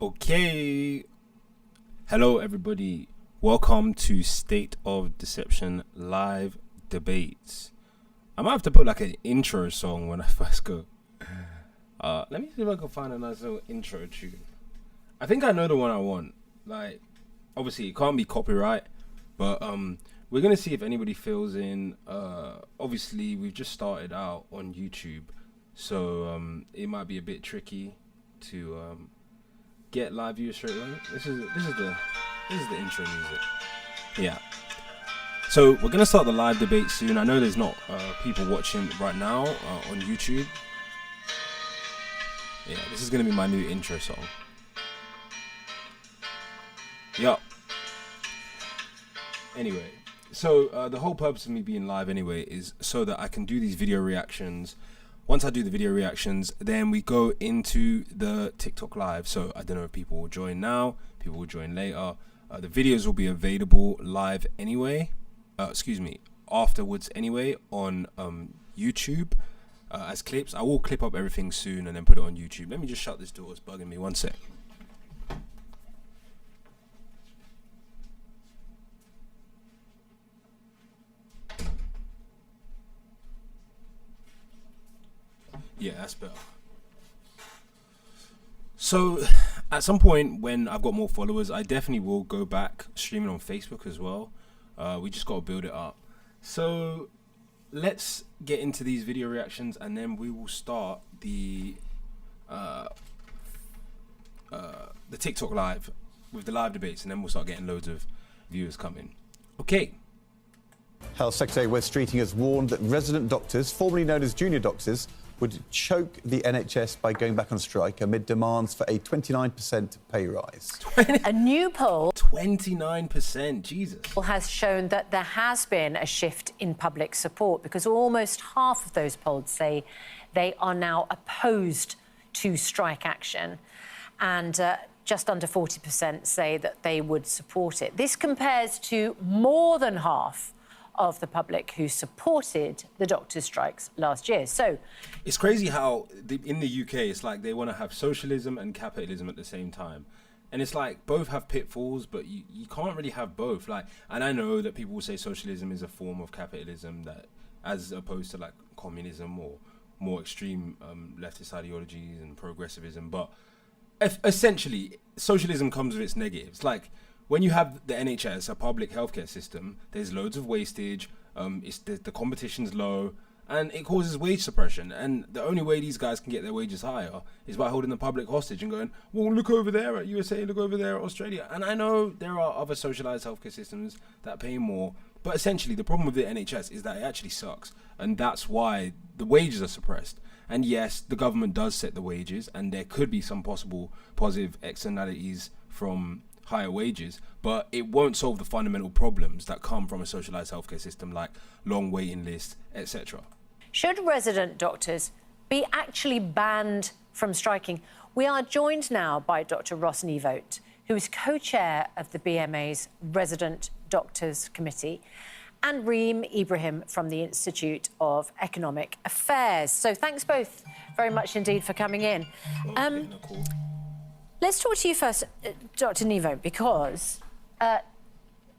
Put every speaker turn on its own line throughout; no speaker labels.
Okay. Hello, everybody. Welcome to State of Deception live debates. I might have to put like an intro song when I first go. Let me see if I can find a nice little intro tune. I think I know the one I want. Like, obviously, it can't be copyright, but we're gonna see if anybody fills in. Obviously, we've just started out on YouTube, so it might be a bit tricky to get live viewers straight away. This is the intro music. Yeah. So we're gonna start the live debate soon. I know there's not people watching right now on YouTube. Yeah, this is gonna be my new intro song. Yup. Anyway, so the whole purpose of me being live anyway is so that I can do these video reactions. Once I do the video reactions, then we go into the TikTok live. So I don't know if people will join now, people will join later. The videos will be available live anyway. Afterwards anyway on YouTube as clips. I will clip up everything soon and then put it on YouTube. Let me just shut this door. It's bugging me. One sec. Yeah, that's better. So, at some point when I've got more followers, I definitely will go back streaming on Facebook as well. We just got to build it up. So, let's get into these video reactions, and then we will start the TikTok live with the live debates, and then we'll start getting loads of viewers coming. Okay.
Health Secretary Wes Streeting has warned that resident doctors, formerly known as junior doctors, would choke the NHS by going back on strike amid demands for a 29% pay rise.
A new poll
29%, Jesus.
has shown that there has been a shift in public support because almost half of those polled say they are now opposed to strike action, and just under 40% say that they would support it. This compares to more than half of the public who supported the doctors' strikes last year. So
it's crazy how in the UK it's like they want to have socialism and capitalism at the same time, and it's like both have pitfalls, but you can't really have both. Like, and I know that people will say socialism is a form of capitalism, that as opposed to like communism or more extreme leftist ideologies and progressivism, but essentially socialism comes with its negatives. Like, when you have the NHS, a public healthcare system, there's loads of wastage, the competition's low, and it causes wage suppression. And the only way these guys can get their wages higher is by holding the public hostage and going, well, look over there at USA, look over there at Australia. And I know there are other socialized healthcare systems that pay more, but essentially the problem with the NHS is that it actually sucks. And that's why the wages are suppressed. And yes, the government does set the wages, and there could be some possible positive externalities from higher wages, but it won't solve the fundamental problems that come from a socialized healthcare system, like long waiting lists, etc.
should resident doctors be actually banned from striking? We are joined now by Dr. Ross Nevote, who is co-chair of the BMA's Resident Doctors Committee, and Reem Ibrahim from the Institute of Economic Affairs. So thanks both very much indeed for coming in. Let's talk to you first, Dr. Nevote, because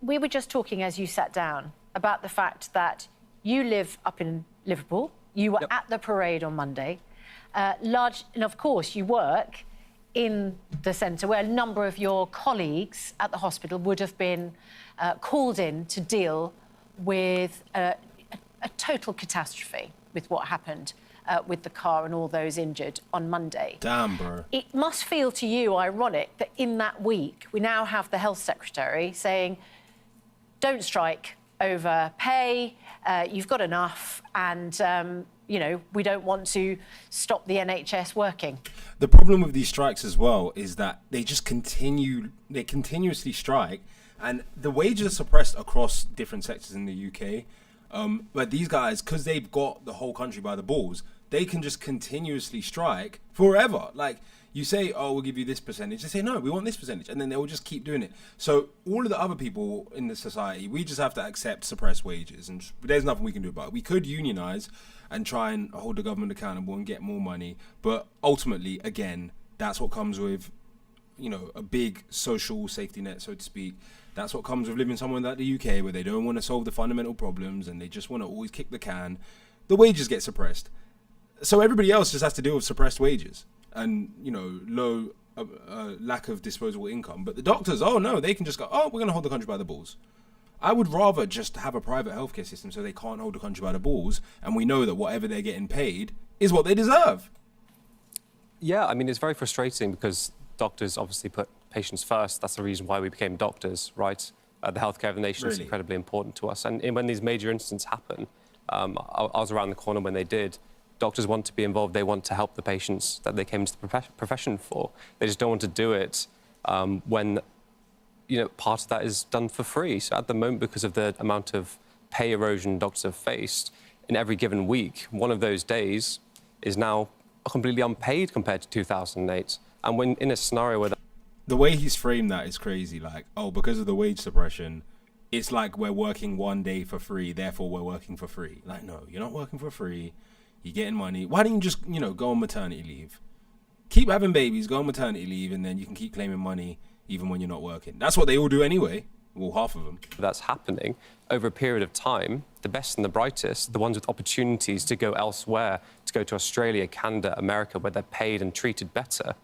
we were just talking as you sat down about the fact that you live up in Liverpool. You were at the parade on Monday. And of course, you work in the centre where a number of your colleagues at the hospital would have been called in to deal with a total catastrophe with what happened with the car and all those injured on Monday.
Damn, bro.
It must feel to you ironic that in that week we now have the Health Secretary saying, don't strike over pay, you've got enough, and we don't want to stop the NHS working.
The problem with these strikes as well is that they continuously strike, and the wages are suppressed across different sectors in the UK. But these guys, because they've got the whole country by the balls, they can just continuously strike forever. Like, you say, oh, we'll give you this percentage. They say, no, we want this percentage. And then they will just keep doing it. So all of the other people in the society, we just have to accept suppressed wages. And there's nothing we can do about it. We could unionize and try and hold the government accountable and get more money. But ultimately, again, that's what comes with a big social safety net, so to speak. That's what comes with living somewhere like the UK, where they don't want to solve the fundamental problems and they just want to always kick the can. The wages get suppressed. So everybody else just has to deal with suppressed wages and, low lack of disposable income. But the doctors, oh no, they can just go, oh, we're going to hold the country by the balls. I would rather just have a private healthcare system so they can't hold the country by the balls, and we know that whatever they're getting paid is what they deserve.
Yeah, I mean, it's very frustrating because doctors obviously put patients first. That's the reason why we became doctors, right? The healthcare of the nation is incredibly important to us. And when these major incidents happen, I was around the corner when they did. Doctors want to be involved. They want to help the patients that they came into the profession for. They just don't want to do it when, part of that is done for free. So at the moment, because of the amount of pay erosion doctors have faced in every given week, one of those days is now completely unpaid compared to 2008. And when in a scenario where
the way he's framed that is crazy. Like, oh, because of the wage suppression, it's like we're working one day for free, therefore we're working for free. Like, no, you're not working for free. You're getting money. Why don't you just, go on maternity leave? Keep having babies, go on maternity leave, and then you can keep claiming money even when you're not working. That's what they all do anyway. Well, half of them.
That's happening over a period of time. The best and the brightest, the ones with opportunities to go elsewhere, to go to Australia, Canada, America, where they're paid and treated better.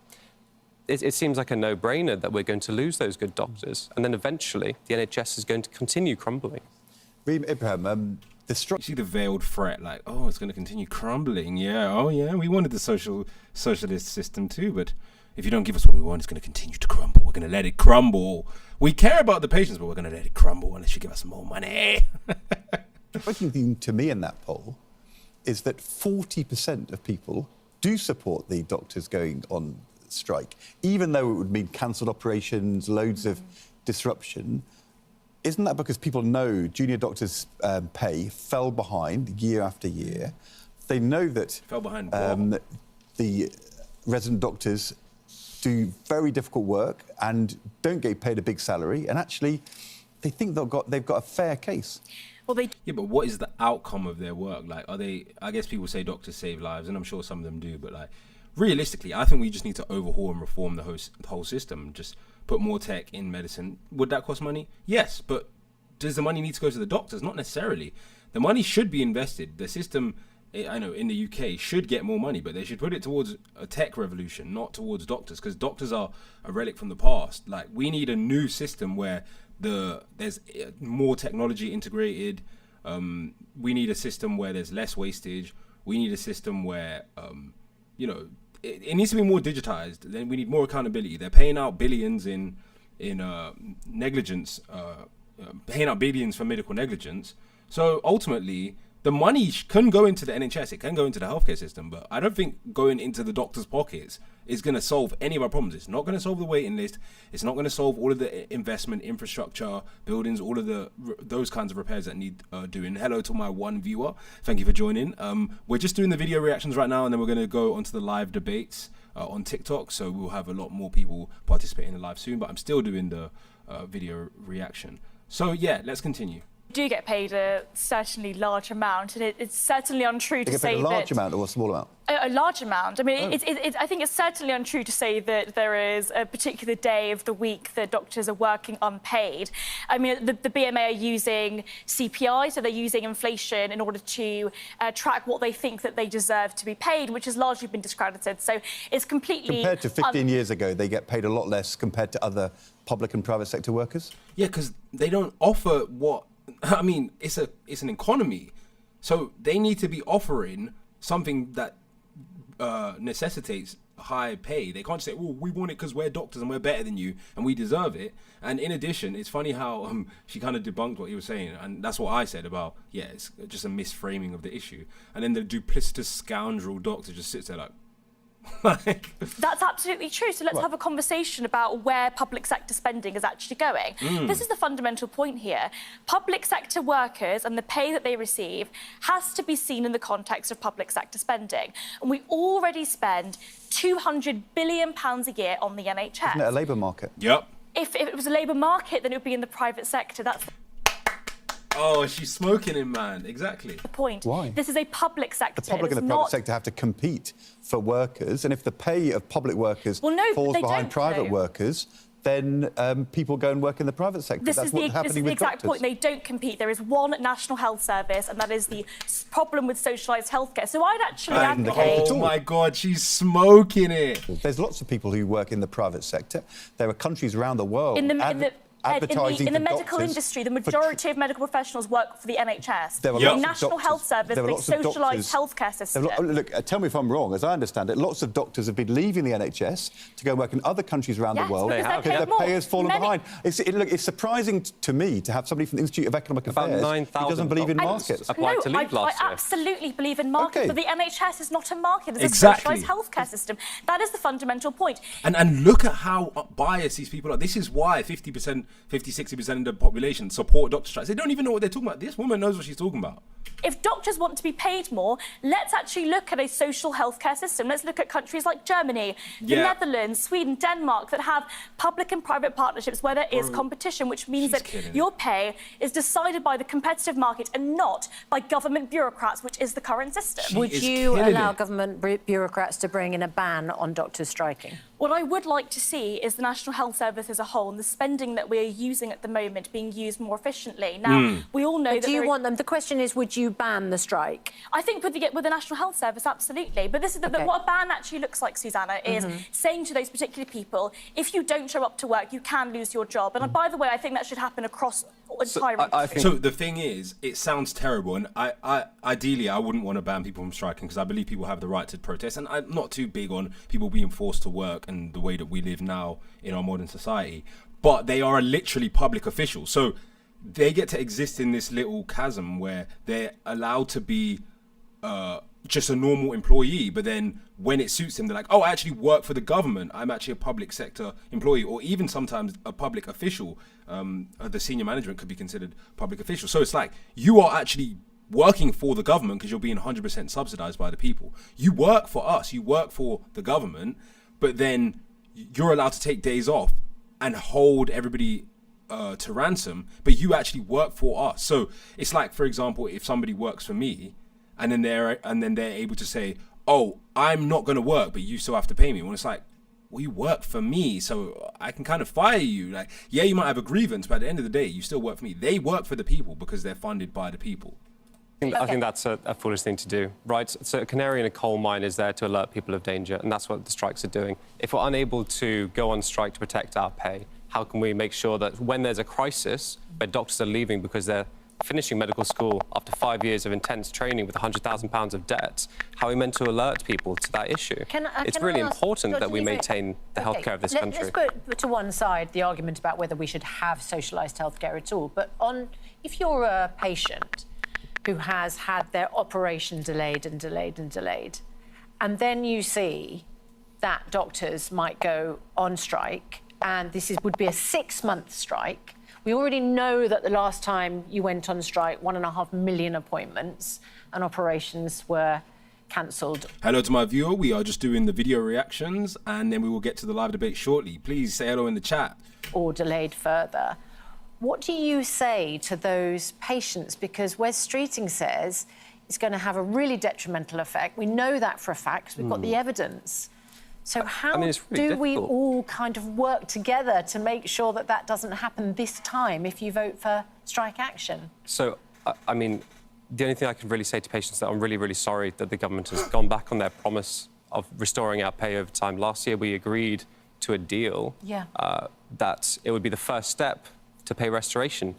It seems like a no-brainer that we're going to lose those good doctors. And then eventually, the NHS is going to continue crumbling.
Reem Ibrahim,
you see the veiled threat, like, oh, it's going to continue crumbling. Yeah, oh, yeah, we wanted the socialist system too, but if you don't give us what we want, it's going to continue to crumble. We're going to let it crumble. We care about the patients, but we're going to let it crumble unless you give us more money.
The striking thing to me in that poll is that 40% of people do support the doctors going on strike, even though it would mean cancelled operations, loads of disruption. Isn't that because people know junior doctors' pay fell behind year after year? They know that
fell behind
the resident doctors do very difficult work and don't get paid a big salary, and actually they think they've got a fair case.
Well,
yeah, but what is the outcome of their work? Like, I guess people say doctors save lives, and I'm sure some of them do, but like, realistically, I think we just need to overhaul and reform the whole system. Just put more tech in medicine. Would that cost money? Yes, but does the money need to go to the doctors? Not necessarily. The money should be invested. The system, I know, in the UK should get more money, but they should put it towards a tech revolution, not towards doctors, because doctors are a relic from the past. Like, we need a new system where there's more technology integrated. We need a system where there's less wastage. We need a system where, it needs to be more digitized. Then we need more accountability. They're paying out billions in negligence, paying out billions for medical negligence. So ultimately, the money can go into the NHS. It can go into the healthcare system, but I don't think going into the doctors' pockets is going to solve any of our problems. It's not going to solve the waiting list. It's not going to solve all of the investment, infrastructure, buildings, all of those kinds of repairs that need doing. Hello to my one viewer. Thank you for joining. We're just doing the video reactions right now, and then we're going to go onto the live debates on TikTok. So we'll have a lot more people participating in the live soon, but I'm still doing the video reaction. So yeah, let's continue.
Do get paid a certainly large amount, and it's certainly untrue to say that...
a large amount or a small amount?
A large amount. I mean, I think it's certainly untrue to say that there is a particular day of the week that doctors are working unpaid. I mean, the BMA are using CPI, so they're using inflation in order to track what they think that they deserve to be paid, which has largely been discredited. So it's completely...
Compared to 15 years ago, they get paid a lot less compared to other public and private sector workers?
Yeah, because they don't offer what... I mean, it's an economy, so they need to be offering something that necessitates high pay. They can't say, "Oh, we want it because we're doctors and we're better than you and we deserve it." And in addition, it's funny how she kind of debunked what he was saying, and that's what I said about, yeah, it's just a misframing of the issue. And then the duplicitous scoundrel doctor just sits there like.
That's absolutely true. So let's have a conversation about where public sector spending is actually going. This is the fundamental point here. Public sector workers and the pay that they receive has to be seen in the context of public sector spending. And we already spend £200 billion a year on the NHS.
Isn't it a labour market?
Yep.
If it was a labour market, then it would be in the private sector. That's
Oh, she's smoking him, man. Exactly.
The point.
Why?
This is a public sector.
The public and the private sector have to compete for workers, and if the pay of public workers falls behind private workers, then people go and work in the private sector.
This is the exact point. They don't compete. There is one National Health Service, and that is the problem with socialised healthcare. So I'd actually advocate...
Oh, my God, she's smoking it.
There's lots of people who work in the private sector. There are countries around the world...
In the medical industry, the majority of medical professionals work for the NHS. The National Health Service, the socialised healthcare system.
Look, tell me if I'm wrong. As I understand it, lots of doctors have been leaving the NHS to go work in other countries around the world because their pay has fallen behind. It's surprising to me to have somebody from the Institute of Economic Affairs who doesn't believe in markets.
I absolutely believe in markets, but the NHS is not a market. It's a socialised healthcare system. That is the fundamental point.
And look at how biased these people are. This is why 60% of the population support doctor strikes. They don't even know what they're talking about. This woman knows what she's talking about.
If doctors want to be paid more, let's actually look at a social healthcare system. Let's look at countries like Germany, the Netherlands, Sweden, Denmark, that have public and private partnerships where there is competition, which means that your pay is decided by the competitive market and not by government bureaucrats, which is the current system.
Would you allow government bureaucrats to bring in a ban on doctors striking?
What I would like to see is the National Health Service as a whole and the spending that we're using at the moment being used more efficiently. Now, we all know that...
Do you want them... The question is, would you ban the strike?
I think with the National Health Service, absolutely. But this is what a ban actually looks like, Susanna, is saying to those particular people, if you don't show up to work, you can lose your job. And by the way, I think that should happen across entire industry.
So the thing is, it sounds terrible, and ideally I wouldn't want to ban people from striking because I believe people have the right to protest, and I'm not too big on people being forced to work and the way that we live now in our modern society. But they are literally public officials, so they get to exist in this little chasm where they're allowed to be just a normal employee, but then when it suits them, they're like, oh, I actually work for the government. I'm actually a public sector employee, or even sometimes a public official. The senior management could be considered public official. So it's like you are actually working for the government because you're being 100% subsidized by the people. You work for us, you work for the government, but then you're allowed to take days off and hold everybody to ransom, but you actually work for us. So it's like, for example, if somebody works for me and then they're able to say, oh, I'm not going to work, but you still have to pay me. Well, it's like, well, you work for me, so I can kind of fire you. Like, yeah, you might have a grievance, but at the end of the day, you still work for me. They work for the people because they're funded by the people.
I think that's a foolish thing to do, right? So a canary in a coal mine is there to alert people of danger, and that's what the strikes are doing. If we're unable to go on strike to protect our pay, how can we make sure that when there's a crisis where doctors are leaving because they're finishing medical school after 5 years of intense training with £100,000 of debt, how are we meant to alert people to that issue? It's really important that we maintain the healthcare of this country.
Let's put to one side the argument about whether we should have socialised healthcare at all. But if you're a patient who has had their operation delayed and delayed and delayed, and then you see that doctors might go on strike, and would be a 6-month strike. We already know that the last time you went on strike, 1.5 million appointments and operations were cancelled.
Hello to my viewer. We are just doing the video reactions, and then we will get to the live debate shortly. Please say hello in the chat.
Or delayed further. What do you say to those patients? Because Wes Streeting says it's going to have a really detrimental effect. We know that for a fact. We've got the evidence. So how do we all kind of work together to make sure that that doesn't happen this time if you vote for strike action?
So, I mean, the only thing I can really say to patients is that I'm really, really sorry that the government has gone back on their promise of restoring our pay over time. Last year, we agreed to a deal that it would be the first step to pay restoration.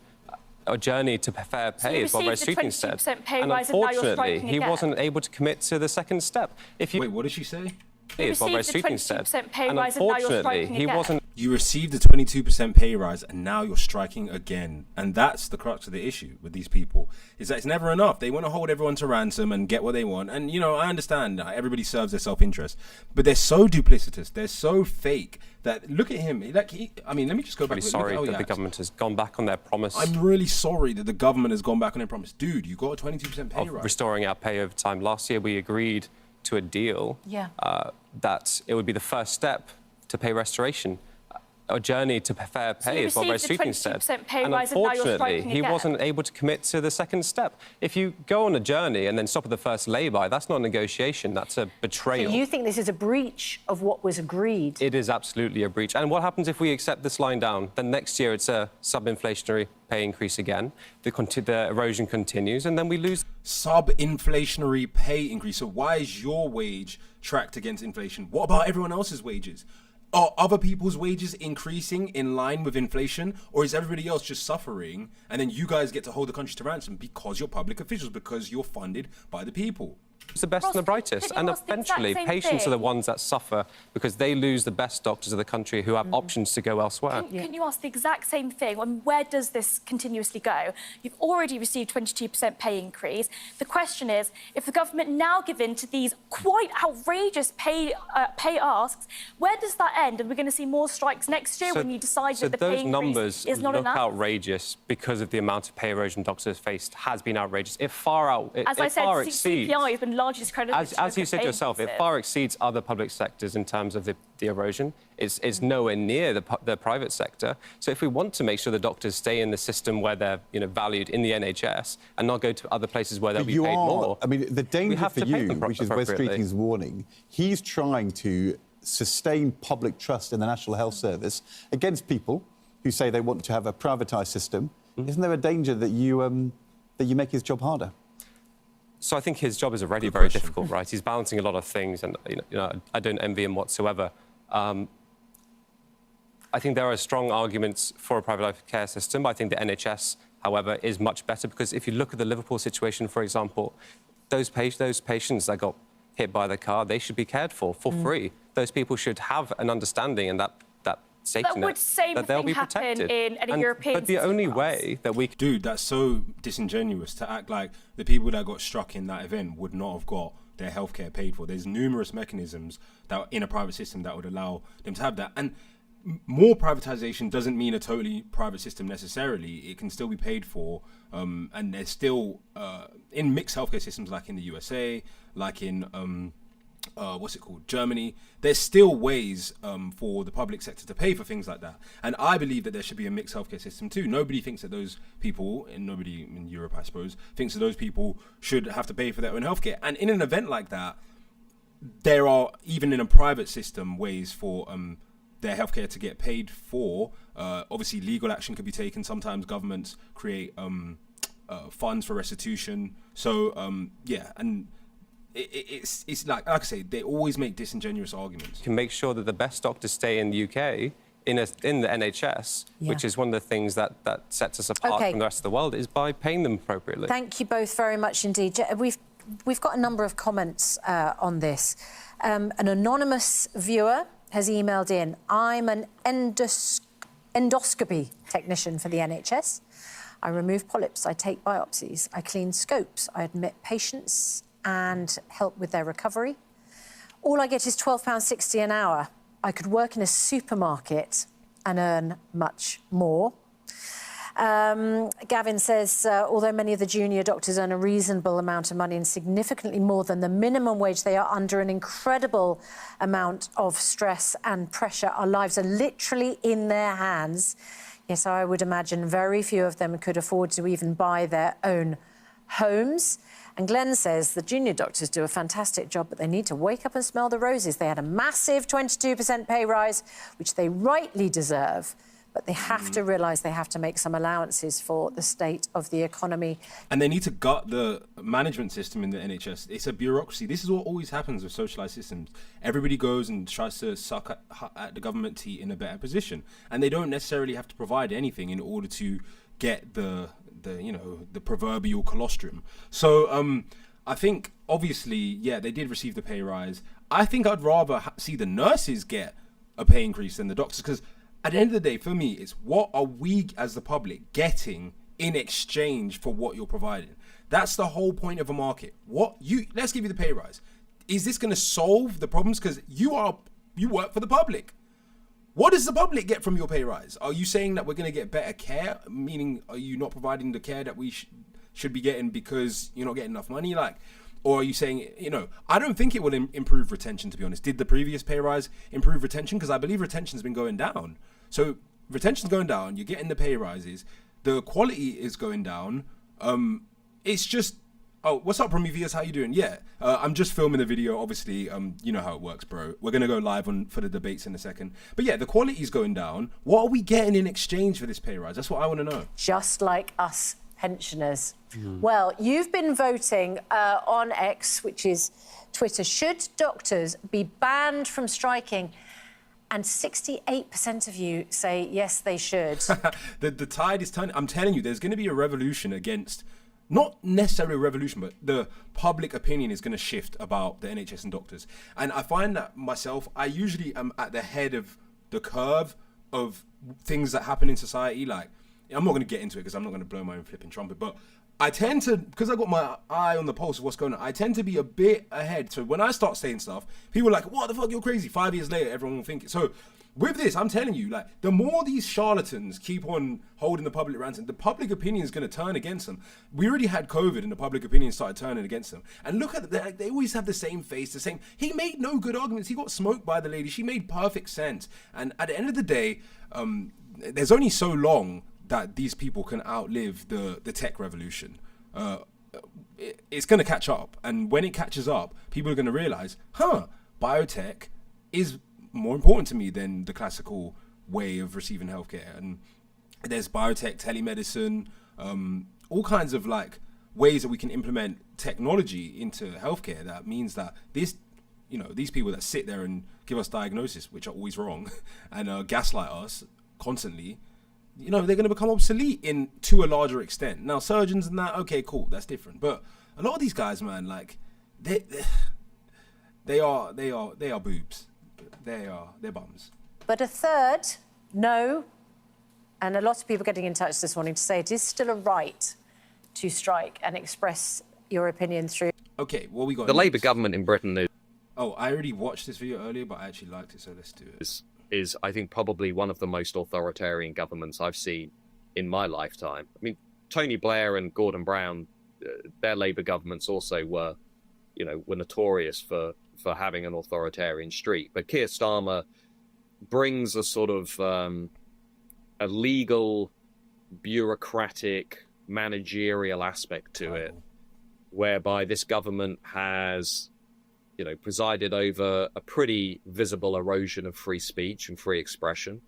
A journey to fair pay is what Wes Streeting said. And unfortunately, he wasn't able to commit to the second step.
Wait, what did she say?
Is what Wes Streeting said. And unfortunately, he wasn't...
You received a 22% pay rise and now you're striking again. And that's the crux of the issue with these people, is that it's never enough. They want to hold everyone to ransom and get what they want. And, you know, I understand everybody serves their self-interest, but they're so duplicitous, they're so fake that, look at him. I mean, let me just go back.
I'm really sorry that the government has gone back on their promise.
I'm really sorry that the government has gone back on their promise. Dude, you got a 22% pay rise.
Restoring our pay over time. Last year, we agreed to a deal that it would be the first step to pay restoration. a journey to fair pay, is what Ray Streeting said.
Pay
and
rise and now you're
unfortunately,
striking
he
again.
wasn't able to commit to the second step. If you go on a journey and then stop at the first lay-by, that's not negotiation, that's a betrayal.
So you think this is a breach of what was agreed?
It is absolutely a breach. And what happens if we accept this line down? Then next year it's a sub-inflationary pay increase again. The erosion continues, and then we lose.
Sub-inflationary pay increase. So why is your wage tracked against inflation? What about everyone else's wages? Are other people's wages increasing in line with inflation, or is everybody else just suffering and then you guys get to hold the country to ransom because you're public officials, because you're funded by the people?
It's the best and the brightest, and eventually patients are the ones that suffer because they lose the best doctors of the country who have options to go elsewhere.
Can you ask the exact same thing? And where does this continuously go? You've already received 22% pay increase. The question is, if the government now give in to these quite outrageous pay asks, where does that end? And we're going to see more strikes next year when you decide that the pay increase is not enough?
Those numbers look outrageous because of the amount of pay erosion doctors faced has been outrageous. It far exceeds.
CPI has been largely discredited.
As you said yourself, it far exceeds other public sectors in terms of the erosion. It's nowhere near the private sector. So if we want to make sure the doctors stay in the system where they're valued in the NHS and not go to other places where they'll be paid more,
I mean, the danger for you, which is where Streeting's warning, he's trying to sustain public trust in the National Health Service against people who say they want to have a privatised system. Isn't there a danger that you make his job harder?
So I think his job is already very difficult, right? He's balancing a lot of things, and I don't envy him whatsoever. I think there are strong arguments for a privatised care system. I think the NHS, however, is much better because if you look at the Liverpool situation, for example, those patients that got hit by the car, they should be cared for free. Those people should have an understanding and that safety net that they'll be protected.
In any European
but the only way that we...
Dude, that's so disingenuous to act like the people that got struck in that event would not have got their healthcare paid for. There's numerous mechanisms that in a private system that would allow them to have that. And more privatization doesn't mean a totally private system necessarily. It can still be paid for. And there's still, in mixed healthcare systems like in the USA, like in... Germany, there's still ways for the public sector to pay for things like that. And I believe that there should be a mixed healthcare system too. Nobody thinks that those people, and nobody in Europe, I suppose, thinks that those people should have to pay for their own healthcare. And in an event like that, there are, even in a private system, ways for their healthcare to get paid for. Obviously, legal action could be taken. Sometimes governments create funds for restitution. So, and it's like I say, they always make disingenuous arguments.
You can make sure that the best doctors stay in the UK, in the NHS, which is one of the things that sets us apart from the rest of the world, is by paying them appropriately.
Thank you both very much indeed. We've got a number of comments on this. An anonymous viewer has emailed in, I'm an endoscopy technician for the NHS. I remove polyps, I take biopsies, I clean scopes, I admit patients and help with their recovery. All I get is £12.60 an hour. I could work in a supermarket and earn much more. Gavin says, although many of the junior doctors earn a reasonable amount of money and significantly more than the minimum wage, they are under an incredible amount of stress and pressure. Our lives are literally in their hands. Yes, I would imagine very few of them could afford to even buy their own homes. And Glenn says the junior doctors do a fantastic job, but they need to wake up and smell the roses. They had a massive 22% pay rise, which they rightly deserve, but they have to realise they have to make some allowances for the state of the economy. And
they need to gut the management system in the NHS. It's a bureaucracy. This is what always happens with socialised systems. Everybody goes and tries to suck at the government tea in a better position, and they don't necessarily have to provide anything in order to get the proverbial colostrum. So I think obviously, they did receive the pay rise. I think I'd rather see the nurses get a pay increase than the doctors, because at the end of the day, for me, it's what are we as the public getting in exchange for what you're providing? That's the whole point of a market. Let's give you the pay rise. Is this going to solve the problems? Because you work for the public. What does the public get from your pay rise? Are you saying that we're going to get better care? Meaning, are you not providing the care that we should be getting because you're not getting enough money? Or are you saying, I don't think it will improve retention, to be honest. Did the previous pay rise improve retention? Because I believe retention's been going down. So retention's going down. You're getting the pay rises. The quality is going down. It's just, oh, what's up, Prometheus? How you doing? Yeah, I'm just filming the video. Obviously, you know how it works, bro. We're gonna go live for the debates in a second. But yeah, the quality's going down. What are we getting in exchange for this pay rise? That's what I want to know.
Just like us pensioners. Well, you've been voting on X, which is Twitter. Should doctors be banned from striking? And 68% of you say yes, they should.
The tide is turning. I'm telling you, there's going to be a revolution against, not necessarily a revolution, but the public opinion is going to shift about the NHS and doctors. And I find that myself, I usually am at the head of the curve of things that happen in society. Like, I'm not going to get into it because I'm not going to blow my own flipping trumpet, but I tend to, because I got my eye on the pulse of what's going on, I tend to be a bit ahead. So when I start saying stuff, people are like, what the fuck, you're crazy. 5 years later, everyone will think it. So with this, I'm telling you, like, the more these charlatans keep on holding the public ransom, the public opinion is going to turn against them. We already had COVID and the public opinion started turning against them. And look at it, they always have the same face, the same. He made no good arguments. He got smoked by the lady. She made perfect sense. And at the end of the day, there's only so long that these people can outlive the tech revolution. It's going to catch up, and when it catches up, people are going to realize, biotech is more important to me than the classical way of receiving healthcare. And there's biotech, telemedicine, all kinds of like ways that we can implement technology into healthcare. That means that these people that sit there and give us diagnosis, which are always wrong, and gaslight us constantly, they're going to become obsolete to a larger extent. Now, surgeons and that, okay, cool, that's different. But a lot of these guys, man, like they are boobs. They're bums.
But a third, no, and a lot of people getting in touch this morning to say it is still a right to strike and express your opinion through.
Okay, what we got?
The Labour government in Britain is.
Oh, I already watched this video earlier, but I actually liked it, so let's do it.
Is I think probably one of the most authoritarian governments I've seen in my lifetime. I mean, Tony Blair and Gordon Brown, their Labour governments also were notorious for having an authoritarian streak. But Keir Starmer brings a sort of a legal, bureaucratic, managerial aspect to it, whereby this government has presided over a pretty visible erosion of free speech and free expression.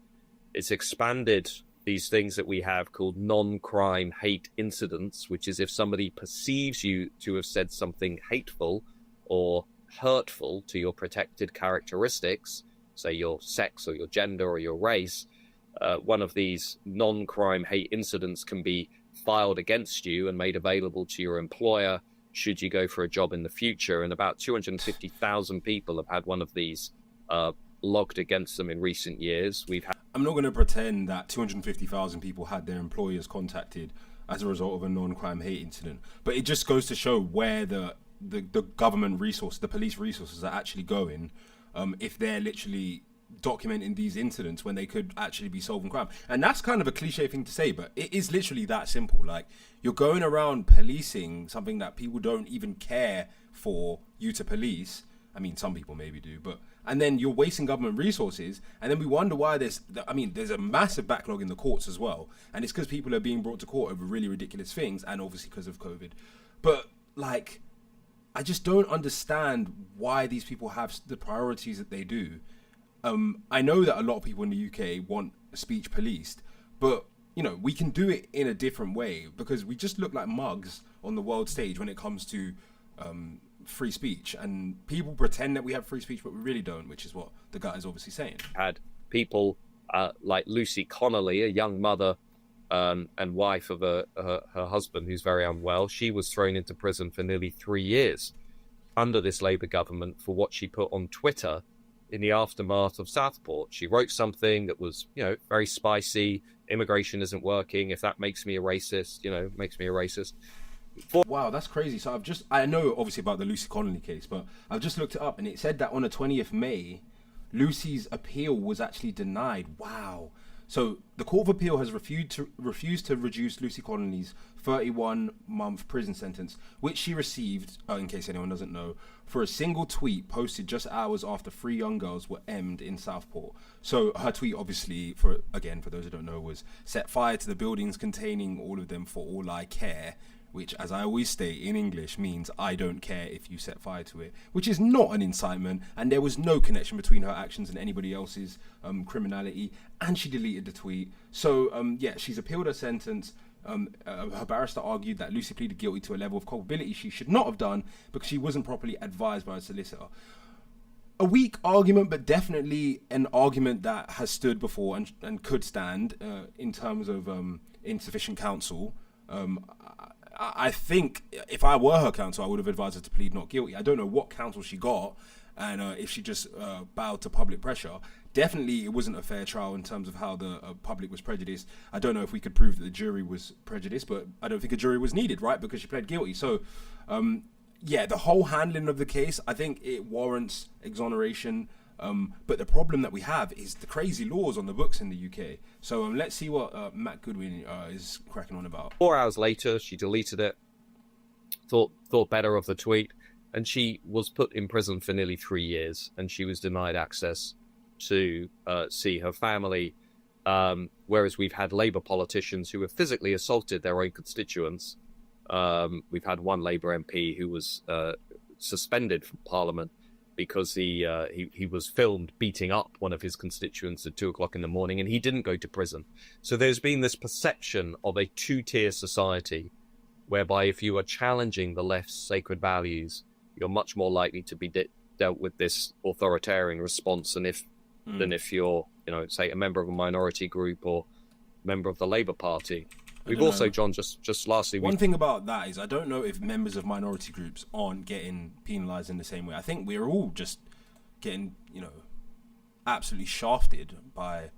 It's expanded these things that we have called non-crime hate incidents, which is if somebody perceives you to have said something hateful or hurtful to your protected characteristics, say your sex or your gender or your race, one of these non-crime hate incidents can be filed against you and made available to your employer should you go for a job in the future. And about 250,000 people have had one of these logged against them in recent years.
I'm not going to pretend that 250,000 people had their employers contacted as a result of a non-crime hate incident, but it just goes to show where the government resources, the police resources are actually going, if they're literally documenting these incidents when they could actually be solving crime. And that's kind of a cliche thing to say, but it is literally that simple. Like, you're going around policing something that people don't even care for you to police. I mean, some people maybe do, and then you're wasting government resources, and then we wonder why there's a massive backlog in the courts as well. And it's because people are being brought to court over really ridiculous things, and obviously because of COVID. But like, I just don't understand why these people have the priorities that they do. I know that a lot of people in the UK want speech policed, but we can do it in a different way, because we just look like mugs on the world stage when it comes to free speech, and people pretend that we have free speech, but we really don't, which is what the guy is obviously saying.
Had people like Lucy Connolly, a young mother and wife of her husband who's very unwell. She was thrown into prison for nearly 3 years under this Labour government for what she put on Twitter in the aftermath of Southport. She wrote something that was, very spicy. Immigration isn't working. If that makes me a racist, makes me a racist.
Wow, that's crazy. So I know obviously about the Lucy Connolly case, but I've just looked it up, and it said that on the 20th May, Lucy's appeal was actually denied. Wow. So the Court of Appeal has refused to reduce Lucy Connolly's 31-month prison sentence, which she received, in case anyone doesn't know, for a single tweet posted just hours after 3 young girls were emmed in Southport. So her tweet, obviously, for those who don't know, was set fire to the buildings containing all of them for all I care, which, as I always state in English, means I don't care if you set fire to it, which is not an incitement, and there was no connection between her actions and anybody else's criminality, and she deleted the tweet. So, she's appealed her sentence. Her barrister argued that Lucy pleaded guilty to a level of culpability she should not have done because she wasn't properly advised by her solicitor. A weak argument, but definitely an argument that has stood before and could stand in terms of insufficient counsel. I think if I were her counsel, I would have advised her to plead not guilty. I don't know what counsel she got, and if she just bowed to public pressure. Definitely, it wasn't a fair trial in terms of how the public was prejudiced. I don't know if we could prove that the jury was prejudiced, but I don't think a jury was needed, right? Because she pled guilty. So, the whole handling of the case, I think it warrants exoneration. But the problem that we have is the crazy laws on the books in the UK. So let's see what Matt Goodwin is cracking on about.
4 hours later, she deleted it, thought better of the tweet, and she was put in prison for nearly 3 years, and she was denied access to see her family, whereas we've had Labour politicians who have physically assaulted their own constituents. We've had one Labour MP who was suspended from Parliament because he was filmed beating up one of his constituents at 2:00 in the morning, and he didn't go to prison. So there's been this perception of a two-tier society, whereby if you are challenging the left's sacred values, you're much more likely to be dealt with this authoritarian response than if you're, say, a member of a minority group or member of the Labour Party. We've also, John, just lastly...
One thing about that is I don't know if members of minority groups aren't getting penalised in the same way. I think we're all just getting, absolutely shafted by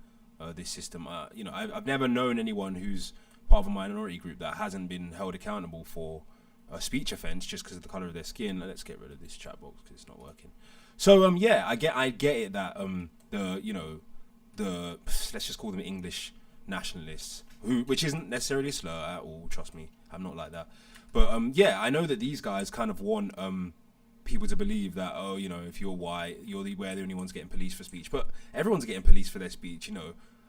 this system. I've never known anyone who's part of a minority group that hasn't been held accountable for a speech offence just because of the colour of their skin. Let's get rid of this chat box because it's not working. So, I get it that, let's just call them English nationalists, which isn't necessarily a slur at all, trust me, I'm not like that. But I know that these guys kind of want people to believe that, if you're white, we're the only ones getting policed for speech. But everyone's getting policed for their speech,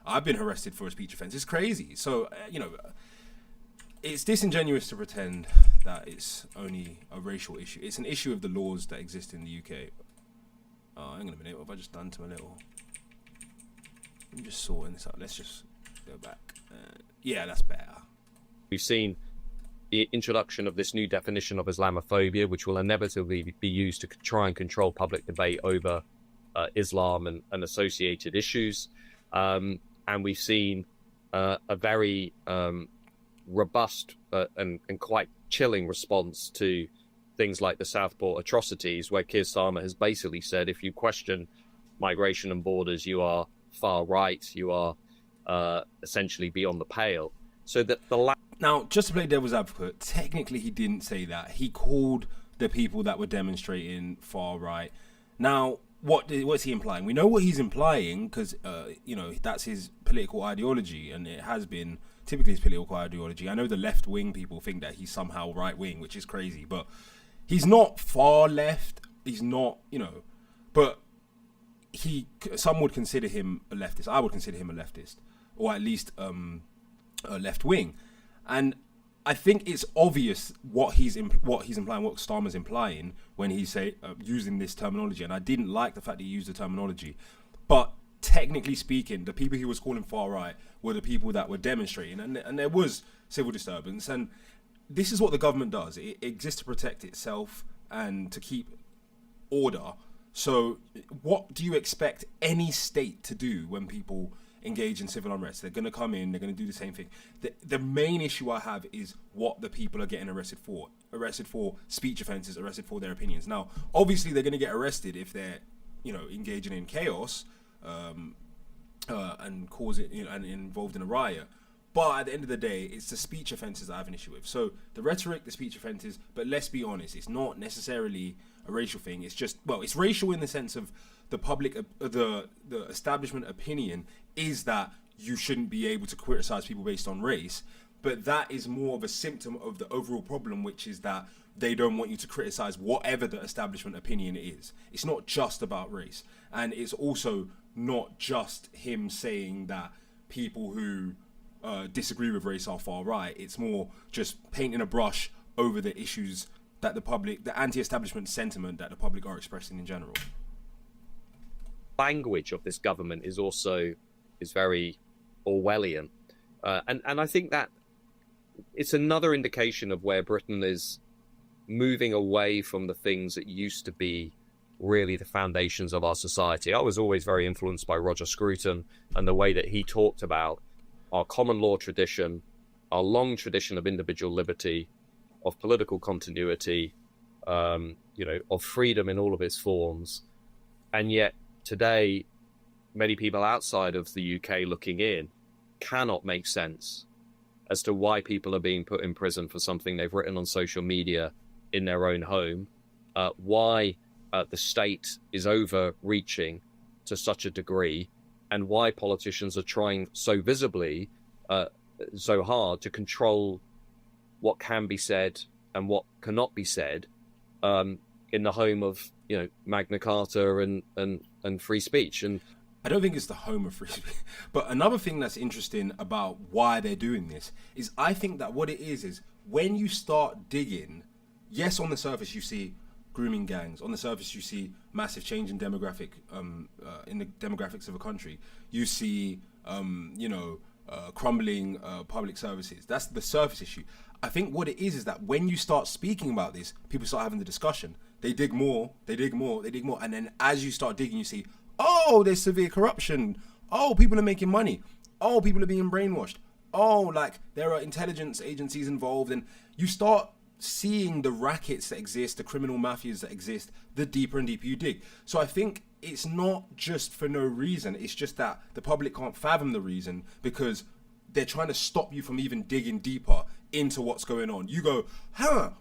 I've been arrested for a speech offence. It's crazy. So, it's disingenuous to pretend that it's only a racial issue. It's an issue of the laws that exist in the UK. Hang on a minute, what have I just done to my little... I'm just sorting this out. Let's just go back. That's better.
We've seen the introduction of this new definition of Islamophobia, which will inevitably be used to try and control public debate over Islam and associated issues. And we've seen a very robust and quite chilling response to things like the Southport atrocities, where Keir Starmer has basically said, if you question migration and borders, you are far right, you are essentially beyond the pale. So that
now, just to play devil's advocate, technically he didn't say that. He called the people that were demonstrating far right. Now, what's he implying? We know what he's implying because that's his political ideology, and it has been typically his political ideology. I know the left wing people think that he's somehow right wing, which is crazy, but he's not far left. He's not, but some would consider him a leftist. I would consider him a leftist, or at least a left wing. And I think it's obvious what he's implying, what Starmer's implying when he's using this terminology. And I didn't like the fact that he used the terminology. But technically speaking, the people he was calling far right were the people that were demonstrating, and there was civil disturbance. And this is what the government does. It exists to protect itself and to keep order. So what do you expect any state to do when people engage in civil unrest? They're going to come in, they're going to do the same thing. The main issue I have is what the people are getting arrested for. Arrested for speech offences, arrested for their opinions. Now, obviously, they're going to get arrested if they're, engaging in chaos and causing, and involved in a riot. But at the end of the day, it's the speech offences I have an issue with. So the rhetoric, the speech offences, but let's be honest, it's not necessarily a racial thing. It's just, it's racial in the sense of the public, the establishment opinion is that you shouldn't be able to criticize people based on race. But that is more of a symptom of the overall problem, which is that they don't want you to criticize whatever the establishment opinion is. It's not just about race. And it's also not just him saying that people who disagree with race are far right. It's more just painting a brush over the issues that the public, the anti-establishment sentiment that the public are expressing in general.
Language of this government is very Orwellian. And I think that it's another indication of where Britain is moving away from the things that used to be really the foundations of our society. I was always very influenced by Roger Scruton and the way that he talked about our common law tradition, our long tradition of individual liberty, of political continuity, of freedom in all of its forms. And yet today, many people outside of the UK looking in cannot make sense as to why people are being put in prison for something they've written on social media in their own home, why the state is overreaching to such a degree, and why politicians are trying so visibly, so hard to control what can be said and what cannot be said in the home of Magna Carta and free speech. And
I don't think it's the home of free speech. But another thing that's interesting about why they're doing this is I think that what it is when you start digging, yes, on the surface you see grooming gangs. On the surface you see massive change in demographic, in the demographics of a country. You see, crumbling public services. That's the surface issue. I think what it is that when you start speaking about this, people start having the discussion. They dig more, and then as you start digging, you see, oh, there's severe corruption. Oh, people are making money. Oh, people are being brainwashed. Oh, like there are intelligence agencies involved, and you start seeing the rackets that exist, the criminal mafias that exist, the deeper and deeper you dig. So I think it's not just for no reason. It's just that the public can't fathom the reason because they're trying to stop you from even digging deeper into what's going on. You go,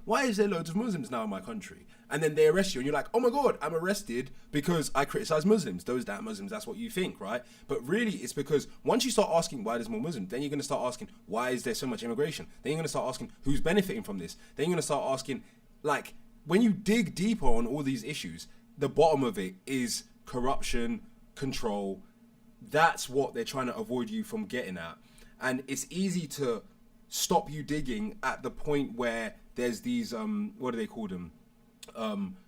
why is there loads of Muslims now in my country? And then they arrest you and you're like, oh my God, I'm arrested because I criticize Muslims. Those damn Muslims, that's what you think, right? But really it's because once you start asking why there's more Muslims, then you're going to start asking, why is there so much immigration? Then you're going to start asking, who's benefiting from this? Then you're going to start asking, like, when you dig deeper on all these issues, the bottom of it is corruption, control. That's what they're trying to avoid you from getting at. And it's easy to stop you digging at the point where there's these, what do they call them?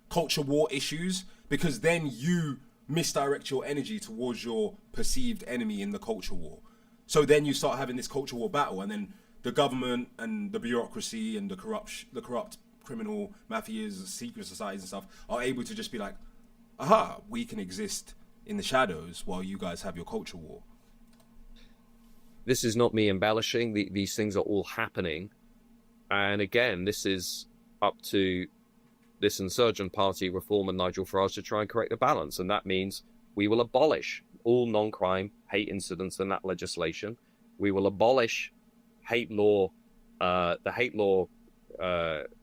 Culture war issues, because then you misdirect your energy towards your perceived enemy in the culture war. So then you start having this culture war battle, and then the government and the bureaucracy and the corrupt criminal mafias, secret societies and stuff are able to just be like, aha, we can exist in the shadows while you guys have your culture war.
This is not me embellishing. These things are all happening. And again, this is up to this insurgent party, Reform and Nigel Farage, to try and correct the balance. And that means we will abolish all non-crime hate incidents in that legislation. We will abolish hate law, the hate law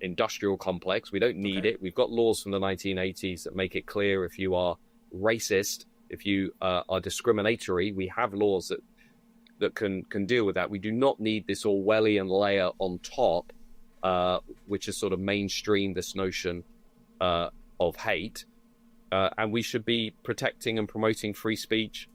industrial complex. We don't need it. We've got laws from the 1980s that make it clear if you are racist, if you are discriminatory. We have laws that can deal with that. We do not need this Orwellian layer on top, which has sort of mainstreamed this notion of hate. And we should be protecting and promoting free speech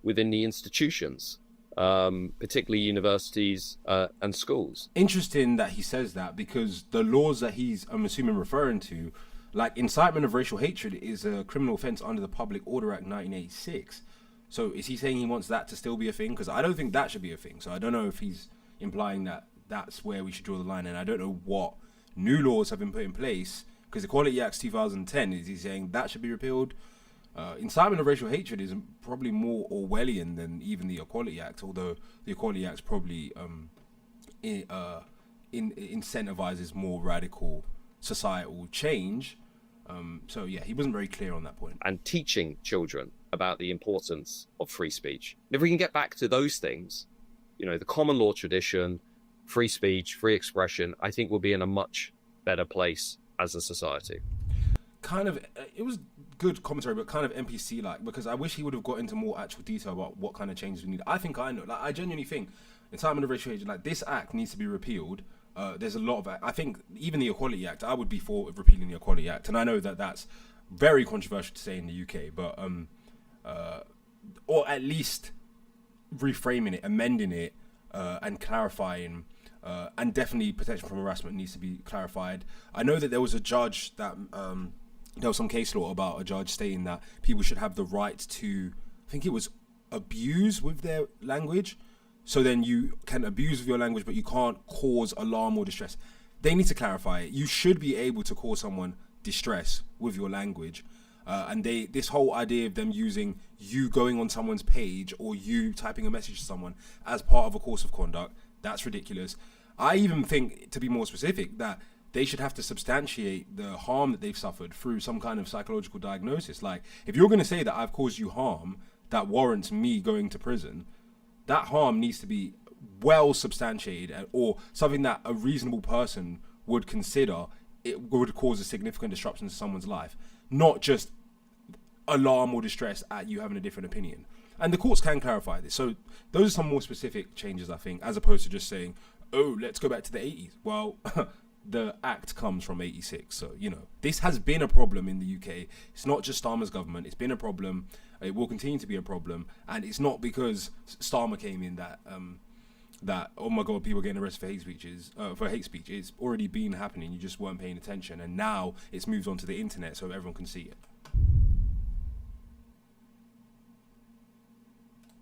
within the institutions, particularly universities and schools.
Interesting that he says that, because the laws that he's, I'm assuming, referring to, like incitement of racial hatred is a criminal offence under the Public Order Act 1986. So is he saying he wants that to still be a thing? Because I don't think that should be a thing. So I don't know if he's implying that that's where we should draw the line. And I don't know what new laws have been put in place, because Equality Act 2010, is he saying that should be repealed? Incitement of racial hatred is probably more Orwellian than even the Equality Act, although the Equality Act probably incentivizes more radical societal change. So yeah, he wasn't very clear on that point.
And teaching children about the importance of free speech. If we can get back to those things, the common law tradition, free speech, free expression, I think we'll be in a much better place as a society.
It was good commentary, but kind of NPC-like, because I wish he would have got into more actual detail about what kind of changes we need. I think I know. Like, I genuinely think, in time of the racial age, like, this act needs to be repealed. There's a lot of... I think even the Equality Act, I would be for repealing the Equality Act. And I know that that's very controversial to say in the UK, but... or at least reframing it, amending it, and clarifying... and definitely protection from harassment needs to be clarified. I know that there was a judge that... there was some case law about a judge stating that people should have the right to... I think it was abuse with their language. So then you can abuse with your language, but you can't cause alarm or distress. They need to clarify it. You should be able to cause someone distress with your language. And this whole idea of them using you going on someone's page or you typing a message to someone as part of a course of conduct, that's ridiculous. I even think, to be more specific, that they should have to substantiate the harm that they've suffered through some kind of psychological diagnosis. Like, if you're going to say that I've caused you harm that warrants me going to prison, that harm needs to be well substantiated, or something that a reasonable person would consider it would cause a significant disruption to someone's life, not just alarm or distress at you having a different opinion. And the courts can clarify this. So those are some more specific changes, I think, as opposed to just saying, oh, let's go back to the 80s. Well, the act comes from 86. So, you know, this has been a problem in the UK. It's not just Starmer's government. It's been a problem. It will continue to be a problem. And it's not because Starmer came in that, oh my God, people are getting arrested for hate speech. It's already been happening. You just weren't paying attention. And now it's moved on to the internet so everyone can see it.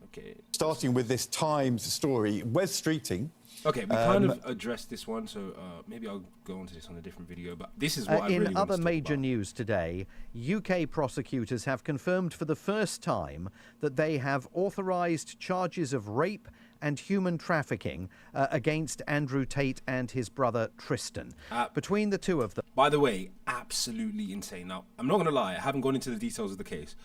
Okay.
Starting with this Times story, Wes Streeting.
Okay, we kind of addressed this one, so maybe I'll go on to this on a different video, but this is what I really want to talk about.
In other major news today, UK prosecutors have confirmed for the first time that they have authorised charges of rape and human trafficking against Andrew Tate and his brother Tristan. Between the two of them...
By the way, absolutely insane. Now, I'm not going to lie, I haven't gone into the details of the case,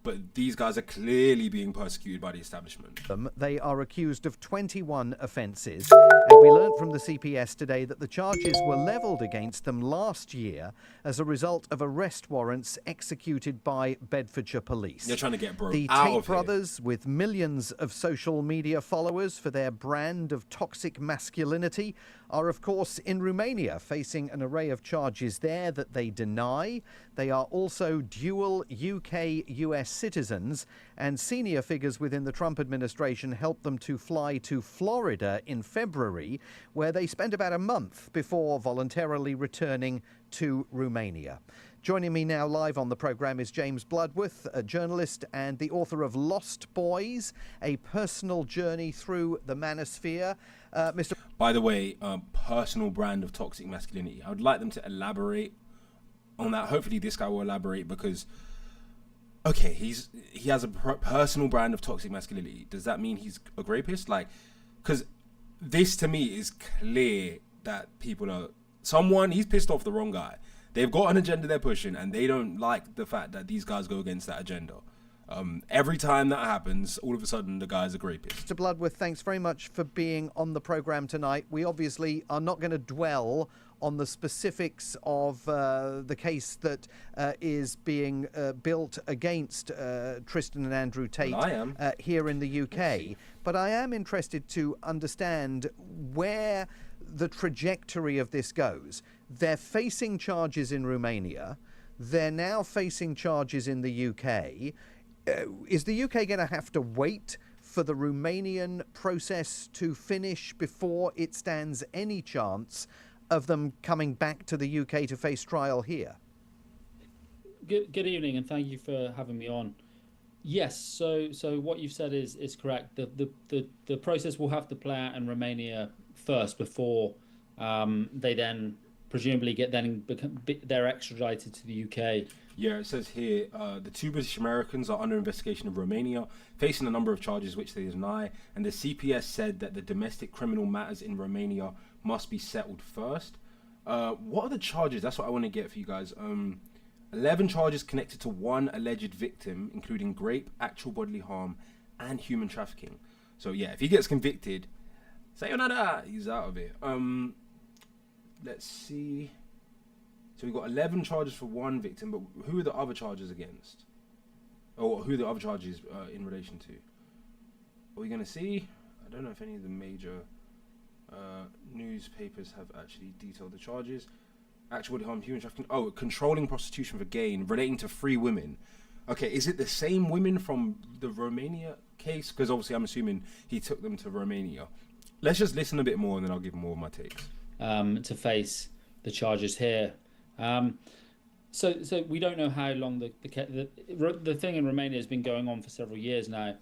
but these guys are clearly being persecuted by the establishment.
They are accused of 21 offences, and we learnt from the CPS today that the charges were levelled against them last year as a result of arrest warrants executed by Bedfordshire Police.
They're trying to get broke
The
out
Tate
of
brothers, here, with millions of social media followers for their brand of toxic masculinity, are of course in Romania, facing an array of charges there that they deny. They are also dual UK-US citizens, and senior figures within the Trump administration helped them to fly to Florida in February, where they spent about a month before voluntarily returning to Romania. Joining me now live on the programme is James Bloodworth, a journalist and the author of Lost Boys, a personal journey through the manosphere. Mr.
By the way, personal brand of toxic masculinity. I would like them to elaborate on that. Hopefully this guy will elaborate, because, okay, he has a personal brand of toxic masculinity. Does that mean he's a rapist? Like, because this to me is clear that people are... he's pissed off the wrong guy. They've got an agenda they're pushing, and they don't like the fact that these guys go against that agenda. Every time that happens, all of a sudden the guy's a rapist.
Mr. Bloodworth, thanks very much for being on the programme tonight. We obviously are not going to dwell on the specifics of the case that is being built against Tristan and Andrew Tate here in the UK. But I am interested to understand where the trajectory of this goes. They're facing charges in Romania. They're now facing charges in the UK. Is the UK going to have to wait for the Romanian process to finish before it stands any chance of them coming back to the UK to face trial here?
Good evening, and thank you for having me on. Yes, so what you've said is correct. The process will have to play out in Romania first before they then presumably they're extradited to the UK.
Yeah, it says here, the two British Americans are under investigation in Romania, facing a number of charges which they deny, and the CPS said that the domestic criminal matters in Romania must be settled first. What are the charges? That's what I want to get for you guys. 11 charges connected to one alleged victim, including rape, actual bodily harm, and human trafficking. So yeah, if he gets convicted, sayonara, he's out of it. Let's see. So we've got 11 charges for one victim, but who are the other charges against? Or who are the other charges in relation to? Are we going to see? I don't know if any of the major newspapers have actually detailed the charges. Actual bodily harm, human trafficking. Oh, controlling prostitution for gain, relating to 3 women. Okay, is it the same women from the Romania case? Because obviously I'm assuming he took them to Romania. Let's just listen a bit more and then I'll give more of my takes.
To face the charges here. So we don't know how long the thing in Romania has been going on for several years now.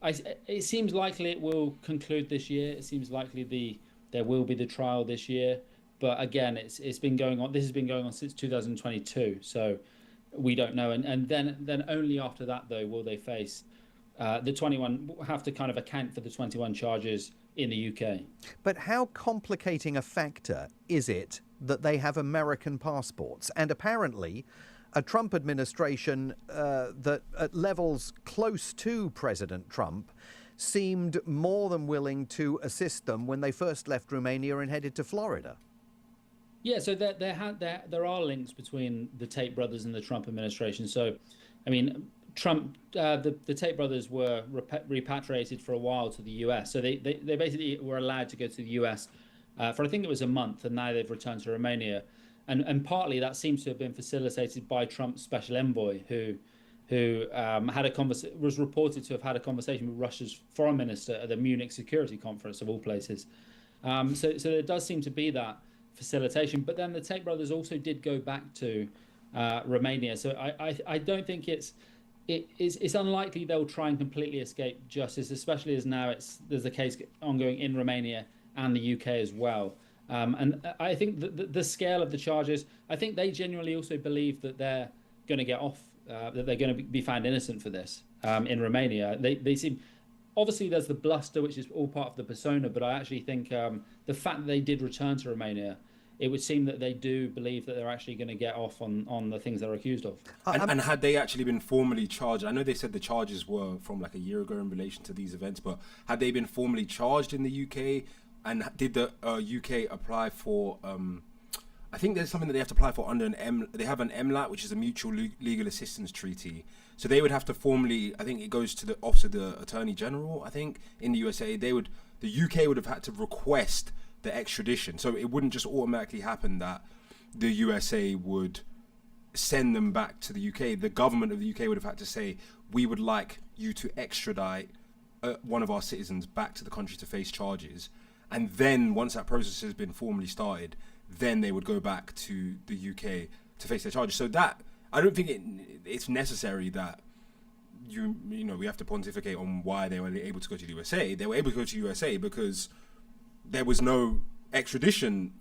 It seems likely it will conclude this year. It seems likely there will be the trial this year. But again, it's been going on. This has been going on since 2022. So we don't know. And then only after that, though, will they face the 21. Have to kind of account for the 21 charges in the UK.
But how complicating a factor is it that they have American passports? And apparently, a Trump administration that at levels close to President Trump seemed more than willing to assist them when they first left Romania and headed to Florida.
Yeah, so there are links between the Tate brothers and the Trump administration. So, I mean, Trump, the Tate brothers were repatriated for a while to the US. So they basically were allowed to go to the US for I think it was a month, and now they've returned to Romania. And partly that seems to have been facilitated by Trump's special envoy, who was reported to have had a conversation with Russia's foreign minister at the Munich Security Conference, of all places. So there does seem to be that facilitation. But then the Tate brothers also did go back to Romania. So I don't think it's unlikely they'll try and completely escape justice, especially as now there's a case ongoing in Romania and the UK as well. And I think the scale of the charges, I think they genuinely also believe that they're going to get off, that they're going to be found innocent for this in Romania. They seem, obviously there's the bluster, which is all part of the persona, but I actually think the fact that they did return to Romania, it would seem that they do believe that they're actually going to get off on the things they're accused of.
And had they actually been formally charged, I know they said the charges were from like a year ago in relation to these events, but had they been formally charged in the UK? And did the UK apply for? I think there's something that they have to apply for under they have an MLAT, which is a Mutual Legal Assistance Treaty. So they would have to formally. I think it goes to the Office of the Attorney General. I think in the USA, the UK would have had to request the extradition. So it wouldn't just automatically happen that the USA would send them back to the UK. The government of the UK would have had to say, we would like you to extradite one of our citizens back to the country to face charges. And then once that process has been formally started, then they would go back to the UK to face their charges. So that, I don't think it's necessary that we have to pontificate on why they were able to go to the USA. They were able to go to the USA because there was no extradition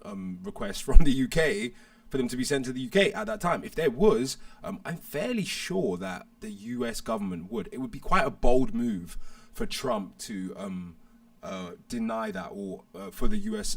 request from the UK for them to be sent to the UK at that time. If there was, I'm fairly sure that the US government would. It would be quite a bold move for Trump to deny that, or for the US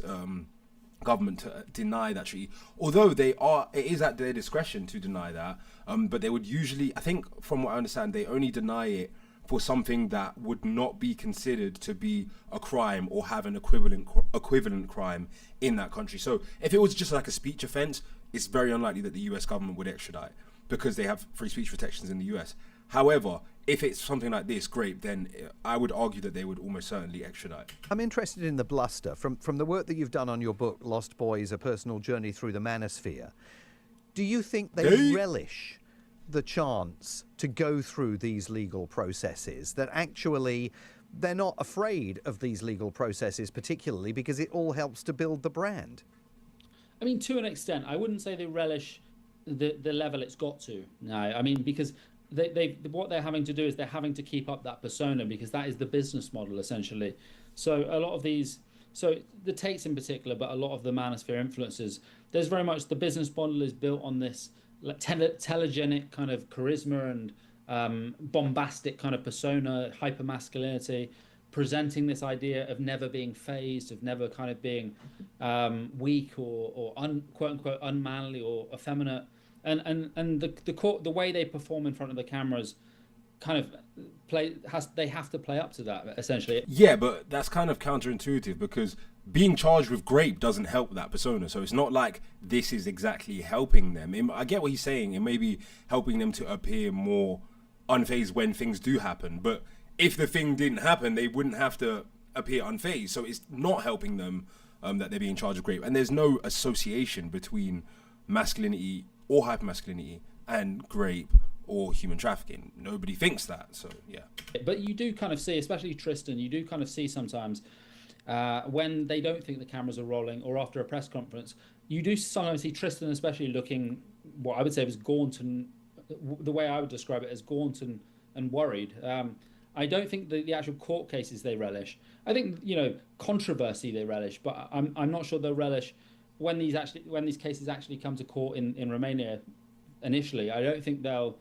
government to deny that treaty. Although it is at their discretion to deny that, but they would usually, I think from what I understand, they only deny it for something that would not be considered to be a crime or have an equivalent crime in that country. So if it was just like a speech offense, it's very unlikely that the US government would extradite because they have free speech protections in the US. However, if it's something like this, great, then I would argue that they would almost certainly extradite.
I'm interested in the bluster. From the work that you've done on your book, Lost Boys, A Personal Journey Through the Manosphere, do you think they relish the chance to go through these legal processes, that actually they're not afraid of these legal processes, particularly because it all helps to build the brand?
I mean, to an extent, I wouldn't say they relish the level it's got to now. I mean, because what they're having to do is they're having to keep up that persona, because that is the business model essentially. So a lot of these, so the Tates in particular, but a lot of the Manosphere influencers, there's very much the business model is built on this telegenic kind of charisma and bombastic kind of persona, hyper masculinity, presenting this idea of never being phased, of never kind of being weak or quote unquote unmanly or effeminate. And the way they perform in front of the cameras kind of they have to play up to that essentially.
Yeah, but that's kind of counterintuitive because being charged with grape doesn't help that persona. So it's not like this is exactly helping them. I get what he's saying. It may be helping them to appear more unfazed when things do happen. But if the thing didn't happen, they wouldn't have to appear unfazed. So it's not helping them that they're being charged with grape. And there's no association between masculinity or hypermasculinity and grape or human trafficking. Nobody thinks that. So, yeah.
But you do kind of see, especially Tristan, you do kind of see sometimes when they don't think the cameras are rolling, or after a press conference, you do sometimes see Tristan especially looking, what I would say was gaunt, and the way I would describe it as gaunt and worried. I don't think the actual court cases they relish. I think, controversy they relish, but I'm not sure they'll relish when these cases actually come to court in Romania initially. I don't think they'll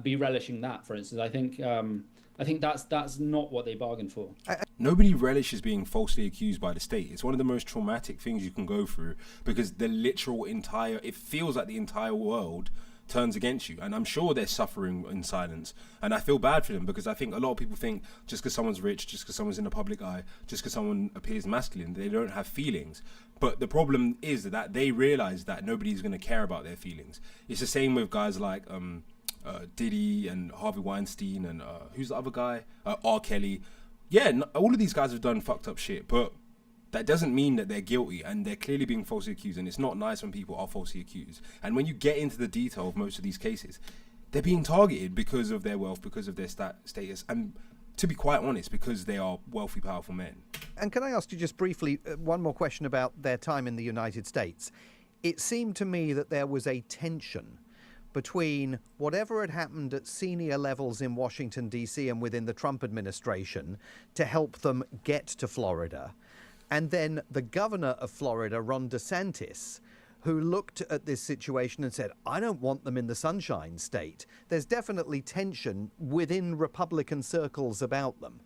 be relishing that, for instance. I think that's not what they bargained for.
Nobody relishes being falsely accused by the state. It's one of the most traumatic things you can go through, because it feels like the entire world turns against you. And I'm sure they're suffering in silence. And I feel bad for them, because I think a lot of people think just because someone's rich, just because someone's in the public eye, just because someone appears masculine, they don't have feelings. But the problem is that they realize that nobody's going to care about their feelings. It's the same with guys like Diddy and Harvey Weinstein and who's the other guy? R. Kelly. Yeah, all of these guys have done fucked up shit, but that doesn't mean that they're guilty, and they're clearly being falsely accused, and it's not nice when people are falsely accused. And when you get into the detail of most of these cases, they're being targeted because of their wealth, because of their status, and to be quite honest, because they are wealthy, powerful men.
And can I ask you just briefly one more question about their time in the United States? It seemed to me that there was a tension between whatever had happened at senior levels in Washington, D.C. and within the Trump administration to help them get to Florida, and then the governor of Florida, Ron DeSantis, who looked at this situation and said, I don't want them in the Sunshine State. There's definitely tension within Republican circles about them.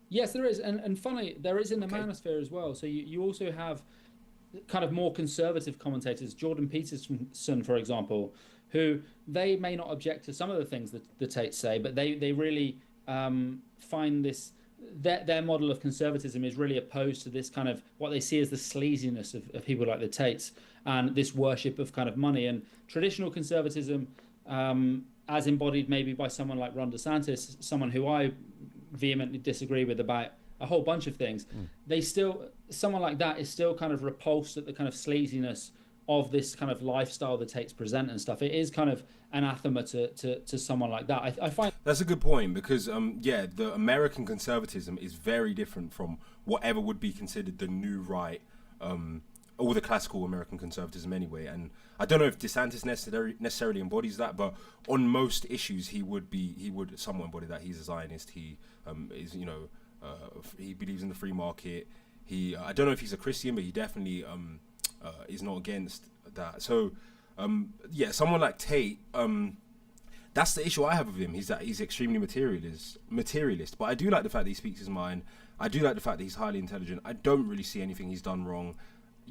Yes, there is. And funny, there is in the manosphere as well. So you also have kind of more conservative commentators, Jordan Peterson, for example, who they may not object to some of the things that the Tates say, but they really find this, their model of conservatism is really opposed to this kind of what they see as the sleaziness of people like the Tates and this worship of kind of money. And traditional conservatism, as embodied maybe by someone like Ron DeSantis, someone who I vehemently disagree with about a whole bunch of things, someone like that is still kind of repulsed at the kind of sleaziness of this kind of lifestyle the Tates present and stuff. It is kind of anathema to someone like that. I find
that's a good point, because the American conservatism is very different from whatever would be considered the new right, or the classical American conservatism anyway. And I don't know if DeSantis necessarily embodies that, but on most issues he would somewhat embody that. He's a Zionist. He is, he believes in the free market. I don't know if he's a Christian, but he definitely is not against that. So someone like Tate, that's the issue I have with him. He's extremely materialist. But I do like the fact that he speaks his mind. I do like the fact that he's highly intelligent. I don't really see anything he's done wrong.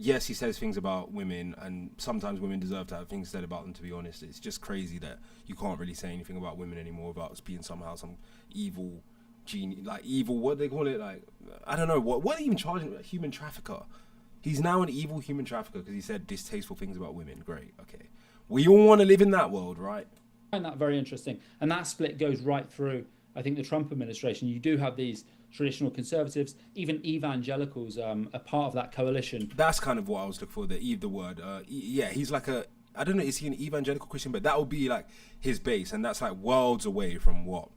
Yes, he says things about women, and sometimes women deserve to have things said about them, to be honest. It's just crazy that you can't really say anything about women anymore without being somehow some evil genie, like evil, what do they call it? Like, I don't know, what are they even charging a human trafficker? He's now an evil human trafficker because he said distasteful things about women. Great, okay. We all want to live in that world, right?
I find that very interesting. And that split goes right through, I think, the Trump administration. You do have these traditional conservatives, even evangelicals are part of that coalition.
That's kind of what I was looking for, the word. He's like I don't know, is he an evangelical Christian? But that would be like his base, and that's like worlds away from what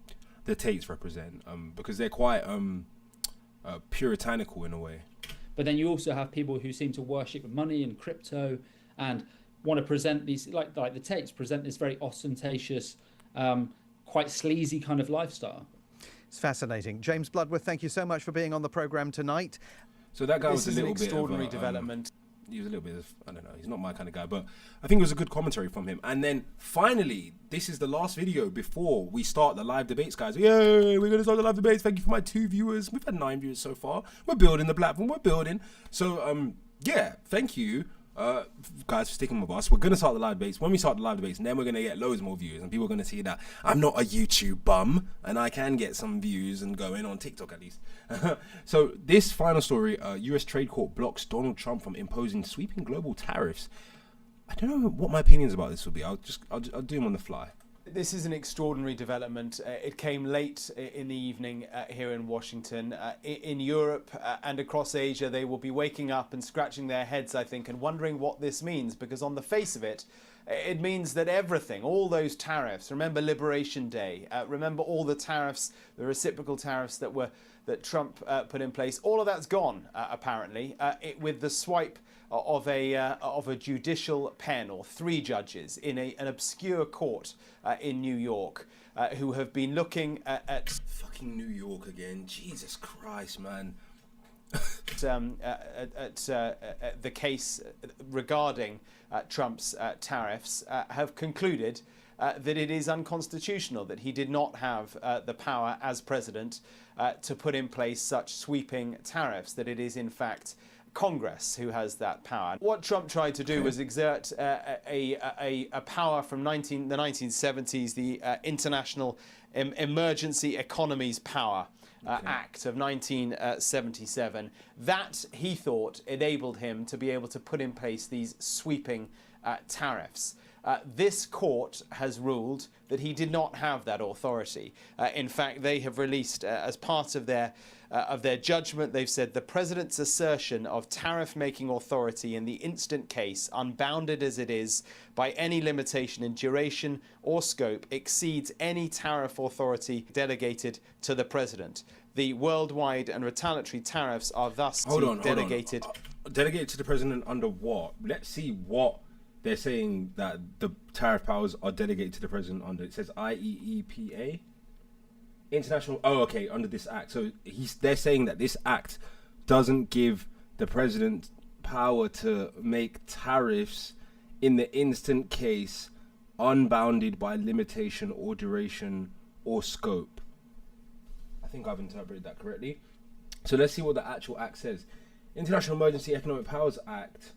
the Tates represent, because they're quite puritanical in a way.
But then you also have people who seem to worship money and crypto and want to present these, like the Tates, present this very ostentatious, quite sleazy kind of lifestyle.
It's fascinating. James Bloodworth, thank you so much for being on the programme tonight.
So that guy was a little bit extraordinary development. He was a little bit of, I don't know, he's not my kind of guy, but I think it was a good commentary from him. And then finally, this is the last video before we start the live debates, guys. Yay, we're going to start the live debates. Thank you for my 2 viewers. We've had 9 viewers so far. We're building the platform. We're building. So, thank you guys, for sticking with us. We're going to start the live debates. When we start the live debates, then we're going to get loads more views, and people are going to see that I'm not a YouTube bum, and I can get some views and go in on TikTok at least. So this final story, US Trade Court blocks Donald Trump from imposing sweeping global tariffs. I don't know what my opinions about this will be. I'll do them on the fly.
This is an extraordinary development. It came late in the evening here in Washington. In Europe and across Asia, they will be waking up and scratching their heads, I think, and wondering what this means, because on the face of it, it means that everything, all those tariffs, remember Liberation Day, remember all the tariffs, the reciprocal tariffs that Trump put in place, all of that's gone, apparently, with the swipe of a judicial pen, or 3 judges in an obscure court in New York who have been looking at
fucking New York again. Jesus Christ, man.
The case regarding Trump's tariffs have concluded that it is unconstitutional, that he did not have the power as president to put in place such sweeping tariffs, that it is in fact Congress who has that power. What Trump tried to do was exert a power from the 1970s, the International Emergency Economies Power Act of 1977. That, he thought, enabled him to be able to put in place these sweeping tariffs. This court has ruled that he did not have that authority. In fact, they have released, as part of their judgment, they've said the president's assertion of tariff-making authority in the instant case, unbounded as it is by any limitation in duration or scope, exceeds any tariff authority delegated to the president. The worldwide and retaliatory tariffs are thus delegated.
Delegated to the president under what? Let's see what they're saying that the tariff powers are delegated to the president under. It says IEEPA. International. Oh, okay. Under this act, so they're saying that this act doesn't give the president power to make tariffs in the instant case, unbounded by limitation or duration or scope. I think I've interpreted that correctly. So let's see what the actual act says. International Emergency Economic Powers Act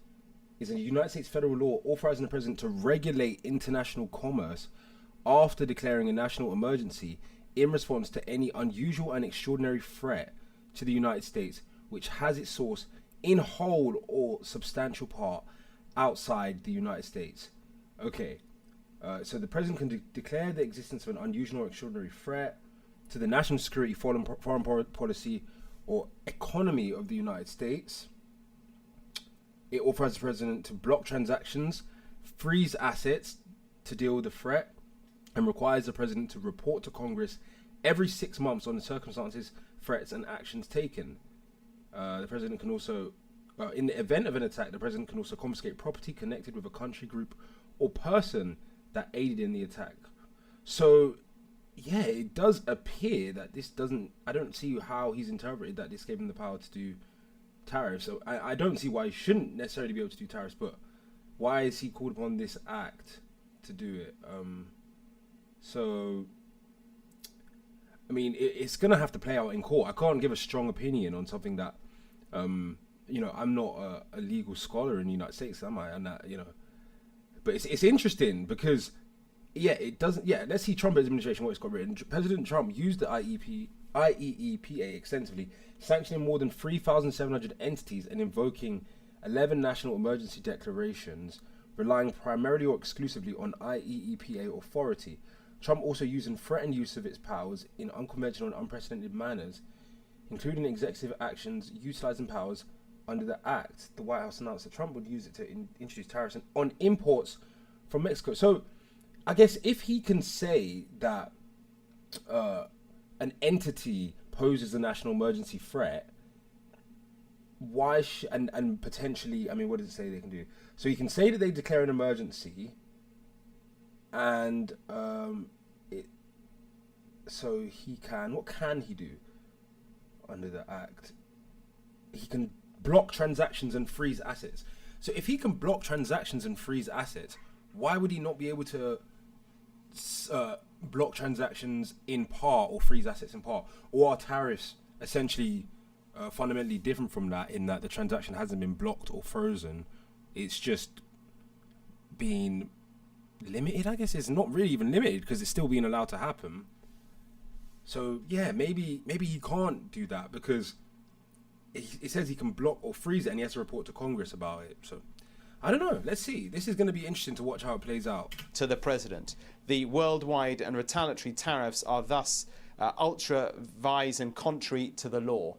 is a United States federal law authorizing the president to regulate international commerce after declaring a national emergency in response to any unusual and extraordinary threat to the United States, which has its source in whole or substantial part outside the United States. Okay, so the president can declare the existence of an unusual or extraordinary threat to the national security, foreign policy, or economy of the United States. It authorizes the president to block transactions, freeze assets to deal with the threat, and requires the president to report to Congress every 6 months on the circumstances, threats, and actions taken. The president can also, in the event of an attack, the president can also confiscate property connected with a country, group, or person that aided in the attack. So, yeah, it does appear that this doesn't... I don't see how he's interpreted that this gave him the power to do tariffs. So I don't see why he shouldn't necessarily be able to do tariffs, but why is he called upon this act to do it? So, I mean, it's going to have to play out in court. I can't give a strong opinion on something that, I'm not a legal scholar in the United States, am I? And that, but it's interesting because, it doesn't, let's see Trump administration, what it's got written. President Trump used the IEEPA extensively, sanctioning more than 3,700 entities and invoking 11 national emergency declarations, relying primarily or exclusively on IEEPA authority. Trump also used and threatened use of its powers in unconventional and unprecedented manners, including executive actions utilizing powers under the act. The White House announced that Trump would use it to introduce tariffs on imports from Mexico. So I guess if he can say that an entity poses a national emergency threat, why and potentially, I mean, what does it say they can do? So he can say that they declare an emergency, and so he can, what can he do under the act? He can block transactions and freeze assets. So if he can block transactions and freeze assets, why would he not be able to block transactions in part or freeze assets in part? Or are tariffs essentially fundamentally different from that, in that the transaction hasn't been blocked or frozen, It's just being limited, I guess. It's not really even limited because it's still being allowed to happen. So yeah, maybe he can't do that because it says he can block or freeze it, and he has to report to Congress about it. So I don't know. Let's see. This is going to be interesting to watch how it plays out.
To the president, the worldwide and retaliatory tariffs are thus ultra vires and contrary to the law.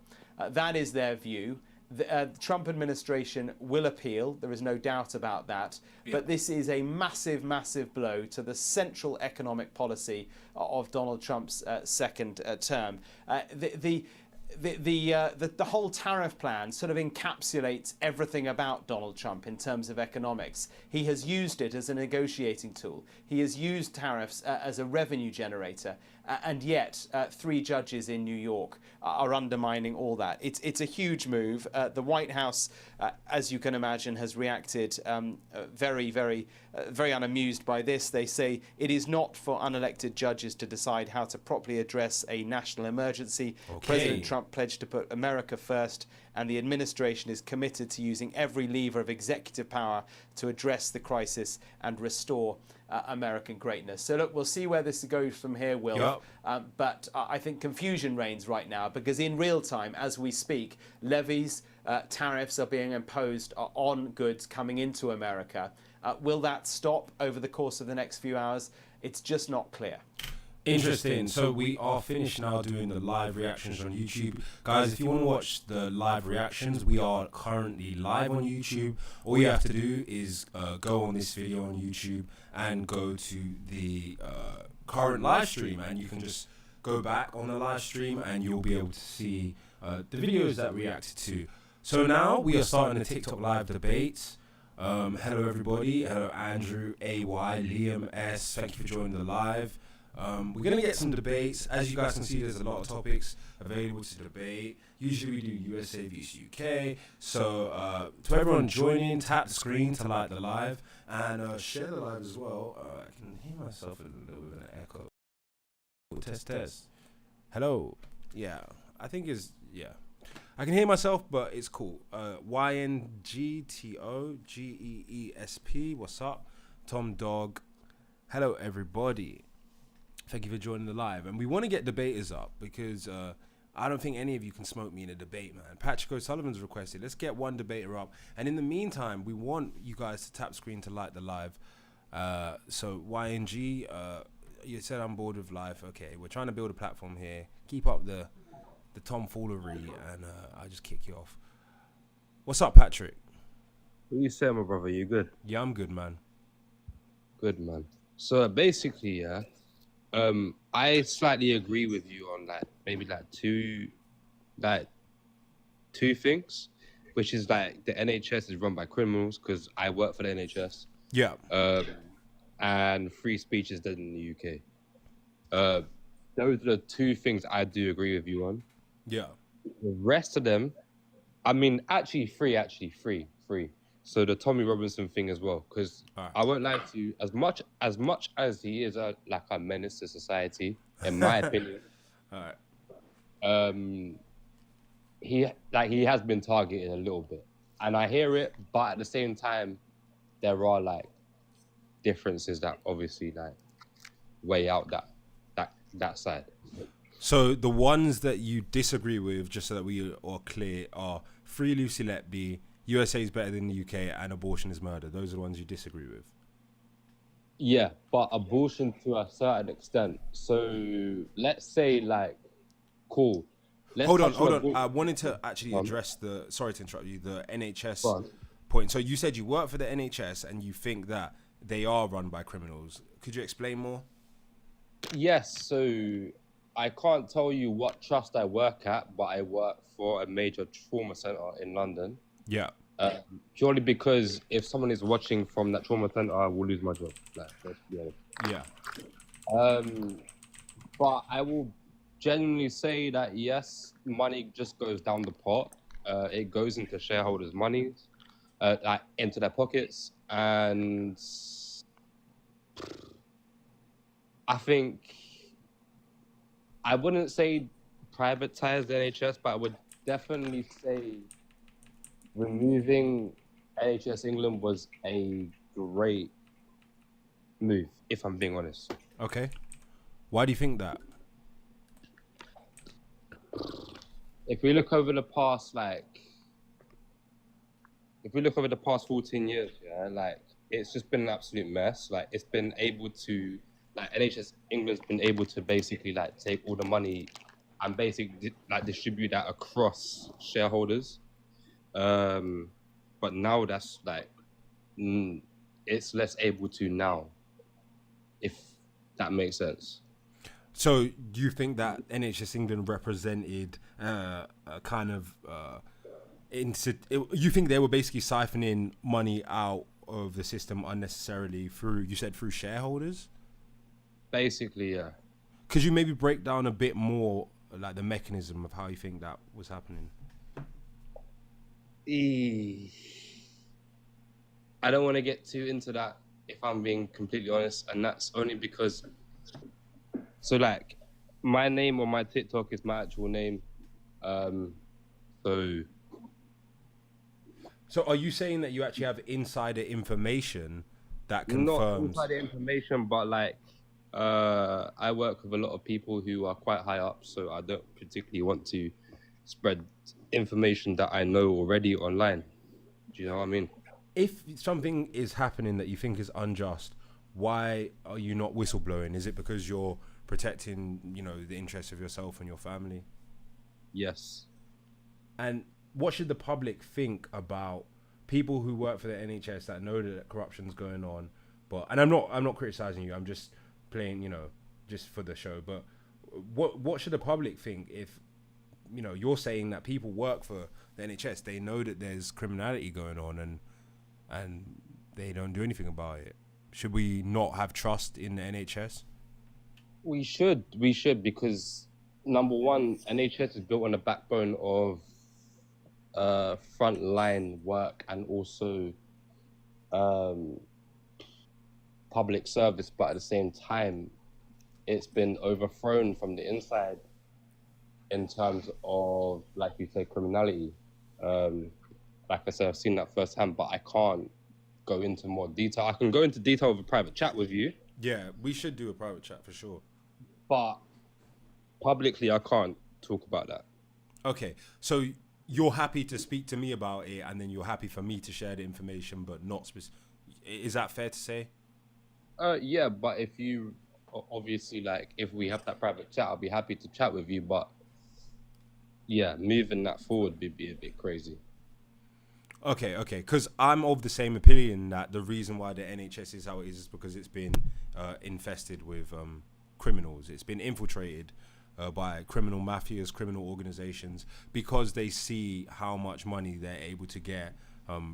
That is their view. The Trump administration will appeal. There is no doubt about that. Yeah. But this is a massive, massive blow to the central economic policy of Donald Trump's second term. The whole tariff plan sort of encapsulates everything about Donald Trump in terms of economics. He has used it as a negotiating tool. He has used tariffs as a revenue generator. And yet, 3 judges in New York are undermining all that. It's a huge move. The White House, as you can imagine, has reacted very, very, very unamused by this. They say it is not for unelected judges to decide how to properly address a national emergency. Okay. President Trump pledged to put America first, and the administration is committed to using every lever of executive power to address the crisis and restore American greatness. So look, we'll see where this goes from here, Will. Yep. But I think confusion reigns right now because in real time, as we speak, levies, tariffs are being imposed on goods coming into America. Will that stop over the course of the next few hours? It's just not clear.
Interesting. So we are finished now doing the live reactions on YouTube. Guys, if you want to watch the live reactions, we are currently live on YouTube. All you have to do is go on this video on YouTube and go to the current live stream, and you can just go back on the live stream and you'll be able to see the videos that we reacted to. So now we are starting the TikTok live debates. Hello everybody. Hello Andrew, AY, Liam S. Thank you for joining the live. We're going to get some debates. As you guys can see, there's a lot of topics available to debate. Usually we do USA vs UK. So to everyone joining, tap the screen to like the live and share the live as well. I can hear myself a little bit of an echo. Test. Hello. Yeah, I think it's, yeah. I can hear myself, but it's cool. YNGTOGEESP. What's up? Tom Dog. Hello, everybody. Thank you for joining the live. And we want to get debaters up because I don't think any of you can smoke me in a debate, man. Patrick O'Sullivan's requested, let's get one debater up. And in the meantime, we want you guys to tap screen to like the live. So YNG, you said I'm bored with life. Okay, we're trying to build a platform here. Keep up the tomfoolery and I'll just kick you off. What's up, Patrick?
What you saying, my brother? You good?
Yeah, I'm good, man.
Good, man. So basically, yeah, I slightly agree with you on like maybe two things, which is like the NHS is run by criminals because I work for the NHS.
Yeah.
And free speech is dead in the UK. Those are the 2 things I do agree with you on.
Yeah.
The rest of them, I mean, free. So the Tommy Robinson thing as well, because right. I won't lie to you, as much as he is like a menace to society, in my opinion.
All right.
He has been targeted a little bit, and I hear it, but at the same time, there are like differences that obviously like weigh out that side.
So the ones that you disagree with, just so that we are clear, are Free Lucy Letby, USA is better than the UK, and abortion is murder. Those are the ones you disagree with.
Yeah, but abortion to a certain extent. So let's say like, cool.
Hold on. I wanted to actually address sorry to interrupt you, the NHS point. So you said you work for the NHS and you think that they are run by criminals. Could you explain more?
Yes, so I can't tell you what trust I work at, but I work for a major trauma centre in London.
Yeah.
Purely because if someone is watching from that trauma centre, I will lose my job. Like,
yeah.
But I will genuinely say that yes, money just goes down the pot. It goes into shareholders' monies, like into their pockets, and I think I wouldn't say privatize the NHS, but I would definitely say removing NHS England was a great move, if I'm being honest.
Okay. Why do you think that?
If we look over the past, if we look over the past 14 years, yeah, like, it's just been an absolute mess. Like, it's been able to, like, NHS England's been able to basically, like, take all the money and basically, like, distribute that across shareholders. But now that's, like, it's less able to now, if that makes sense.
So do you think that NHS England represented a kind of you think they were basically siphoning money out of the system unnecessarily through shareholders?
Basically, yeah.
Could you maybe break down a bit more, like, the mechanism of how you think that was happening?
I don't want to get too into that, if I'm being completely honest, and that's only because, so, like, my name on my TikTok is my actual name,
So are you saying that you actually have insider information that confirms?
Not insider information, but, like, I work with a lot of people who are quite high up, so I don't particularly want to spread information that I know already online. Do you know what I mean?
If something is happening that you think is unjust, why are you not whistleblowing? Is it because you're protecting, the interests of yourself and your family?
Yes.
And what should the public think about people who work for the NHS that know that corruption's going on? And I'm not criticizing you. I'm just playing, just for the show. But what should the public think if, you're saying that people work for the NHS, they know that there's criminality going on and they don't do anything about it? Should we not have trust in the NHS?
We should, because number one, NHS is built on the backbone of frontline work and also public service, but at the same time, it's been overthrown from the inside in terms of, like you say, criminality. Like I said, I've seen that firsthand, but I can't go into more detail. I can go into detail with a private chat with you.
Yeah, we should do a private chat for sure.
But publicly, I can't talk about that.
Okay, so you're happy to speak to me about it, and then you're happy for me to share the information, but not is that fair to say?
Yeah, but if you, obviously, like, if we have that private chat, I'll be happy to chat with you, but yeah, moving that forward would be a bit crazy.
Okay, because I'm of the same opinion that the reason why the NHS is how it is because it's been infested with criminals. It's been infiltrated by criminal mafias, criminal organizations, because they see how much money they're able to get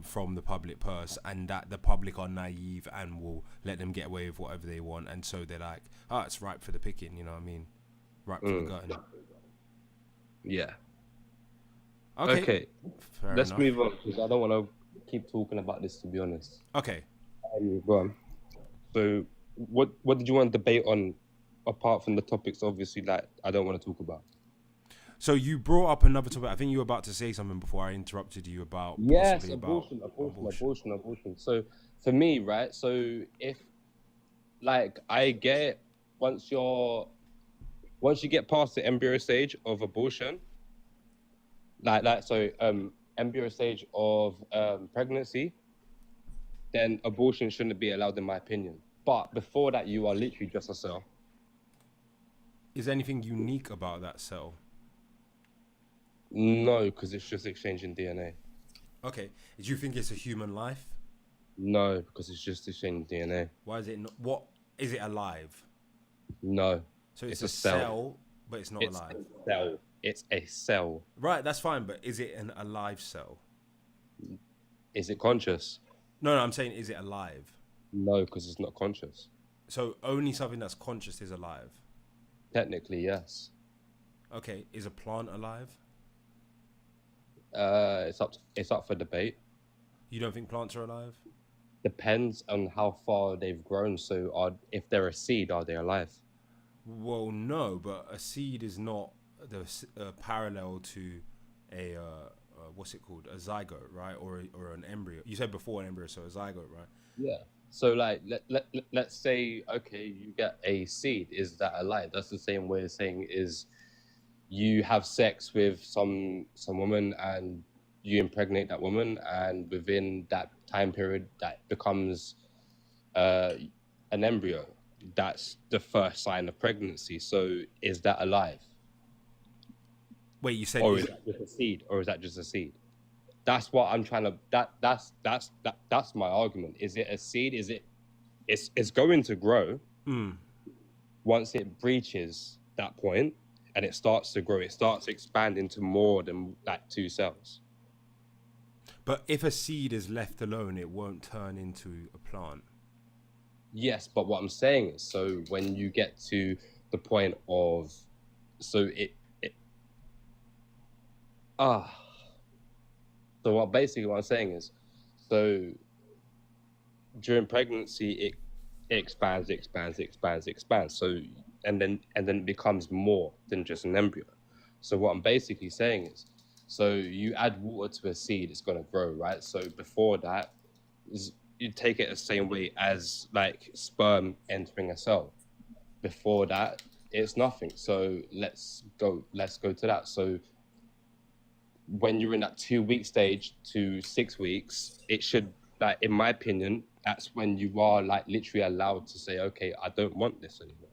from the public purse, and that the public are naive and will let them get away with whatever they want. And so they're like, it's ripe for the picking, you know what I mean? Ripe for the gutting.
Yeah.
Okay.
Let's move on, because I don't want to keep talking about this, to be honest.
Okay.
Go on. So what did you want to debate on, apart from the topics, obviously, that I don't want to talk about?
So you brought up another topic. I think you were about to say something before I interrupted you about...
Yes, abortion. So for me, right, so if, like, I get, once you get past the embryo stage of abortion, embryo stage of pregnancy, then abortion shouldn't be allowed, in my opinion. But before that, you are literally just a cell.
Is there anything unique about that cell?
No, because it's just exchanging DNA.
Okay. Do you think it's a human life?
No, because it's just exchanging DNA.
Why is it not? What is it alive?
No.
So it's a cell, but it's not alive.
It's a cell. It's a cell.
Right, that's fine, but is it an alive cell?
Is it conscious?
No, I'm saying, is it alive?
No, because it's not conscious.
So only something that's conscious is alive?
Technically, yes.
Okay, is a plant alive?
It's up for debate.
You don't think plants are alive?
Depends on how far they've grown. So if they're a seed, are they alive?
Well, no, but a seed is not the parallel to a what's it called, a zygote, right, or an embryo. You said before an embryo, so a zygote, right?
Yeah. So like let's say, okay, you get a seed. Is that alive? That's the same way of saying is you have sex with some woman and you impregnate that woman, and within that time period that becomes an embryo. That's the first sign of pregnancy. So is that alive?
Wait, you said,
or is that just a seed? Or is that just a seed? That's what I'm trying to. That's my argument. Is it a seed? It's going to grow. Once it breaches that point and it starts to grow, it starts to expand into more than like 2 cells.
But if a seed is left alone, it won't turn into a plant.
Yes, but what I'm saying is, so when you get to the point of, so what I'm saying is, so during pregnancy, it expands. So, and then it becomes more than just an embryo. So what I'm basically saying is, so you add water to a seed, it's going to grow, right? So before that, you take it the same way as like sperm entering a cell. Before that, it's nothing. So let's go to that. So when you're in that 2-week stage to 6 weeks, it should, like, in my opinion, that's when you are like literally allowed to say, okay, I don't want this anymore.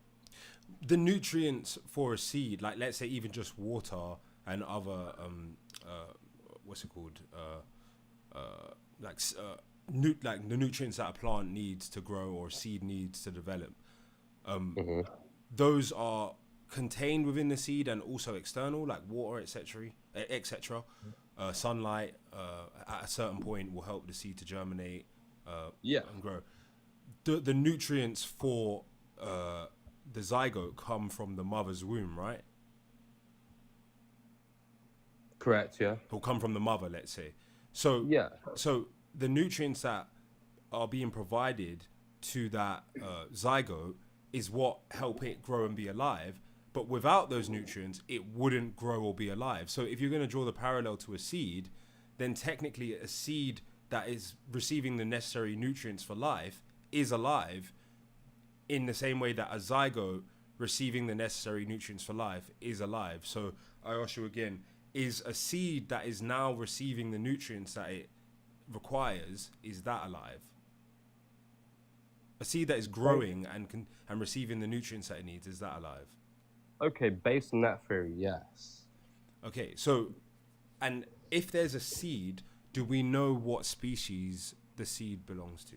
The nutrients for a seed, like let's say even just water and other what's it called, like the nutrients that a plant needs to grow or a seed needs to develop, those are contained within the seed and also external, like water, etc. Sunlight at a certain point will help the seed to germinate and grow. The nutrients for the zygote come from the mother's womb, right?
Correct, yeah.
Will come from the mother, let's say. So so the nutrients that are being provided to that zygote is what help it grow and be alive. But without those nutrients, it wouldn't grow or be alive. So if you're going to draw the parallel to a seed, then technically a seed that is receiving the necessary nutrients for life is alive, in the same way that a zygote receiving the necessary nutrients for life is alive. So I ask you again, is a seed that is now receiving the nutrients that it requires, is that alive? A seed that is growing and receiving the nutrients that it needs, is that alive?
Okay, based on that theory, yes.
Okay, so, and if there's a seed, do we know what species the seed belongs to?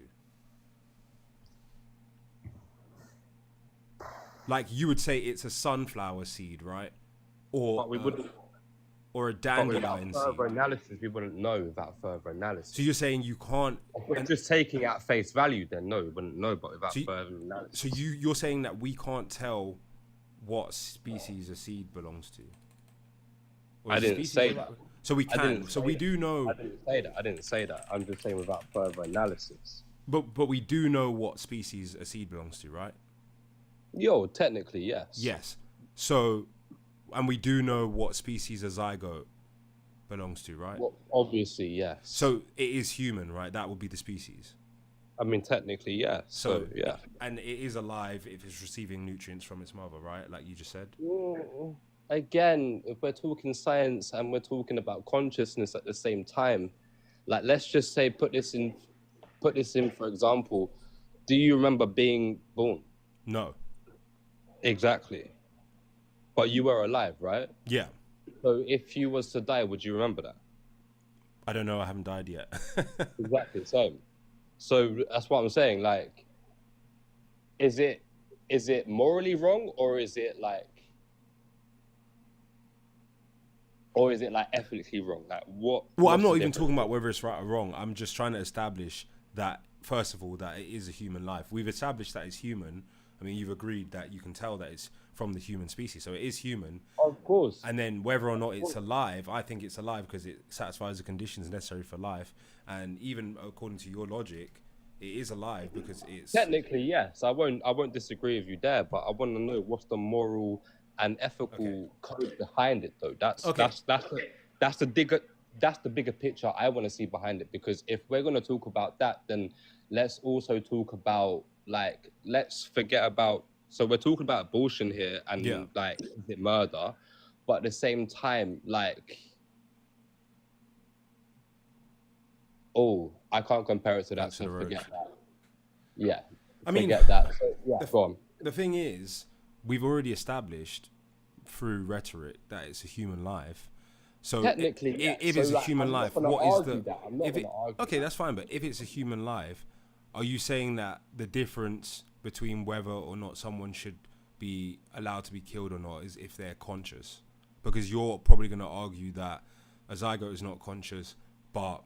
Like, you would say it's a sunflower seed, right? Or
we wouldn't.
Or a dandelion seed.
Further analysis, we wouldn't know without further analysis.
So you're saying you can't...
If we're just taking it at face value, then no, we wouldn't know, but without further analysis.
So you're saying that we can't tell what species a seed belongs to?
I didn't say that.
So we can. So we do know...
I didn't say that. I'm just saying without further analysis.
But we do know what species a seed belongs to, right?
Yo, technically, yes.
Yes. So... And we do know what species a zygote belongs to, right?
Well, obviously, yes.
So it is human, right? That would be the species.
I mean, technically, yes. So yeah.
And it is alive if it's receiving nutrients from its mother, right? Like you just said.
Again, if we're talking science and we're talking about consciousness at the same time, like let's just say put this in for example, do you remember being born?
No.
Exactly. But you were alive, right?
Yeah.
So if you was to die, would you remember that?
I don't know. I haven't died yet.
Exactly. So that's what I'm saying. Like, is it morally wrong, or is it like ethically wrong? Like what?
Well, I'm not even talking about whether it's right or wrong. I'm just trying to establish that, first of all, that it is a human life. We've established that it's human. I mean, you've agreed that you can tell that it's from the human species, so it is human.
Of course.
And then whether or not it's alive, I think it's alive because it satisfies the conditions necessary for life. And even according to your logic, it is alive because it's...
Technically, yes. I won't disagree with you there, but I want to know what's the moral and ethical code behind it, though. That's the that's the bigger picture I want to see behind it. Because if we're going to talk about that, then let's also talk about, like, let's forget about, so we're talking about abortion here and like, is it murder? But at the same time, like, I can't compare it to that, so forget that. Yeah,
I mean,
forget that. So, yeah, go on.
The thing is, we've already established through rhetoric that it's a human life. So
technically,
if
so
it's
like,
a human life, what is the? Okay,
that.
that's fine. But if it's a human life, are you saying that the difference between whether or not someone should be allowed to be killed or not is if they're conscious? Because you're probably going to argue that a zygote is not conscious, but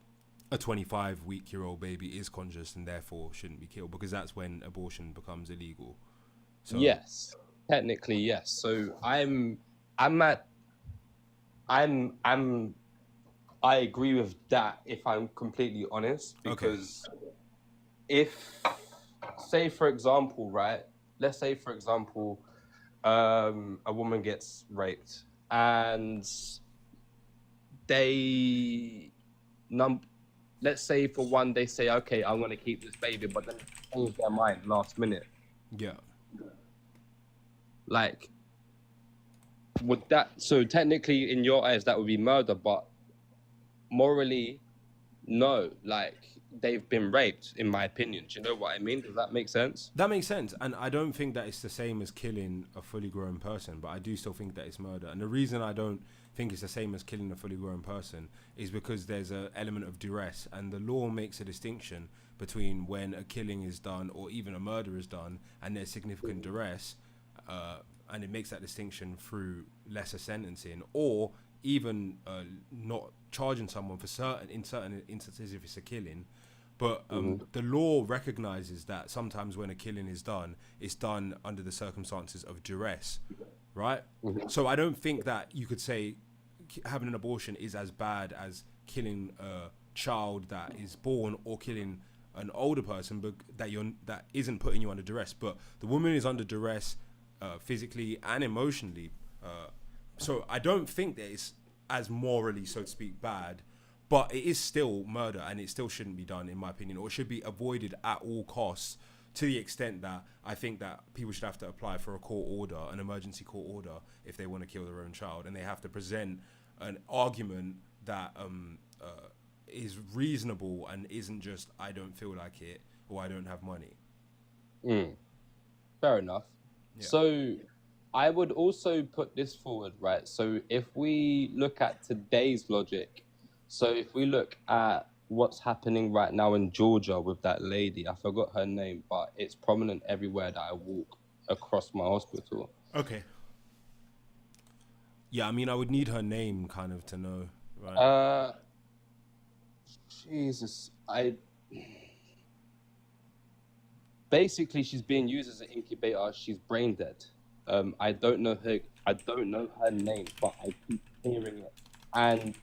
a 25-week-old baby is conscious and therefore shouldn't be killed, because that's when abortion becomes illegal. So
yes, technically yes. So I agree with that, if I'm completely honest, because if, say for example, right, let's say for example, a woman gets raped and let's say for one, they say, okay, I'm going to keep this baby, but then they change their mind last minute.
Yeah.
Like, would that, so technically in your eyes, that would be murder, but morally, no. Like, they've been raped, in my opinion. Do you know what I mean? Does that make sense?
That makes sense. And I don't think that it's the same as killing a fully grown person, but I do still think that it's murder. And the reason I don't think it's the same as killing a fully grown person is because there's an element of duress, and the law makes a distinction between when a killing is done or even a murder is done and there's significant duress, and it makes that distinction through lesser sentencing, or even not charging someone for certain instances if it's a killing. But the law recognizes that sometimes when a killing is done, it's done under the circumstances of duress, right? So I don't think that you could say having an abortion is as bad as killing a child that is born or killing an older person, but that isn't putting you under duress. But the woman is under duress physically and emotionally. So I don't think that it's as morally, so to speak, bad, but it is still murder, and it still shouldn't be done, in my opinion, or should be avoided at all costs, to the extent that I think that people should have to apply for a court order, an emergency court order, if they want to kill their own child, and they have to present an argument that is reasonable and isn't just, I don't feel like it, or I don't have money.
Fair enough. Yeah. So I would also put this forward, right? So if we look at today's logic, so if we look at what's happening right now in Georgia with that lady, I forgot her name, but it's prominent everywhere that I walk across my hospital.
Okay. Yeah, I mean, I would need her name kind of to know, right?
Jesus, basically she's being used as an incubator. She's brain dead. I don't know her name, but I keep hearing it. And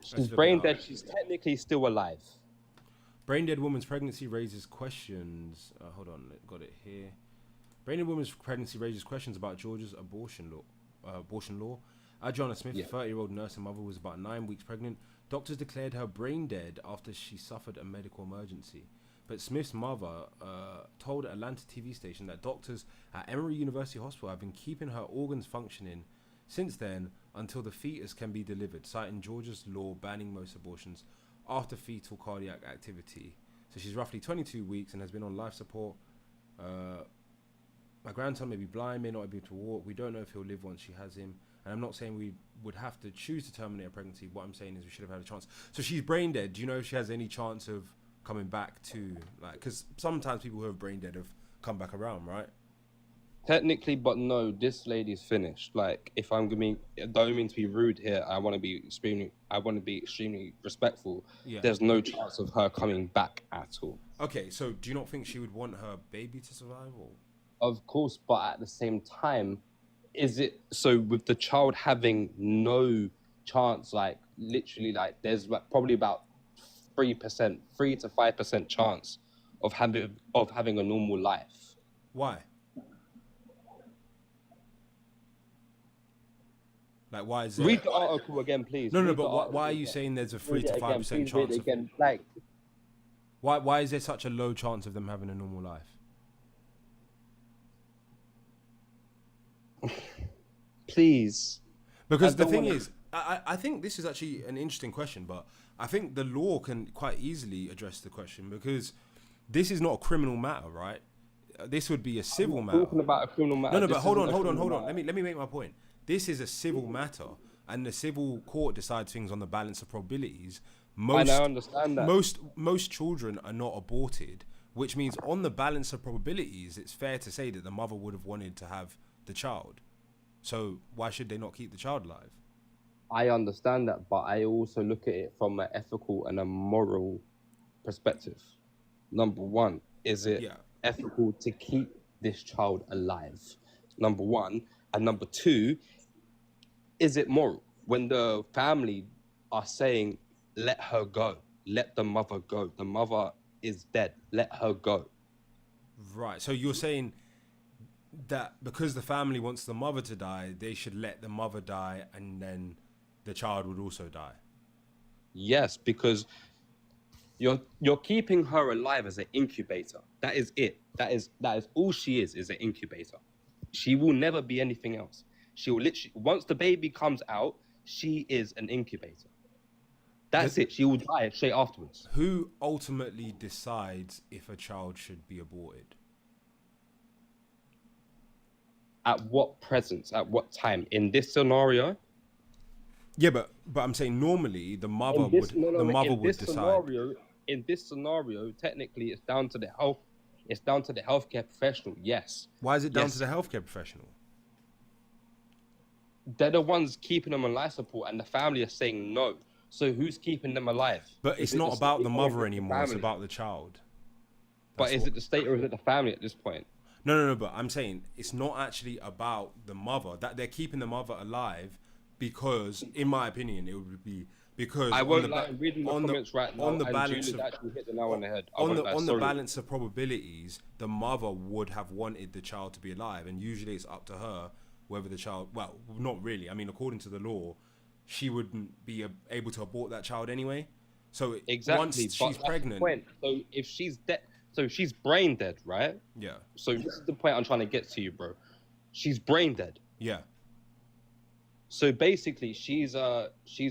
she's brain dead. She's technically still alive.
Brain dead woman's pregnancy raises questions. Hold on, got it here. Brain dead woman's pregnancy raises questions about Georgia's abortion law. Adriana Smith, a 30-year-old nurse and mother, was about 9 weeks pregnant. Doctors declared her brain dead after she suffered a medical emergency. But Smith's mother told Atlanta TV station that doctors at Emory University Hospital have been keeping her organs functioning since then until the fetus can be delivered, citing Georgia's law banning most abortions after fetal cardiac activity. So she's roughly 22 weeks and has been on life support. My grandson may be blind, may not be able to walk. We don't know if he'll live once she has him. And I'm not saying we would have to choose to terminate a pregnancy. What I'm saying is we should have had a chance. So she's brain dead. Do you know if she has any chance of coming back to, like, because sometimes people who are brain dead have come back around, right?
Technically, but no, this lady's finished. Like, if I'm gonna be, don't mean to be rude here. I want to be extremely respectful. Yeah. There's no chance of her coming back at all.
Okay, so do you not think she would want her baby to survive, or?
Of course, but at the same time, is it so with the child having no chance? Like, literally, like, there's like probably about 3 to 5% chance of having a normal life.
Why? Like, why is it?
Read the article again, please.
No,
Read the
but
article
why are you
again.
saying there's a 3
Read
to
it
5%
again. Please read
chance
it
of?
again. Like,
Why is there such a low chance of them having a normal life?
please.
Because the thing is, I think this is actually an interesting question, but I think the law can quite easily address the question because this is not a criminal matter, right? This would be a civil matter.
Talking about a criminal matter.
No, but
This
hold
isn't a
on.
criminal matter.
Let me make my point. This is a civil matter, and the civil court decides things on the balance of probabilities.
And I understand that.
Most children are not aborted, which means on the balance of probabilities, it's fair to say that the mother would have wanted to have the child. So why should they not keep the child alive?
I understand that, but I also look at it from an ethical and a moral perspective. Number one, is it ethical to keep this child alive? Number one. And number two, is it moral? When the family are saying, let her go, let the mother go. The mother is dead, let her go.
Right, so you're saying that because the family wants the mother to die, they should let the mother die and then the child would also die?
Yes, because you're keeping her alive as an incubator. That is it. That is all she is an incubator. She will never be anything else. She will literally, once the baby comes out, she is an incubator. That's it. She will die straight afterwards.
Who ultimately decides if a child should be aborted?
At what presence? At what time? In this scenario?
Yeah, but I'm saying normally the mother would decide.
In this scenario, technically, it's down to the healthcare professional. Yes.
Why is it down to the healthcare professional?
They're the ones keeping them on life support, and the family are saying no. So who's keeping them alive?
But it's not about the mother anymore. It's about the child.
But is it the state or is it the family at this point?
No. But I'm saying it's not actually about the mother. That they're keeping the mother alive because, in my opinion, it would be because
I won't lie. I'm reading the comments right now.
On the balance of
actually hit the nail on the head.
On the balance of probabilities, the mother would have wanted the child to be alive, and usually it's up to her whether the child. Well, not really. I mean, according to the law, she wouldn't be able to abort that child anyway. So once she's pregnant,
so if she's dead, so she's brain dead, right?
Yeah.
So this is the point I'm trying to get to you, bro. She's brain dead.
Yeah.
So basically, she's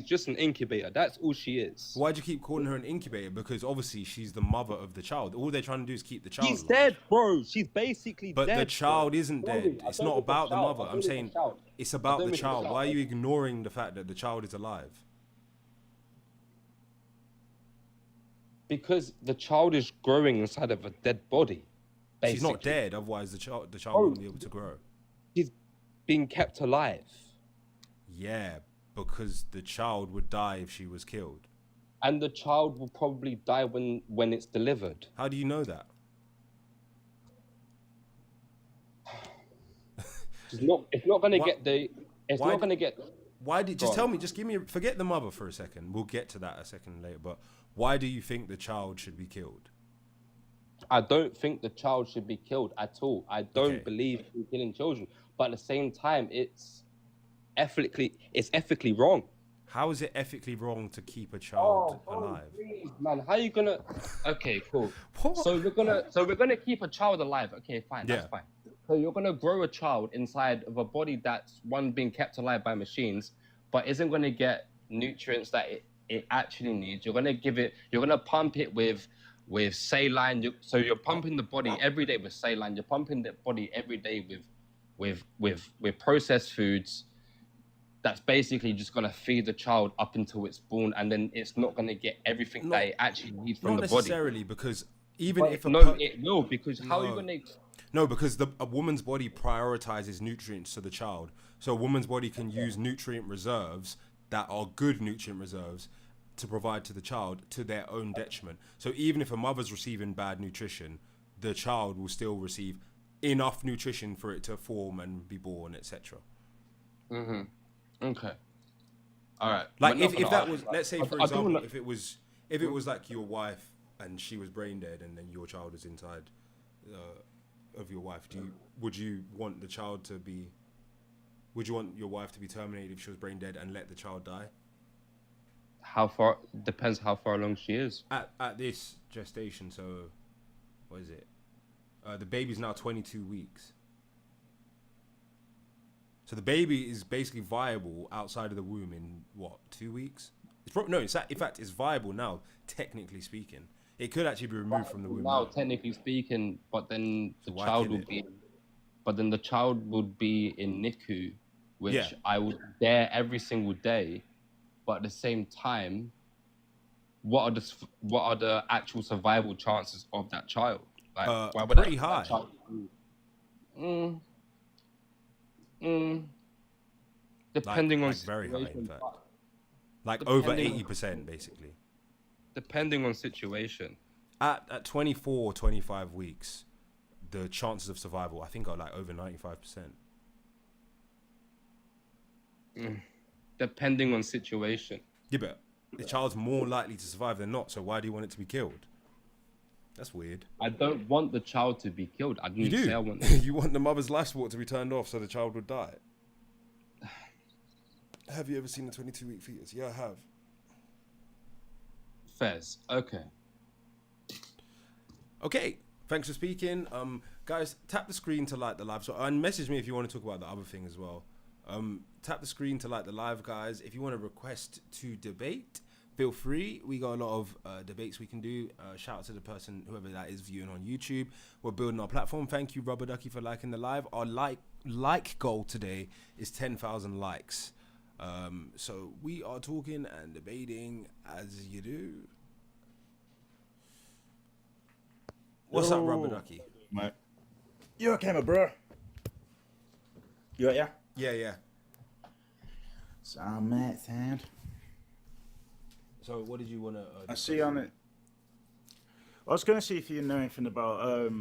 just an incubator. That's all she is.
Why'd you keep calling her an incubator? Because obviously she's the mother of the child. All they're trying to do is keep the child.
She's dead, bro. She's basically
dead. But the child
bro.
isn't dead. It's not about the mother. I'm saying it's about the child. Why are you ignoring the fact that the child is alive?
Because the child is growing inside of a dead body. Basically.
She's not dead. Otherwise, the child wouldn't be able to grow.
She's being kept alive.
Yeah, because the child would die if she was killed.
And the child will probably die when it's delivered.
How do you know that?
It's not going to get the... It's not going to get...
Why did... Just tell me, just give me... Forget the mother for a second. We'll get to that a second later. But why do you think the child should be killed?
I don't think the child should be killed at all. I don't believe in killing children. But at the same time, it's ethically wrong.
How is it ethically wrong to keep a child alive?
Please, man, how are you gonna? Okay, cool. So we're gonna keep a child alive. Okay, fine, that's fine. So you're gonna grow a child inside of a body that's being kept alive by machines, but isn't gonna get nutrients that it actually needs. You're gonna pump it with saline. So you're pumping the body every day with saline. You're pumping the body every day with processed foods. That's basically just going to feed the child up until it's born, and then it's not going to get everything that it actually needs from the body.
Not necessarily, because even if
it will, because how are you going to...
No, because a woman's body prioritizes nutrients to the child. So a woman's body can use nutrient reserves that are good nutrient reserves to provide to the child to their own detriment. So even if a mother's receiving bad nutrition, the child will still receive enough nutrition for it to form and be born, etc.
Mm-hmm. Okay. All right.
Like if that was, let's say for example, if it was like your wife and she was brain dead and then your child is inside of your wife, would you want the child to be Would you want your wife to be terminated if she was brain dead and let the child die?
How far? Depends how far along she is.
At this gestation, so what is it? The baby's now 22 weeks. So the baby is basically viable outside of the womb in what, 2 weeks? In fact, it's viable now, technically speaking. It could actually be removed from the womb.
Now, technically speaking, but then the child would be, in NICU, which I would there every single day. But at the same time, what are the actual survival chances of that child? Like, why would
pretty high.
Depending on
very high, in fact. Like over 80%, basically.
Depending on situation.
At 24 or 25 weeks, the chances of survival, I think, are like over 95%.
Depending on situation.
Yeah, but the child's more likely to survive than not, so why do you want it to be killed? That's weird.
I don't want the child to be killed. I didn't say I want
You want the mother's life support to be turned off so the child would die. Have you ever seen a 22-week fetus? Yeah, I have.
Fez. Okay.
Okay, thanks for speaking. Guys, tap the screen to like the live. And message me if you want to talk about the other thing as well. Tap the screen to like the live, guys. If you want to request to debate, feel free. We got a lot of debates we can do. Shout out to the person, whoever that is, viewing on YouTube. We're building our platform. Thank you, Rubber Ducky, for liking the live. Our like goal today is 10,000 likes. So we are talking and debating as you do. What's up, Rubber Ducky?
Mate. You okay, my bro? You right, yeah?
Yeah.
So, mate, sound.
So, what did you want to...
I see on it. I was going to see if you know anything about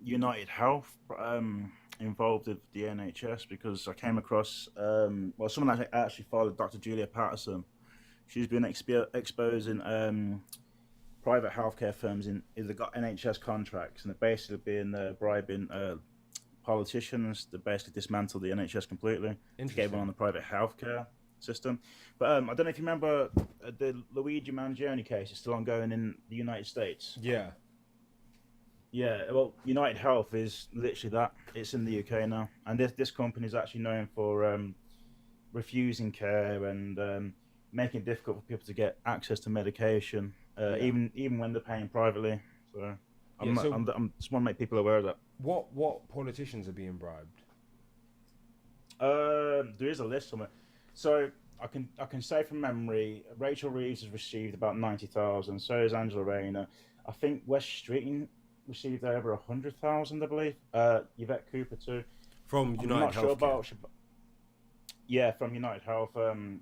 United Health involved with the NHS, because I came across, someone that actually followed Dr. Julia Patterson. She's been exposing private healthcare firms they've got NHS contracts, and they're basically been bribing politicians to basically dismantle the NHS completely to get everyone on the private healthcare system. But I don't know if you remember the Luigi Mangione case is still ongoing in the United States.
Yeah.
Yeah, well, United Health is literally that. It's in the UK now, and this company is actually known for refusing care and making it difficult for people to get access to medication, even when they're paying privately. So I just want to make people aware of that.
What politicians are being bribed?
There is a list somewhere. So I can say from memory, Rachel Reeves has received about 90,000. So has Angela Rayner. I think West Streeting received over 100,000, I believe. Yvette Cooper too.
From United Health. I'm not sure about.
Yeah, from United Health.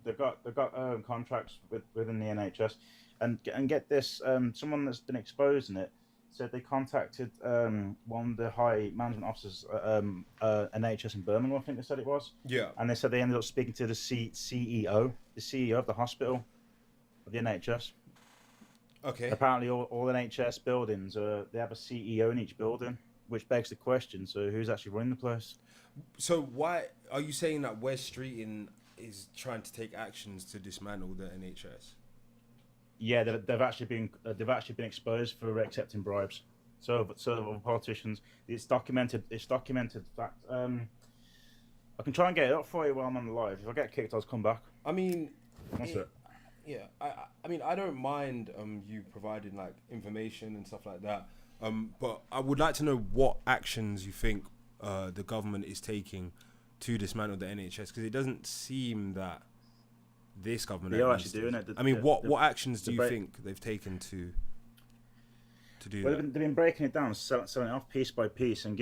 They've got contracts within the NHS, and get this. Someone that's been exposed in it said they contacted one of the high management officers at NHS in Birmingham, I think they said it was.
Yeah.
And they said they ended up speaking to the CEO of the hospital of the NHS.
Okay.
Apparently, all NHS buildings they have a CEO in each building, which begs the question: so who's actually running the place?
So why are you saying that West Streeting is trying to take actions to dismantle the NHS?
Yeah, they've actually been exposed for accepting bribes. So politicians, it's documented. It's documented fact. I can try and get it up for you while I'm on the live. If I get kicked, I'll come back.
I mean,
that's it.
Yeah, I mean, I don't mind you providing like information and stuff like that. But I would like to know what actions you think the government is taking to dismantle the NHS, because it doesn't seem that this government.
They are actually doing it.
I mean, what actions do you think they've taken to do that?
They've been breaking it down, selling it off piece by piece, and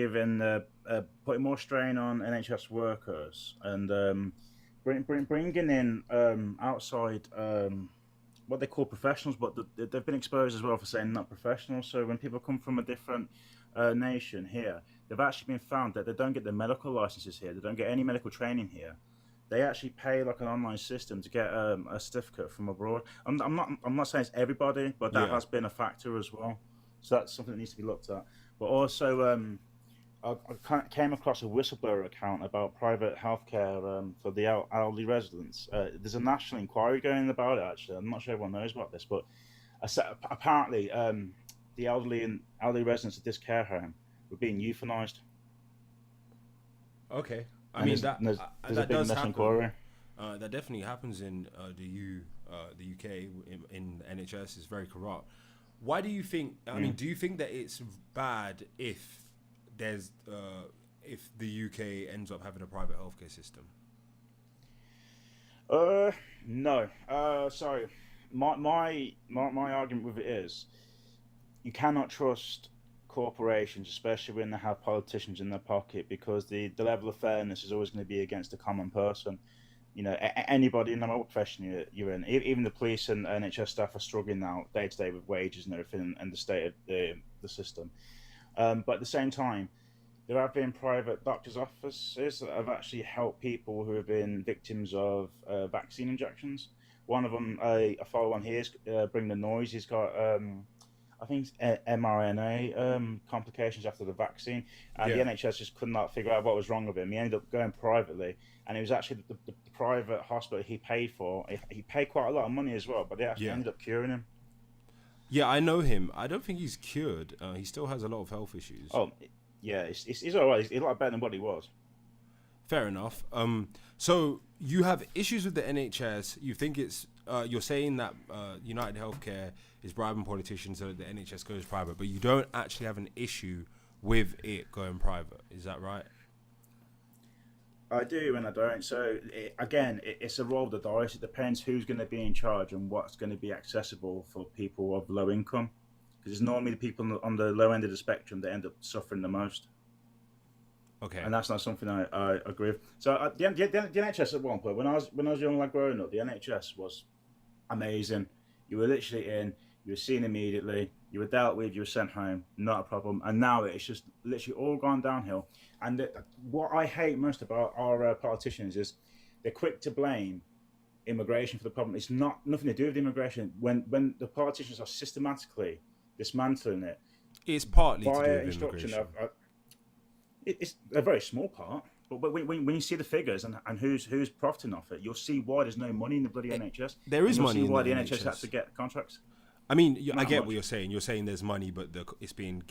putting more strain on NHS workers, and bringing in outside what they call professionals, but they've been exposed as well for saying not professionals. So when people come from a different nation here, they've actually been found that they don't get their medical licenses here. They don't get any medical training here. They actually pay like an online system to get a certificate from abroad. I'm not saying it's everybody, but that has been a factor as well. So that's something that needs to be looked at. But also, came across a whistleblower account about private healthcare for the elderly residents. There's a national inquiry going about it, actually. I'm not sure everyone knows about this, but apparently the elderly residents of this care home were being euthanized.
Okay. I
And
mean,
there's a
that
big
does
national
happen.
inquiry.
That definitely happens in the UK, in NHS. It's very corrupt. Why do you think? I mean, do you think that it's bad if there's if the UK ends up having a private healthcare system?
No. Sorry. My argument with it is you cannot trust corporations, especially when they have politicians in their pocket, because the level of fairness is always going to be against the common person. You know, anybody, no matter what profession you're in, even the police and NHS staff are struggling now day to day with wages and everything, and the state of the system. But at the same time, there have been private doctors' offices that have actually helped people who have been victims of vaccine injections. One of them, I follow on here, is Bring the Noise. He's got, I think, mRNA complications after the vaccine, and the NHS just could not figure out what was wrong with him. He ended up going privately, and it was actually the private hospital he paid for. He paid quite a lot of money as well, but they actually ended up curing him.
Yeah, I know him. I don't think he's cured. He still has a lot of health issues.
Oh, yeah, he's all right. He's a lot better than what he was.
Fair enough. So you have issues with the NHS. You think it's you're saying that United Healthcare is bribing politicians so that the NHS goes private, but you don't actually have an issue with it going private. Is that right?
I do and I don't. So it's a roll of the dice. It depends who's going to be in charge and what's going to be accessible for people of low income, because it's normally the people on the low end of the spectrum that end up suffering the most.
Okay.
And that's not something I agree with. So the NHS at one point, when I was young, like growing up, the NHS was amazing. You were literally in, you were seen immediately, you were dealt with, you were sent home, not a problem. And now it's just literally all gone downhill. And what I hate most about our politicians is they're quick to blame immigration for the problem. It's nothing to do with immigration. When the politicians are systematically dismantling it,
it's partly to do
via
with
instruction
immigration.
It's a very small part, but when you see the figures and who's profiting off it, you'll see why there's no money in the bloody NHS.
There is money
see
in
why
the
the NHS
NHS.
has to get contracts.
I mean, I
Not
get
much.
what you're saying. You're saying there's money, but it's being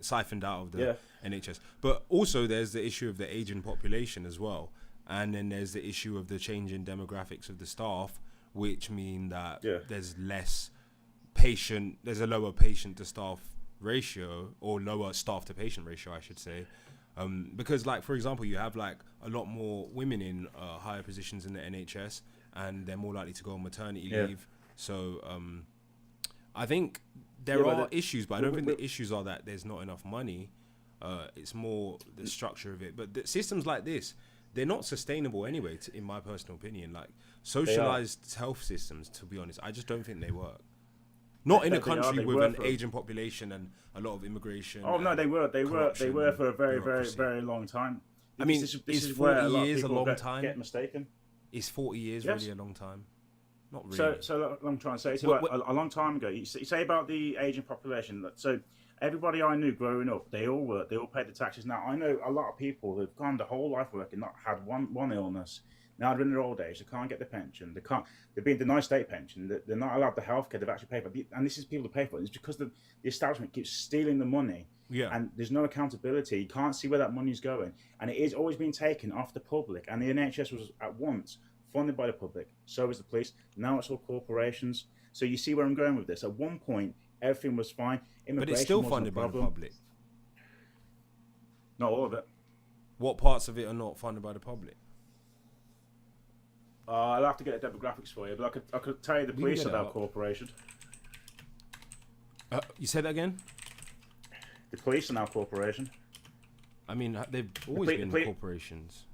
siphoned out of the NHS. But also there's the issue of the aging population as well, and then there's the issue of the changing demographics of the staff, which mean that there's a lower patient to staff ratio, or lower staff to patient ratio, I should say. Because, like, for example, you have like a lot more women in higher positions in the NHS, and they're more likely to go on maternity leave. So I think there are issues, but I don't think the issues are that there's not enough money. It's more the structure of it. But the systems like this, they're not sustainable anyway, in my personal opinion. Like socialized health systems, to be honest, I just don't think they work. Not in a country with an aging population and a lot of immigration.
Oh no, they were for a very, very, very long time. I mean, this is where a lot of people get mistaken.
Is 40 years really a long time? Not really.
So I'm trying to say, a long time ago, you say about the aging population. So everybody I knew growing up, they all paid the taxes. Now I know a lot of people who've gone the whole life working, not had one illness. Now they're in their old age, they can't get the pension. They're being denied state pension. They're not allowed the healthcare they've actually paid for. And this is people to pay for it. It's because the establishment keeps stealing the money. Yeah. And there's no accountability. You can't see where that money's going. And it is always being taken off the public. And the NHS was at once funded by the public. So was the police. Now it's all corporations. So you see where I'm going with this. At one point, everything was fine.
But it's still funded by the public.
Not all of it.
What parts of it are not funded by the public?
I'll have to get the demographics for you, but I could tell you the police are now corporation.
You said that again?
The police are now corporation.
I mean, they've always been corporations.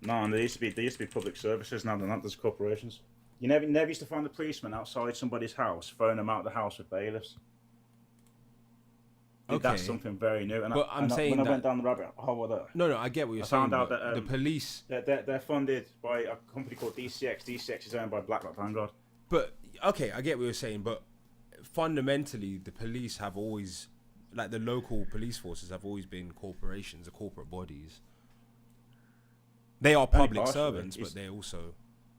No, and they used to be public services. Now they're not. There's corporations. You never used to find the policeman outside somebody's house, throwing them out of the house with bailiffs. Okay. That's something very new. And
I
went down the rabbit hole with that.
No, I get what you're saying.
I found out that
the police
they're funded by a company called DCX. DCX is owned by BlackRock Vanguard.
But okay, I get what you're saying. But fundamentally, the police have always like the local police forces have always been corporations, or corporate bodies. They are public servants, but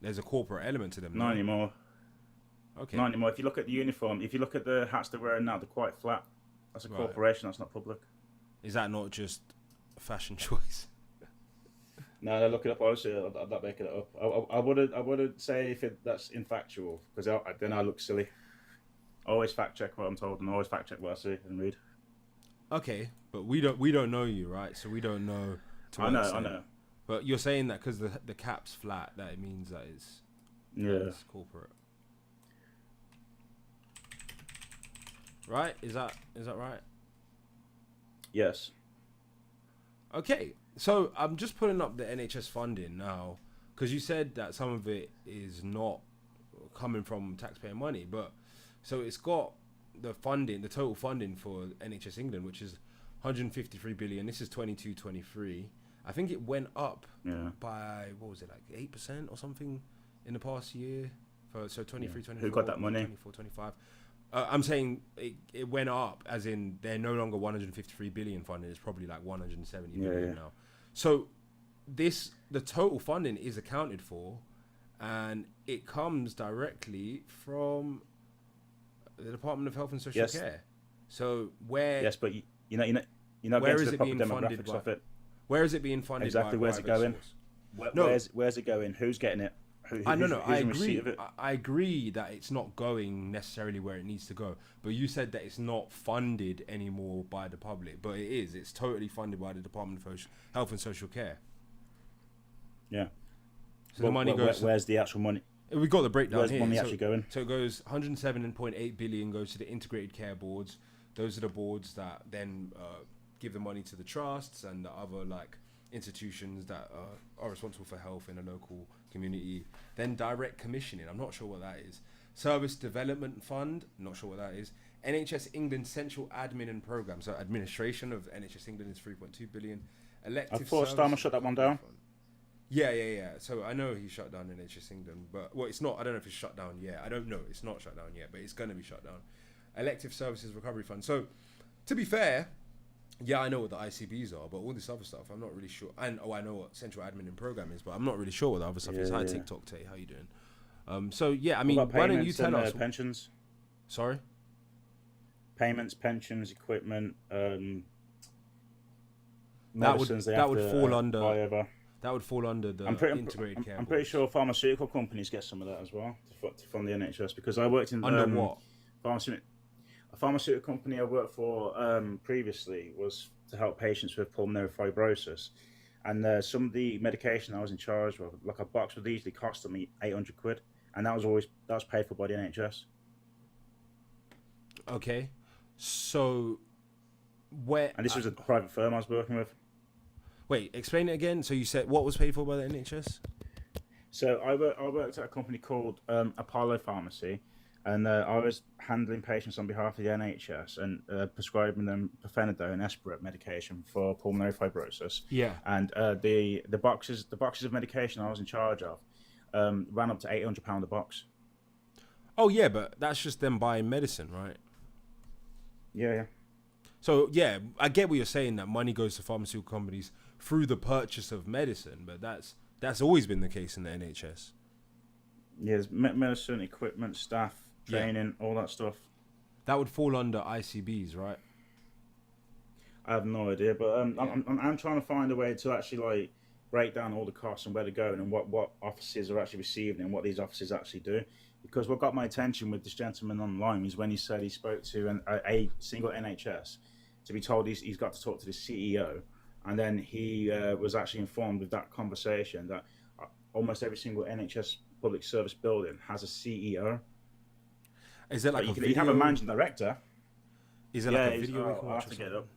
there's a corporate element to them.
Not anymore.
Okay.
Not anymore. If you look at the uniform, if you look at the hats they're wearing now, they're quite flat. That's a corporation. That's not public.
Is that not just a fashion choice?
No, look it up. Obviously, I'm not making it up. I wouldn't say if that's infactual, because then I look silly. I always fact check what I'm told, and I always fact check what I see and read.
Okay, but we don't know you, right? So we don't know.
I know.
But you're saying that because the cap's flat, that it means that it's corporate, right? Is that right?
Yes.
Okay, so I'm just putting up the NHS funding now, because you said that some of it is not coming from taxpayer money, but so it's got the total funding for NHS England, which is 153 billion. This is 22-23. I think it went up by, what was it, like 8% or something in the past year. So 23, 24.
Who got that money?
24, 25. I'm saying it went up, as in they're no longer 153 billion funding. It's probably like 170 billion now. So the total funding is accounted for, and it comes directly from the Department of Health and Social Care. So where?
Yes, but you're not getting to the proper demographics of it.
Where is it being funded?
Exactly. Where's it going? Where's it going? Who's getting it? I
agree. I agree that it's not going necessarily where it needs to go. But you said that it's not funded anymore by the public. But it is. It's totally funded by the Department of Health and Social Care.
Yeah.
So the money goes.
Where's the actual money?
We got the breakdown
Where's
here.
money actually going?
So it goes 107.8 billion goes to the integrated care boards. Those are the boards that then give the money to the trusts and the other like institutions that are responsible for health in a local community. Then direct commissioning, I'm not sure what that is. Service Development Fund, not sure what that is. NHS England Central Admin and Programme, so administration of NHS England is 3.2 billion.
I thought Starmer shut that one down.
Yeah. So I know he shut down NHS England, but it's not. I don't know if it's shut down yet. I don't know. It's not shut down yet, but it's going to be shut down. Elective Services Recovery Fund. So, to be fair, yeah, I know what the ICBs are, but all this other stuff, I'm not really sure. And I know what Central Admin and Programme is, but I'm not really sure what the other stuff is. Hi, TikTok, Tate, how you doing? So yeah, I mean, why don't you tell us?
Pensions.
Sorry.
Payments, pensions, equipment.
That would fall under. That would fall under the integrated care.
I'm pretty sure pharmaceutical companies get some of that as well to fund the NHS, because I worked in
under what?
A pharmaceutical company I worked for previously was to help patients with pulmonary fibrosis, and some of the medication I was in charge of, like a box, would easily cost me 800 quid, and that was paid for by the NHS.
Okay, so where?
And this was a private firm I was working with.
Wait, explain it again. So you said what was paid for by the NHS?
So I worked at a company called Apollo Pharmacy, and I was handling patients on behalf of the NHS and prescribing them pirfenidone and Esprit medication for pulmonary fibrosis.
Yeah.
And the boxes of medication I was in charge of ran up to £800 a box.
Oh yeah, but that's just them buying medicine, right?
Yeah.
So yeah, I get what you're saying, that money goes to pharmaceutical companies through the purchase of medicine, but that's always been the case in the NHS.
Yeah, there's medicine, equipment, staff, training, all that stuff.
That would fall under ICBs, right?
I have no idea, but I'm trying to find a way to actually like break down all the costs and where they're going and what offices are actually receiving and what these offices actually do. Because what got my attention with this gentleman online is when he said he spoke to a single NHS to be told he's got to talk to the CEO, and then he was actually informed of that conversation that almost every single NHS public service building has a CEO.
Is it like
you can have a managing director?
Is it like a video?
I'll have to get it up.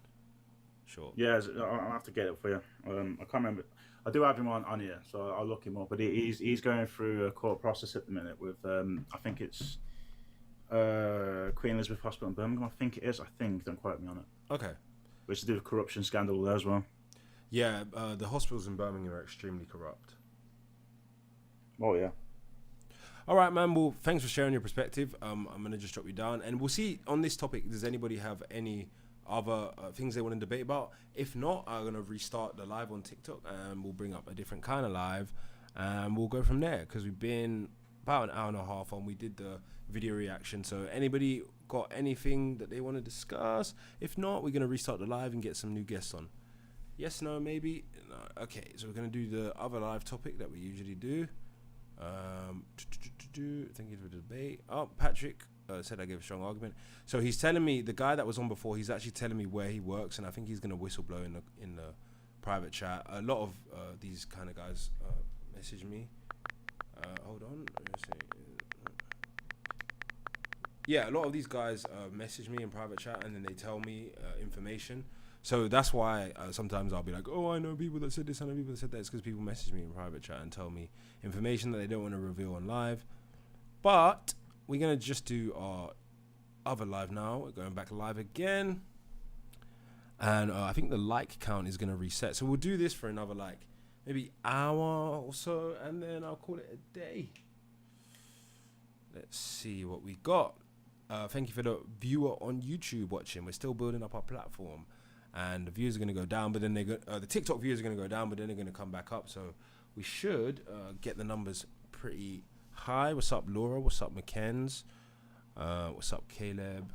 Sure.
Yeah, I'll have to get it for you. I can't remember. I do have him on here, so I'll look him up. But he's going through a court process at the minute with I think it's Queen Elizabeth Hospital in Birmingham. I think it is. Don't quote me on it.
Okay.
Which to do with corruption scandal there as well.
Yeah, the hospitals in Birmingham are extremely corrupt.
Oh yeah.
All right, man. Well, thanks for sharing your perspective. I'm gonna just drop you down, and we'll see on this topic. Does anybody have any other things they want to debate about. If not, I'm gonna restart the live on TikTok and we'll bring up a different kind of live, and we'll go from there, because we've been about an hour and a half on. We did the video reaction, so anybody got anything that they want to discuss? If not, we're gonna restart the live and get some new guests on. Yes, no, maybe. No. Okay, so we're gonna do the other live topic that we usually do. Thank you for the debate. Oh, Patrick said I gave a strong argument. So he's telling me, the guy that was on before, he's actually telling me where he works, and I think he's gonna whistleblow in the private chat. A lot of these kind of guys message me. Hold on. Yeah, a lot of these guys message me in private chat, and then they tell me information. So that's why sometimes I'll be like, oh, I know people that said this, I know people that said that. It's because people message me in private chat and tell me information that they don't want to reveal on live. But we're going to just do our other live now. We're going back live again. And I think the like count is going to reset. So we'll do this for another, like, maybe hour or so, and then I'll call it a day. Let's see what we got. Thank you for the viewer on YouTube watching. We're still building up our platform. And the views are going to go down, but then the TikTok views are going to go down, but then they're going to come back up. So we should get the numbers pretty high. What's up, Laura? What's up, McKenz? What's up, Caleb?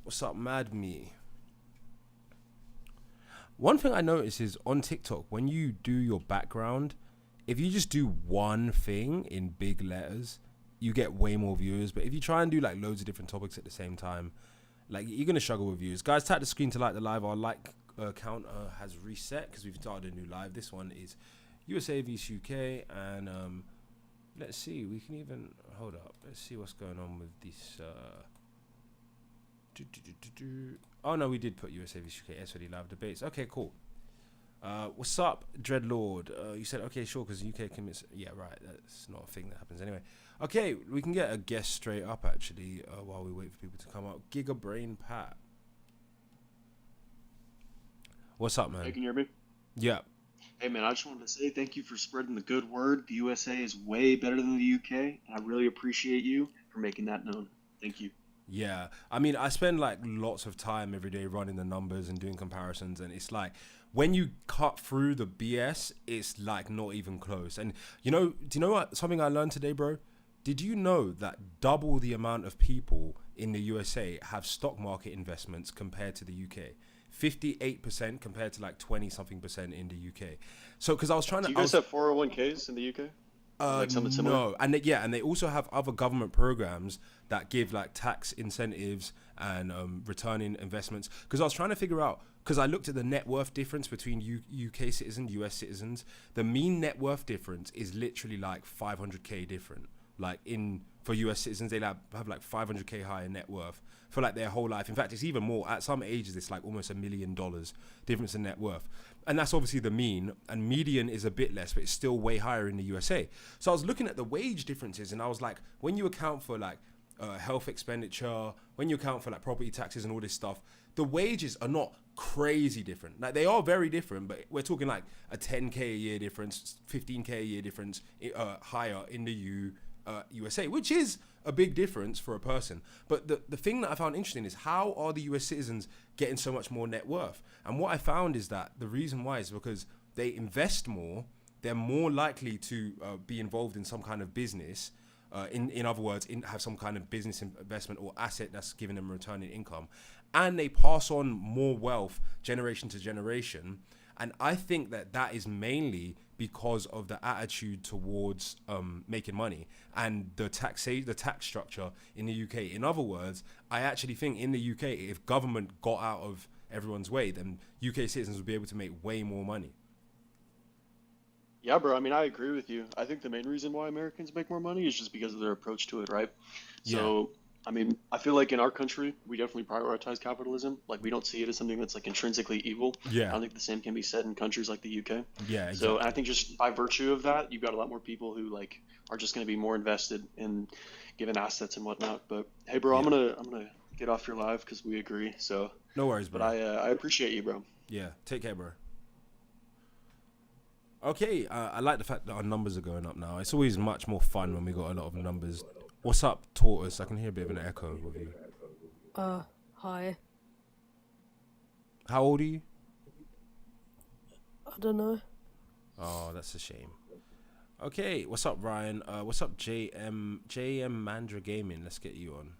What's up, Mad Me? One thing I notice is on TikTok, when you do your background, if you just do one thing in big letters, you get way more viewers. But if you try and do like loads of different topics at the same time, like, you're going to struggle with views. Guys, tap the screen to like the live. Our like count has reset because we've started a new live. This one is USA vs UK. And let's see. We can even... Hold up. Let's see what's going on with this... Oh, no, we did put USA vs UK SOD live debates. Okay, cool. What's up, Dreadlord? You said, okay, sure, because UK commits... Yeah, right. That's not a thing that happens anyway. Okay, we can get a guest straight up, actually, while we wait for people to come up. Giga Brain Pat. What's up, man?
Hey, can you hear me?
Yeah.
Hey, man, I just wanted to say thank you for spreading the good word. The USA is way better than the UK, and I really appreciate you for making that known. Thank you.
Yeah. I mean, I spend, like, lots of time every day running the numbers and doing comparisons, and it's like... When you cut through the BS, it's, like, not even close. And, you know, do you know what? Something I learned today, bro? Did you know that double the amount of people in the USA have stock market investments compared to the UK? 58% compared to like 20-something% in the UK. So, because I was trying to...
Do you guys have 401ks in the UK? Like something similar?
No, and they also have other government programs that give like tax incentives and returning investments. Because I was trying to figure out, because I looked at the net worth difference between UK citizens, US citizens. The mean net worth difference is literally like 500k different. Like for US citizens, they have like 500k higher net worth for like their whole life. In fact, it's even more. At some ages, it's like almost $1 million difference in net worth. And that's obviously the mean, and median is a bit less, but it's still way higher in the USA. So I was looking at the wage differences, and I was like, when you account for like health expenditure, when you account for like property taxes and all this stuff, the wages are not crazy different. Like, they are very different, but we're talking like a 10k a year difference, 15k a year difference higher in the USA, which is a big difference for a person. But the thing that I found interesting is, how are the US citizens getting so much more net worth? And what I found is that the reason why is because they invest more, they're more likely to be involved in some kind of business, in other words, have some kind of business investment or asset that's giving them a return in income, and they pass on more wealth generation to generation. And I think that is mainly because of the attitude towards making money and the tax structure in the UK. In other words, I actually think in the UK, if government got out of everyone's way, then UK citizens would be able to make way more money.
Yeah, bro. I mean, I agree with you. I think the main reason why Americans make more money is just because of their approach to it, right?
Yeah.
So, I mean, I feel like in our country, we definitely prioritize capitalism. Like, we don't see it as something that's like intrinsically evil.
Yeah.
I don't think the same can be said in countries like the UK.
Yeah, exactly.
So, and I think just by virtue of that, you've got a lot more people who like are just going to be more invested in given assets and whatnot. But hey, bro, I'm gonna get off your live because we agree. So
no worries, bro.
But I appreciate you, bro.
Yeah, take care, bro. Okay, I like the fact that our numbers are going up now. It's always much more fun when we got a lot of numbers. What's up, Tortoise? I can hear a bit of an echo with you.
Hi.
How old are you?
I don't know.
Oh, that's a shame. Okay, what's up, Ryan? What's up, JM Mandra Gaming? Let's get you on.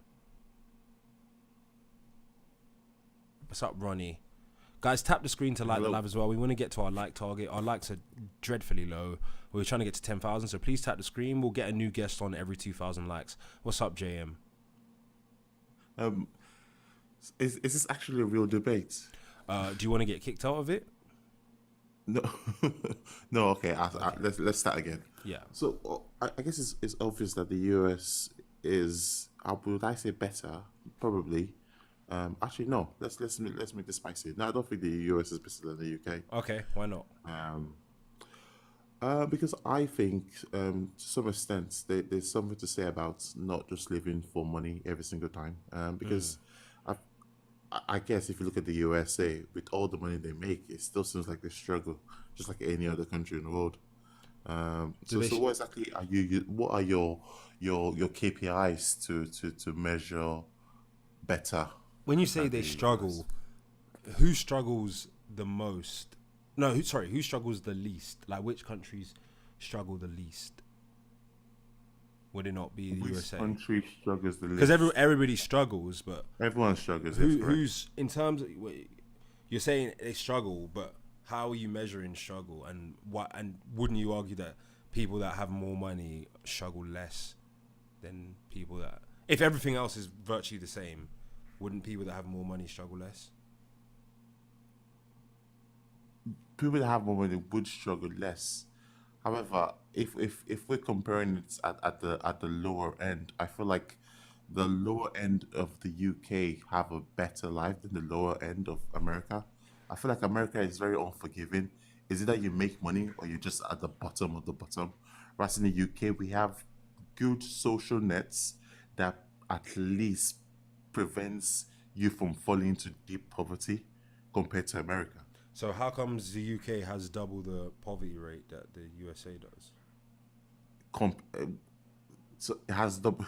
What's up, Ronnie? Guys, tap the screen to like the live as well. We want to get to our like target. Our likes are dreadfully low. We're trying to get to 10,000, so please tap the screen. We'll get a new guest on every 2,000 likes. What's up, JM?
Is this actually a real debate?
Do you want to get kicked out of it?
No, no. Okay, let's start again.
Yeah.
So I guess it's obvious that the US is, would I say better? Probably. Actually, no. Let's make this spicy. No, I don't think the US is better than the UK.
Okay, why not?
Because I think to some extent there's something to say about not just living for money every single time. Because I guess if you look at the USA, with all the money they make, it still seems like they struggle, just like any other country in the world. So what exactly are you? What are your KPIs to measure better?
When you say they struggle, who struggles the most? No, who struggles the least? Like, which countries struggle the least? Would it not be the USA?
Which country struggles the least?
Because everybody struggles, but
everyone struggles.
Who's in terms of, you're saying they struggle, but how are you measuring struggle? And what? And wouldn't you argue that people that have more money struggle less than people that, if everything else is virtually the same, wouldn't people that have more money struggle less?
People that have more money would struggle less. However, if we're comparing it at the lower end, I feel like the lower end of the UK have a better life than the lower end of America. I feel like America is very unforgiving. Is it that you make money or you're just at the bottom of the bottom? Whereas in the UK, we have good social nets that at least prevents you from falling into deep poverty compared to America.
So how comes the UK has double the poverty rate that the USA does?
So it has double.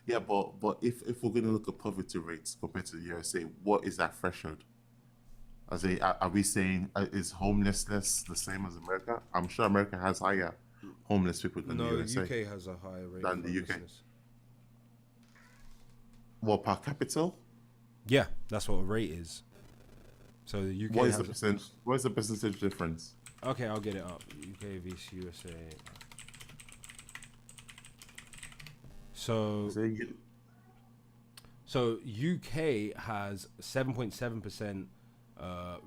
Yeah, but if we're going to look at poverty rates compared to the USA, what is that threshold? Are we saying is homelessness the same as America? I'm sure America has higher homeless people than the USA.
No, the UK has a higher rate
than
of
the UK.
homelessness.
What, per capita?
Yeah, that's what a rate is. So the UK
What is the percentage? What is the percentage difference?
Okay, I'll get it up. UK vs USA. So UK has 7.7%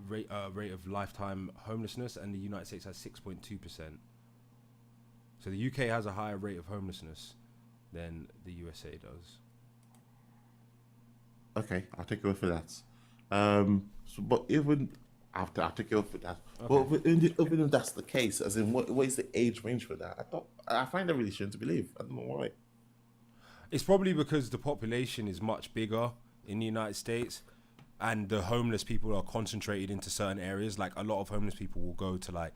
rate of lifetime homelessness, and the United States has 6.2%. So the UK has a higher rate of homelessness than the USA does.
Okay, I'll take your word for that. But even after, I'll take your word for that.
Okay.
But even if that's the case, as in, what is the age range for that? I find that really strange to believe. I don't know why.
It's probably because the population is much bigger in the United States, and the homeless people are concentrated into certain areas. Like, a lot of homeless people will go to, like,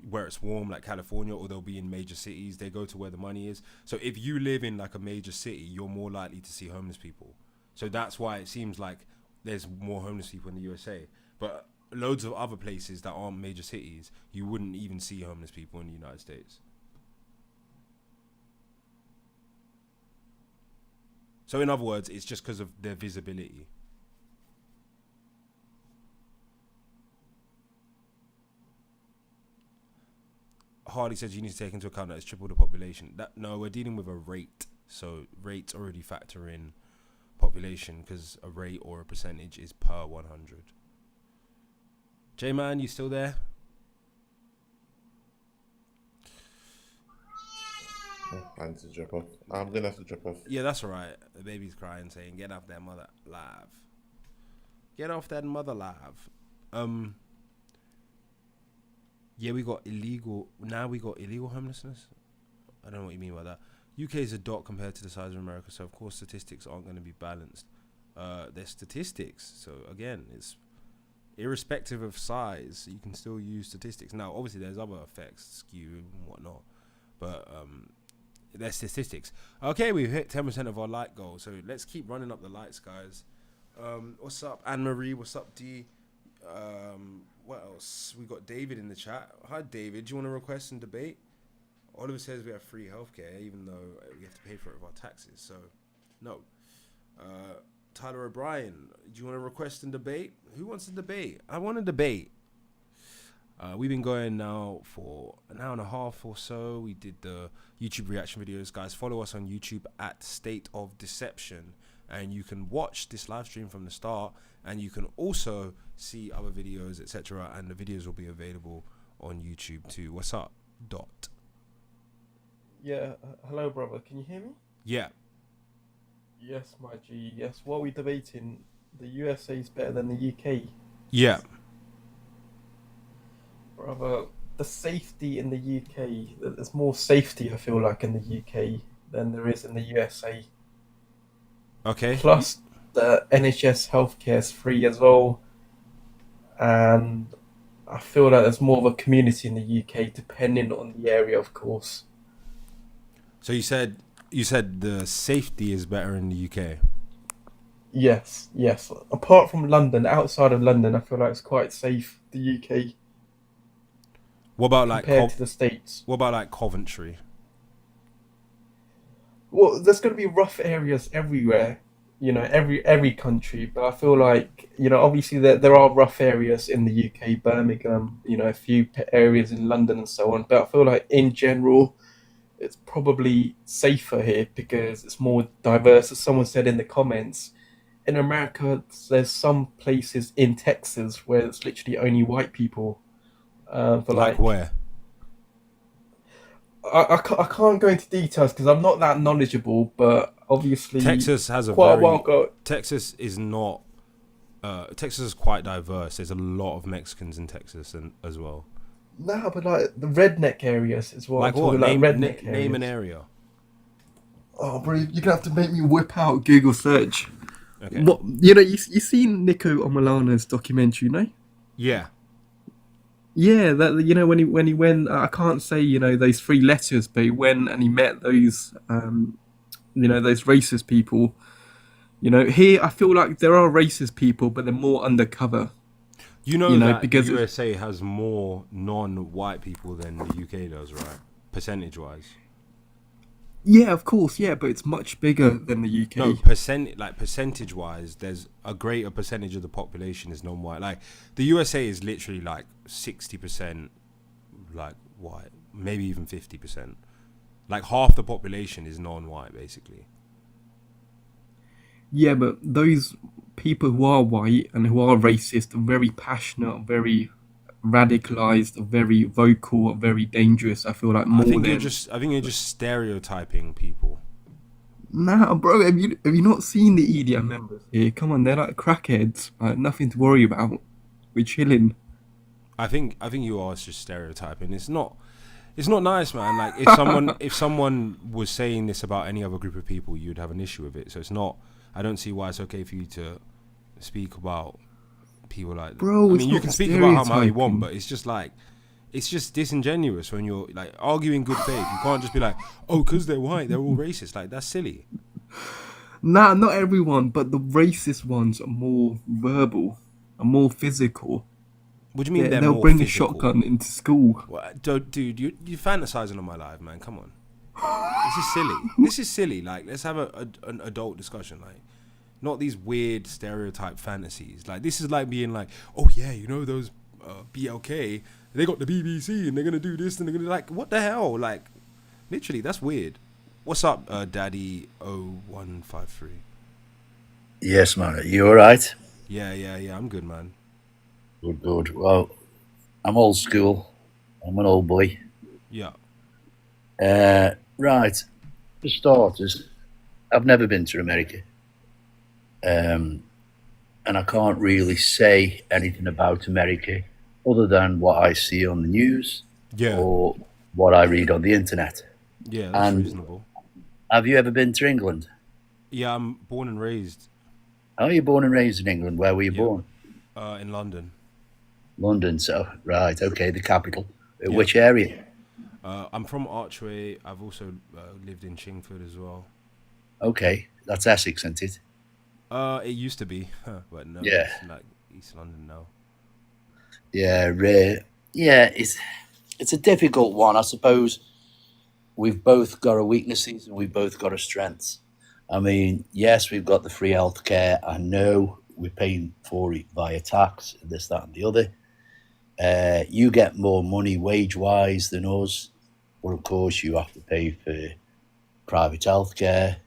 where it's warm, like California, or they'll be in major cities. They go to where the money is. So if you live in, like, a major city, you're more likely to see homeless people. So that's why it seems like there's more homeless people in the USA. But loads of other places that aren't major cities, you wouldn't even see homeless people in the United States. So in other words, it's just because of their visibility. Harley says you need to take into account that it's triple the population. No, we're dealing with a rate. So rates already factor in population, because a rate or a percentage is per 100. J-Man, you still there?
I need to drop off. I'm gonna have to drop off.
Yeah, that's all right. The baby's crying, saying, "Get off that mother live. Get off that mother live." Yeah, we got illegal. Now we got illegal homelessness. I don't know what you mean by that. UK is a dot compared to the size of America, so of course statistics aren't going to be balanced. They're statistics, so again, it's irrespective of size. You can still use statistics. Now, obviously, there's other effects, skew and whatnot, but they're statistics. Okay, we've hit 10% of our like goal, so let's keep running up the likes, guys. What's up, Anne Marie? What's up, D? What else? We got David in the chat. Hi, David. Do you want to request and debate? Oliver says we have free healthcare, even though we have to pay for it with our taxes. So, no. Tyler O'Brien, do you want to request and debate? Who wants to debate? I want to debate. We've been going now for an hour and a half or so. We did the YouTube reaction videos. Guys, follow us on YouTube at State of Deception. And you can watch this live stream from the start. And you can also see other videos, etc. And the videos will be available on YouTube too. What's up, Dot?
Yeah, hello, brother. Can you hear me?
Yeah.
Yes, my G. Yes, what are we debating? The USA is better than the UK.
Yeah.
Brother, the safety in the UK, there's more safety, I feel like, in the UK than there is in the USA.
Okay.
Plus, the NHS healthcare is free as well. And I feel like there's more of a community in the UK, depending on the area, of course.
So you said the safety is better in the UK?
Yes. Apart from London, outside of London, I feel like it's quite safe, the UK.
What about like
compared to the States?
What about like Coventry?
Well, there's going to be rough areas everywhere, every country. But I feel like, obviously there are rough areas in the UK, Birmingham, a few areas in London and so on. But I feel like in general, it's probably safer here because it's more diverse. As someone said in the comments, in America, there's some places in Texas where it's literally only white people.
Like where?
I can't go into details because I'm not that knowledgeable, but obviously
Texas has a
quite a while ago.
Texas is not. Texas is quite diverse. There's a lot of Mexicans in Texas as well.
Nah, but like the redneck areas as well.
Like what? Name an area.
Oh, bro, you're gonna have to make me whip out Google search.
Okay.
What you seen Nico Omilano's documentary, no?
Yeah.
Yeah, that when he went, I can't say those 3 letters, but he went and he met those those racist people. Here I feel like there are racist people, but they're more undercover.
That
because
the USA has more non-white people than the UK does, right? Percentage-wise.
Yeah, of course, yeah, but it's much bigger than the UK.
No, percentage-wise, there's a greater percentage of the population is non-white. Like, the USA is literally like 60% like white, maybe even 50%. Like, half the population is non-white, basically.
Yeah, but those people who are white and who are racist are very passionate, very radicalized, very vocal, very dangerous. I feel like more.
I think you're just stereotyping people.
Nah, bro, have you not seen the EDM members here? Come on, they're like crackheads. Like, nothing to worry about. We're chilling.
I think you are just stereotyping. It's not nice, man. Like if someone was saying this about any other group of people, you'd have an issue with it. So it's not. I don't see why it's okay for you to speak about people like that.
Bro,
I mean, you can speak about how you want, but it's just disingenuous when you're like arguing good faith. You can't just be like, oh, because they're white, they're all racist. Like, that's silly.
Nah, not everyone, but the racist ones are more verbal, are more physical.
What do you mean
they'll
more
bring
physical?
a shotgun into school.
Well, dude, you're fantasizing on my life, man. Come on. This is silly. Like, let's have an adult discussion. Like, not these weird stereotype fantasies. Like, this is like being like, oh yeah, those BLK, they got the BBC and they're gonna do this and they're gonna like, what the hell? Like, literally, that's weird. What's up, Daddy 0153?
Yes, man. You all right?
Yeah. I'm good, man.
Good. Well, I'm old school. I'm an old boy.
Yeah.
Right. For starters, I've never been to America. And I can't really say anything about America other than what I see on the news or what I read on the internet.
Yeah, that's reasonable.
Have you ever been to England?
Yeah, I'm born and raised.
Oh, you're born and raised in England. Where were you born?
In London.
London, so, right, okay, the capital. Which area?
I'm from Archway. I've also lived in Chingford as well.
Okay, that's Essex, isn't it?
It used to be, but no.
Yeah.
It's like East London now.
Yeah, it's a difficult one. I suppose we've both got our weaknesses and we've both got our strengths. I mean, yes, we've got the free healthcare. I know we're paying for it via tax, this, that, and the other. You get more money wage-wise than us, but of course you have to pay for private healthcare.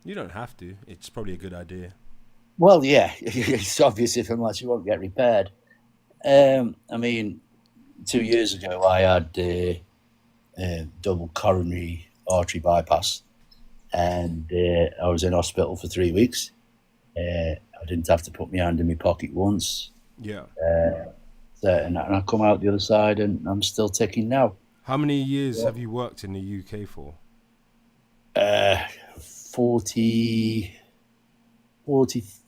You don't have to. It's probably a good idea.
Well, yeah, it's obvious if unless you won't get repaired. I mean, 2 years ago I had double coronary artery bypass, and I was in hospital for 3 weeks. I didn't have to put my hand in my pocket once.
Yeah.
And I come out the other side, and I'm still ticking now.
How many years have you worked in the UK for?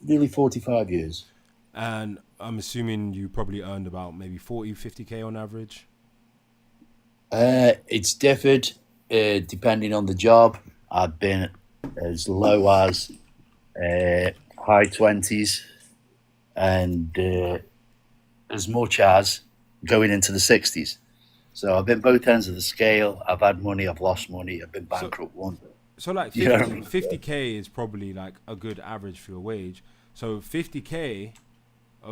nearly 45 years.
And I'm assuming you probably earned about maybe 40, 50K on average?
It's differed depending on the job. I've been as low as high 20s and as much as going into the 60s. So I've been both ends of the scale. I've had money, I've lost money, I've been bankrupt once.
So like 50K is probably like a good average for your wage. So 50K...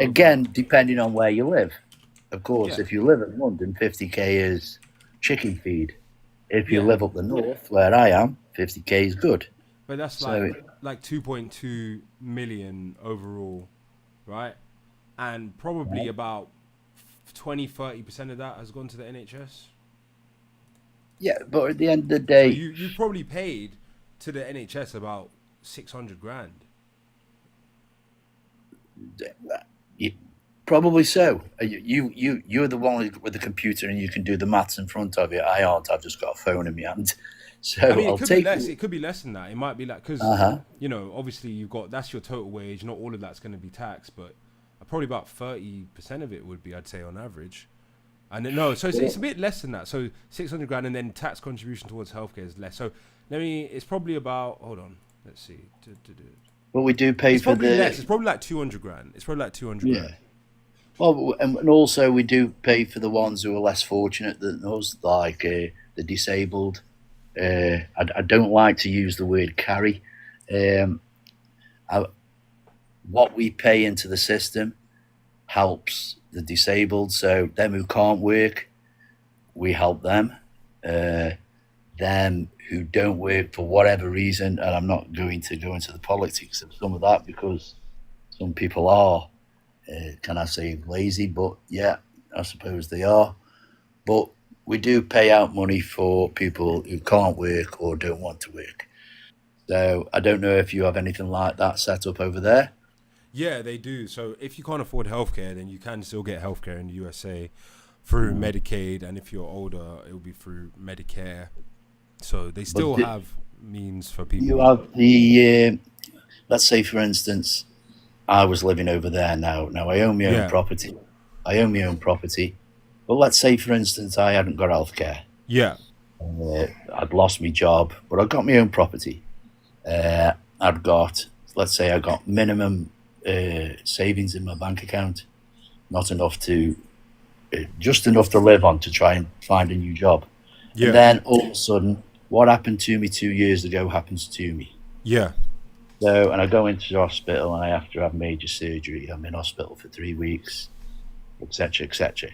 Again, depending on where you live. Of course, if you live in London, 50K is chicken feed. If you live up the north, where I am, 50K is good.
But that's like 2.2 million overall, right? And probably about 20-30% of that has gone to the NHS.
Yeah, but at the end of the day...
So you probably paid to the NHS about 600 grand.
Probably so. You're the one with the computer and you can do the maths in front of you. I aren't. I've just got a phone in my hand. So
I mean,
I'll take
less. It could be less than that. It might be like because you know, obviously you've got that's your total wage. Not all of that's going to be taxed, but probably about 30% of it would be, I'd say, on average. And no, so it's a bit less than that. So 600 grand, and then tax contribution towards healthcare is less. So it's probably about. Hold on, let's see.
Well, we do pay for the.
Less. It's probably like 200 grand. It's probably like 200 grand.
Well, and also we do pay for the ones who are less fortunate than us, like the disabled. I don't like to use the word carry. What we pay into the system helps the disabled. So them who can't work, we help them. Them who don't work for whatever reason, and I'm not going to go into the politics of some of that because some people are. Can I say lazy? But yeah, I suppose they are. But we do pay out money for people who can't work or don't want to work. So I don't know if you have anything like that set up over there.
Yeah, they do. So if you can't afford healthcare, then you can still get healthcare in the USA through Medicaid, and if you're older, it will be through Medicare. So they still have means for people.
You have the, let's say for instance, I was living over there now. Now I own my own property. But let's say, for instance, I hadn't got healthcare.
Yeah.
I'd lost my job, but I got my own property. I'd got, let's say, I got minimum savings in my bank account, not enough to, just enough to live on to try and find a new job. Yeah. And then all of a sudden, what happened to me 2 years ago happens to me.
Yeah.
So, and I go into the hospital and I have to have major surgery. I'm in hospital for 3 weeks, etc., etc.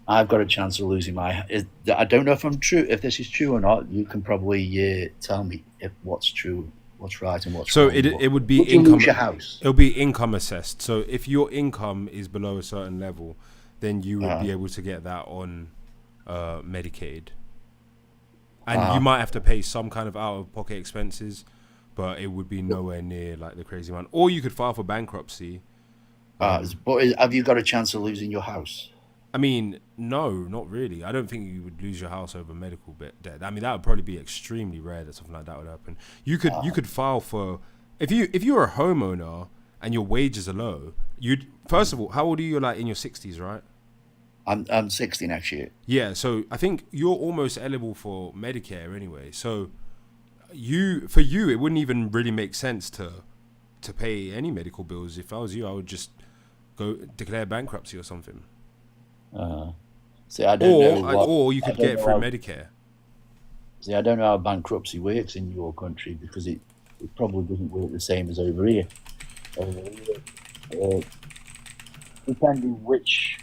I've got a chance of losing my. I don't know if this is true or not. You can probably tell me if what's true, what's right, and what's wrong.
So it would be
income. Lose your house?
It'll be income assessed. So if your income is below a certain level, then you would be able to get that on Medicaid, and you might have to pay some kind of out-of-pocket expenses. But it would be nowhere near like the crazy amount. Or you could file for bankruptcy.
But have you got a chance of losing your house?
I mean, no, not really. I don't think you would lose your house over medical debt. I mean, that would probably be extremely rare that something like that would happen. You could file for if you're a homeowner and your wages are low. You'd first of all, how old are you? You're like in your 60s, right?
I'm 60 next year.
Yeah, so I think you're almost eligible for Medicare anyway. So. For you, it wouldn't even really make sense to pay any medical bills. If I was you, I would just go declare bankruptcy or something.
See, I don't know what,
or you could get it through Medicare.
See, I don't know how bankruptcy works in your country because it probably doesn't work the same as over here. Depending which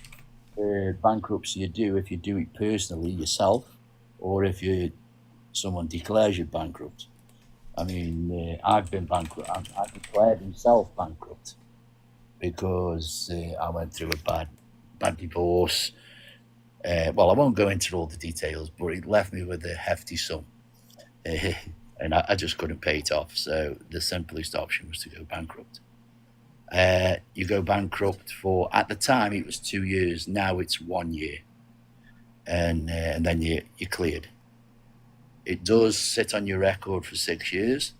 bankruptcy you do, if you do it personally yourself, or if someone declares you bankrupt. I mean, I've been bankrupt. I declared myself bankrupt because I went through a bad divorce. Well, I won't go into all the details, but it left me with a hefty sum, and I just couldn't pay it off. So the simplest option was to go bankrupt. You go bankrupt for, at the time it was 2 years. Now it's 1 year, and then you're cleared. It does sit on your record for 6 years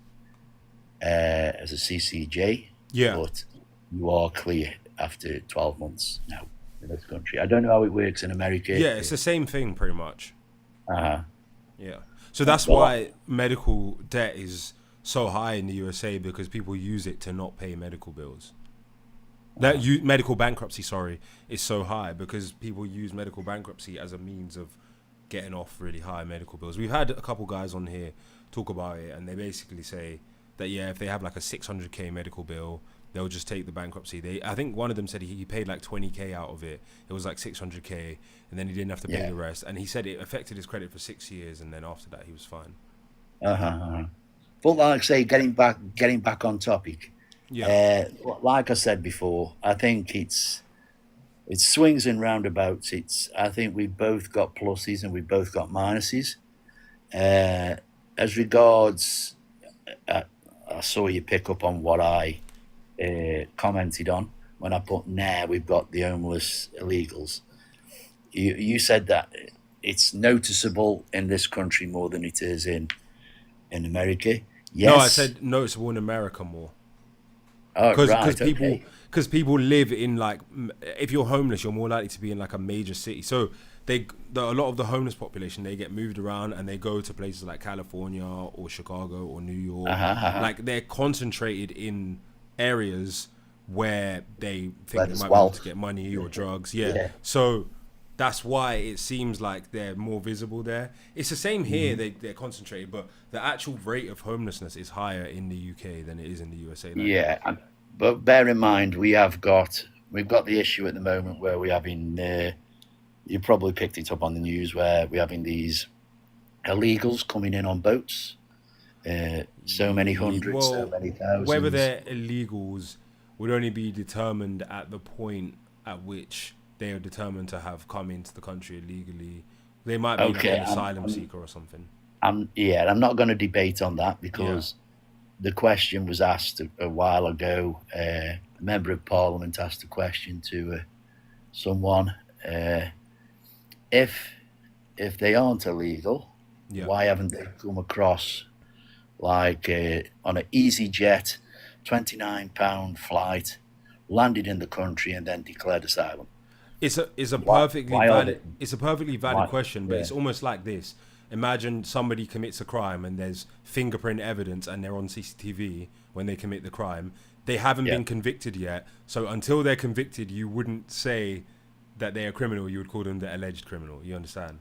as a CCJ.
Yeah.
But you are clear after 12 months now in this country. I don't know how it works in America.
Yeah, it's the same thing pretty much.
Uh-huh.
Yeah. So that's why medical debt is so high in the USA, because people use it to not pay medical bills. Medical bankruptcy, is so high because people use medical bankruptcy as a means of getting off really high medical bills. We've had a couple guys on here talk about it, and they basically say that if they have like a 600k medical bill, they'll just take the bankruptcy. I think one of them said he paid like 20k out of it. It was like 600k, and then he didn't have to pay the rest. And he said it affected his credit for 6 years, and then after that he was fine.
But like I say, getting back on topic. Yeah. Like I said before, I think it swings and roundabouts. I think we've both got pluses and we've both got minuses. As regards, I saw you pick up on what I commented on when I put we've got the homeless illegals. You said that it's noticeable in this country more than it is in America. Yes.
No, I said noticeable in America more.
Oh,
Because people live in, like, if you're homeless, you're more likely to be in like a major city. So a lot of the homeless population, they get moved around and they go to places like California or Chicago or New York. Like, they're concentrated in areas where they think they might be able to get money or drugs. Yeah. So that's why it seems like they're more visible there. It's the same here. They're concentrated, but the actual rate of homelessness is higher in the UK than it is in the USA now.
Yeah, but bear in mind we've got the issue at the moment where we're having you probably picked it up on the news where we're having these illegals coming in on boats. So many hundreds, so many thousands.
Whether they're illegals would only be determined at the point at which they are determined to have come into the country illegally. They might be like an asylum seeker or something.
I'm not going to debate on that because the question was asked a while ago. A member of Parliament asked a question to someone. If they aren't illegal, why haven't they come across like on an EasyJet, £29 flight, landed in the country and then declared asylum?
It's a perfectly valid question, but it's almost like this. Imagine somebody commits a crime and there's fingerprint evidence and they're on CCTV when they commit the crime. They haven't been convicted yet. So until they're convicted, you wouldn't say that they're a criminal. You would call them the alleged criminal. You understand?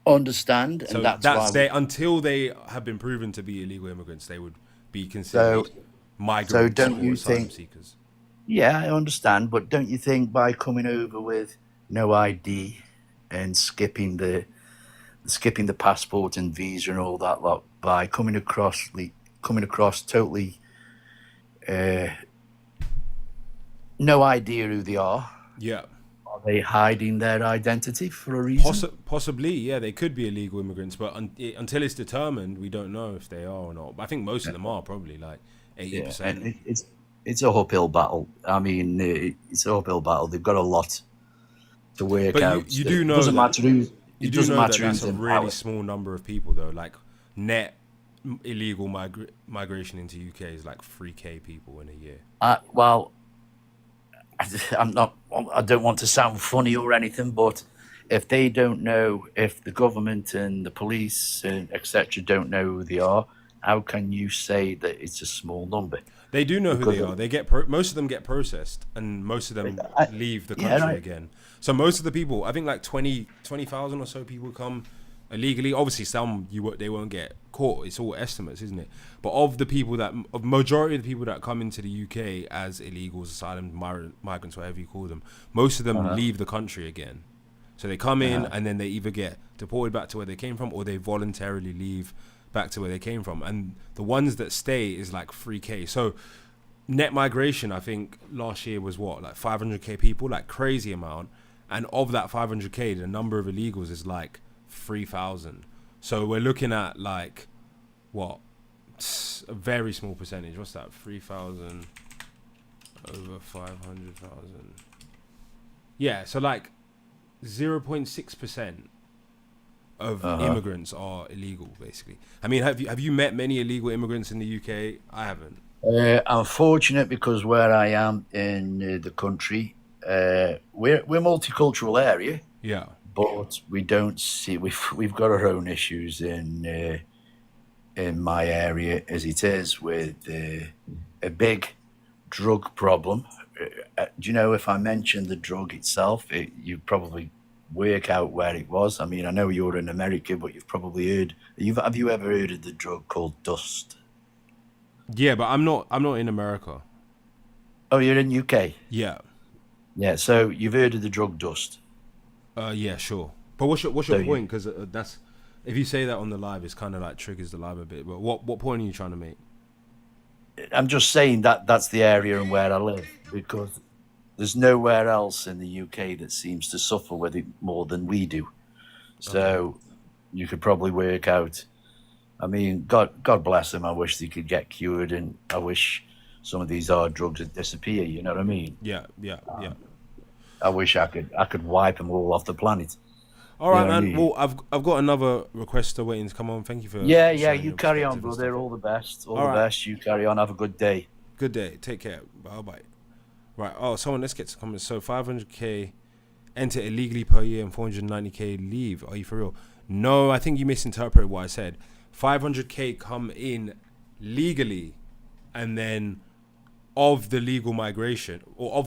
Understand.
So
and that's why
until they have been proven to be illegal immigrants, they would be considered migrants or asylum seekers.
Yeah, I understand, but don't you think by coming over with no ID and skipping the passport and visa and all that lot, by coming across totally no idea who they are?
Yeah.
Are they hiding their identity for a reason?
Possibly, yeah. They could be illegal immigrants, but until it's determined, we don't know if they are or not. But I think most of them are, probably like 80%.
And it's a uphill battle. I mean, it's an uphill battle. They've got a lot to work out.
You do know
it doesn't matter who's.
You do know that that's a really small number of people, though. Like, net illegal migration into UK is like 3k people in a year.
Well, I don't want to sound funny or anything, but if they don't know, if the government and the police and etc. don't know who they are, how can you say that it's a small number?
They do know
Because
who they are. They get most of them get processed, and most of them leave the country again. So most of the people, I think like 20,000 or so people come illegally. Obviously, some they won't get caught. It's all estimates, isn't it? But of majority of the people that come into the UK as illegals, asylum migrants, whatever you call them, most of them leave the country again. So they come in and then they either get deported back to where they came from, or they voluntarily leave back to where they came from. And the ones that stay is like 3K. So net migration, I think last year was what, like 500K people, like crazy amount. And of that 500K, the number of illegals is like 3,000. So we're looking at like, what, a very small percentage. What's that? 3,000 over 500,000. Yeah, so like 0.6% of immigrants are illegal, basically. I mean, have you met many illegal immigrants in the UK? I haven't.
I'm fortunate because where I am in the country, we're multicultural area.
Yeah.
But we don't see we've got our own issues in my area as it is, with a big drug problem. Do you know, if I mention the drug itself, you probably work out where it was. I mean, I know you're in America, but you've probably heard. Have you ever heard of the drug called dust?
Yeah, but I'm not in America.
Oh, you're in UK.
Yeah.
Yeah. So you've heard of the drug dust?
Yeah, sure. But what's your point? Because that's, if you say that on the live, it's kind of like triggers the live a bit. But what point are you trying to make?
I'm just saying that's the area and where I live, because there's nowhere else in the UK that seems to suffer with it more than we do. So you could probably work out. I mean, God bless them. I wish they could get cured, and I wish some of these hard drugs would disappear. You know what I mean?
Yeah.
I wish I could wipe them all off the planet.
All right,
you know
man.
I mean?
Well, I've got another requester waiting to come on. Thank you for.
Yeah. You carry on, brother. All the best. All the best. You carry on. Have a good day.
Good day. Take care. Bye. Right. Oh, let's get to comments. So 500K enter illegally per year and 490K leave. Are you for real? No, I think you misinterpreted what I said. 500K come in legally, and then of the legal migration, or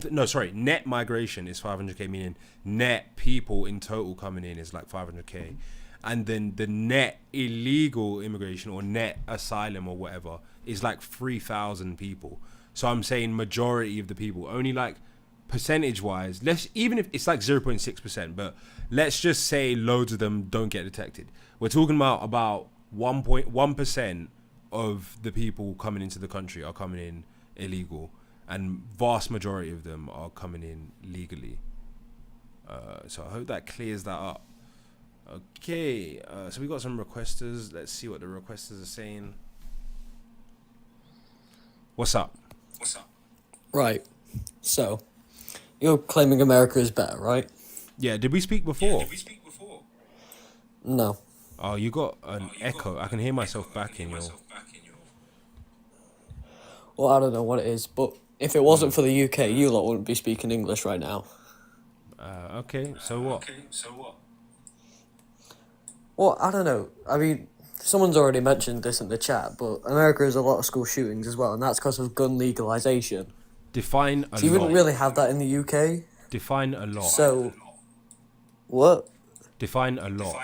net migration is 500K, meaning net people in total coming in is like 500K. And then the net illegal immigration or net asylum or whatever is like 3,000 people. So I'm saying majority of the people, only like percentage wise, even if it's like 0.6%, but let's just say loads of them don't get detected. We're talking about 1.1% of the people coming into the country are coming in illegal, and vast majority of them are coming in legally. So I hope that clears that up. Okay, so we got some requesters. Let's see what the requesters are saying. What's up?
Right. So, you're claiming America is better, right?
Yeah. Did we speak before?
No.
Oh, you got an echo. I can hear myself back in your.
Well, I don't know what it is, but if it wasn't for the UK, you lot wouldn't be speaking English right now.
Okay. So what?
Well, I don't know. I mean, someone's already mentioned this in the chat, but America has a lot of school shootings as well, and that's because of gun legalization.
Define a lot.
So you wouldn't really have that in the UK.
Define a lot.
So, what?
Define a lot.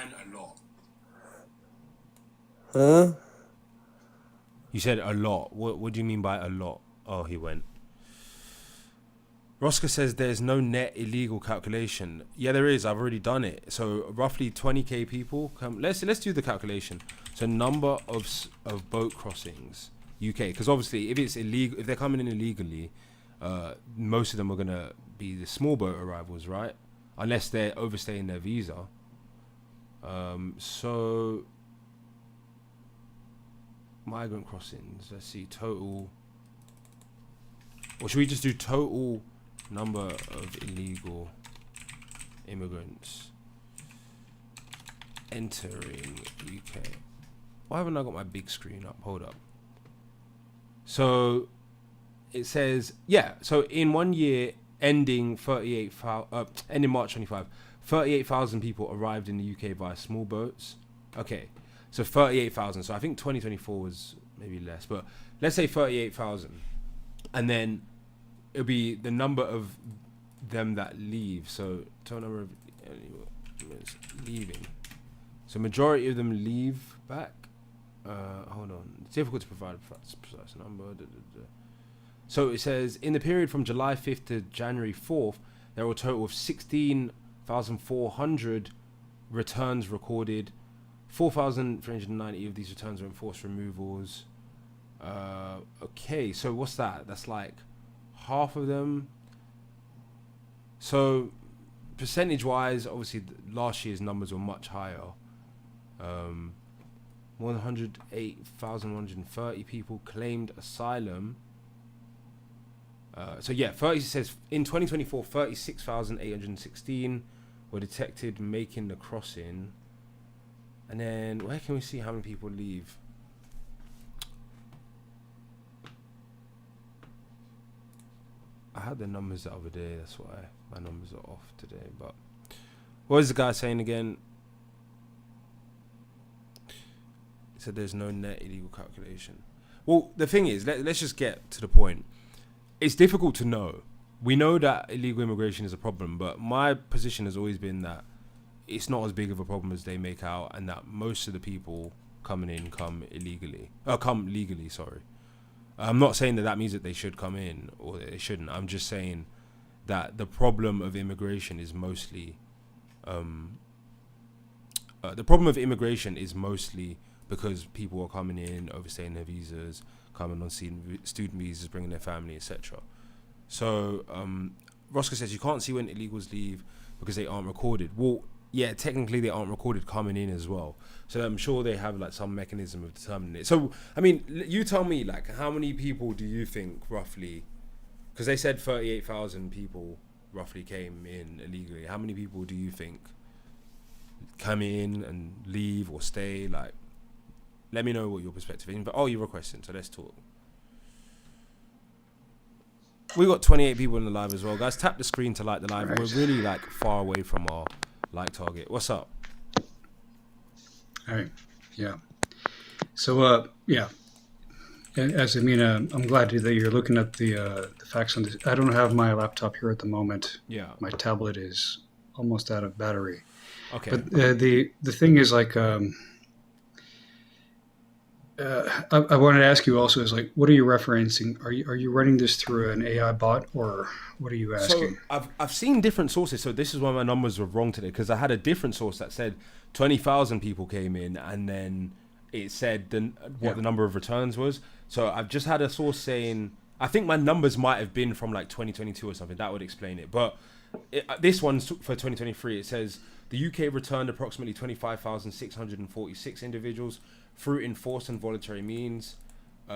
Huh?
You said a lot. What do you mean by a lot? Oh, he went. Rosca says there's no net illegal calculation. Yeah, there is. I've already done it. So roughly 20k people come. Let's do the calculation. So number of boat crossings UK, because obviously if it's illegal, if they're coming in illegally, most of them are gonna be the small boat arrivals, right? Unless they're overstaying their visa. So migrant crossings. Let's see total. Or should we just do total number of illegal immigrants entering UK? Why haven't I got my big screen up? Hold up. So it says, yeah, so in 1 year ending ending March 25, 38,000 people arrived in the UK via small boats. Okay, So 38,000. So I think 2024 was maybe less, but let's say 38,000. And then it'll be the number of them that leave. So total number of leaving. So majority of them leave back. Hold on. It's difficult to provide a precise number. So it says in the period from July 5th to January 4th, there were a total of 16,400 returns recorded. 4,390 of these returns were enforced removals. Okay, so what's that? That's like half of them. So percentage-wise, obviously last year's numbers were much higher. 108,130 people claimed asylum. So yeah, 30 says in 2024, 36,816 were detected making the crossing. And then where can we see how many people leave? I had the numbers the other day, that's why my numbers are off today. But what is the guy saying again? He said there's no net illegal calculation. Well, the thing is, let's just get to the point. It's difficult to know. We know that illegal immigration is a problem, but my position has always been that it's not as big of a problem as they make out, and that most of the people coming in come legally, sorry. I'm not saying that means that they should come in or they shouldn't. I'm just saying that the problem of immigration is mostly because people are coming in, overstaying their visas, coming on student visas, bringing their family, etc. So Roscoe says you can't see when illegals leave because they aren't recorded. Well, yeah, technically they aren't recorded coming in as well. So I'm sure they have like some mechanism of determining it. So, I mean, you tell me, like, how many people do you think roughly, because they said 38,000 people roughly came in illegally. How many people do you think come in and leave or stay? Like, let me know what your perspective is. But you're requesting, so let's talk. We got 28 people in the live as well, guys. Tap the screen to like the live. Right. We're really like far away from our like target. What's up?
All right. Yeah. So yeah. As I'm glad that you're looking at the facts on this. I don't have my laptop here at the moment.
Yeah.
My tablet is almost out of battery.
Okay.
But the thing is like I wanted to ask you also is like, what are you referencing? Are you running this through an AI bot or what are you asking?
So I've seen different sources. So this is why my numbers were wrong today, because I had a different source that said 20,000 people came in, and then it said what the number of returns was. So I've just had a source saying, I think my numbers might have been from like 2022 or something. That would explain it. But this one's for 2023. It says the UK returned approximately 25,646 individuals through enforced and voluntary means,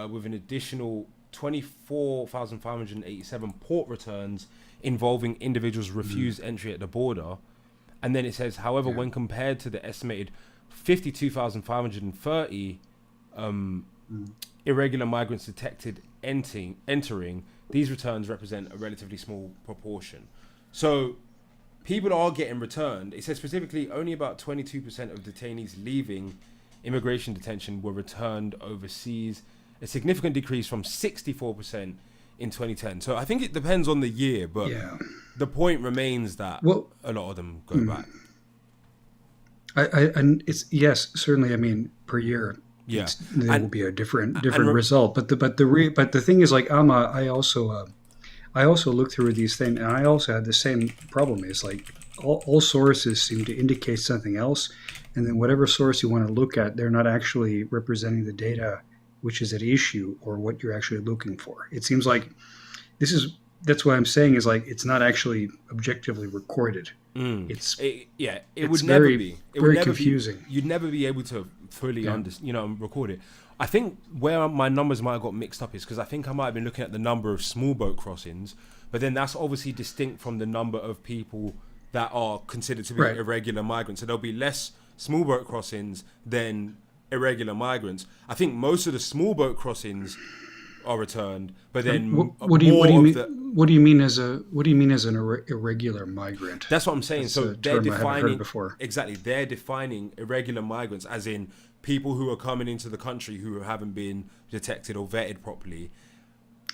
with an additional 24,587 port returns involving individuals refused entry at the border. And then it says, however, when compared to the estimated 52,530 irregular migrants detected entering, these returns represent a relatively small proportion. So people are getting returned. It says specifically only about 22% of detainees leaving immigration detention were returned overseas, a significant decrease from 64% in 2010. So I think it depends on the year, but the point remains that a lot of them go back.
And it's certainly. I mean, per year, there will be a different result. But the thing is, like I also look through these things, and I also had the same problem. Is like all sources seem to indicate something else. And then whatever source you want to look at, they're not actually representing the data which is at issue or what you're actually looking for. It seems like that's what I'm saying is like it's not actually objectively recorded. It
would never be. It
very
would never
confusing.
You'd never be able to fully record it. I think where my numbers might have got mixed up is because I think I might have been looking at the number of small boat crossings, but then that's obviously distinct from the number of people that are considered to be irregular migrants. So there'll be less small boat crossings than irregular migrants. I think most of the small boat crossings are returned, but then
what do you mean as an irregular migrant?
That's what I'm saying.
That's
so
a
they're
term I haven't heard
defining
before.
Exactly. They're defining irregular migrants as in people who are coming into the country who haven't been detected or vetted properly.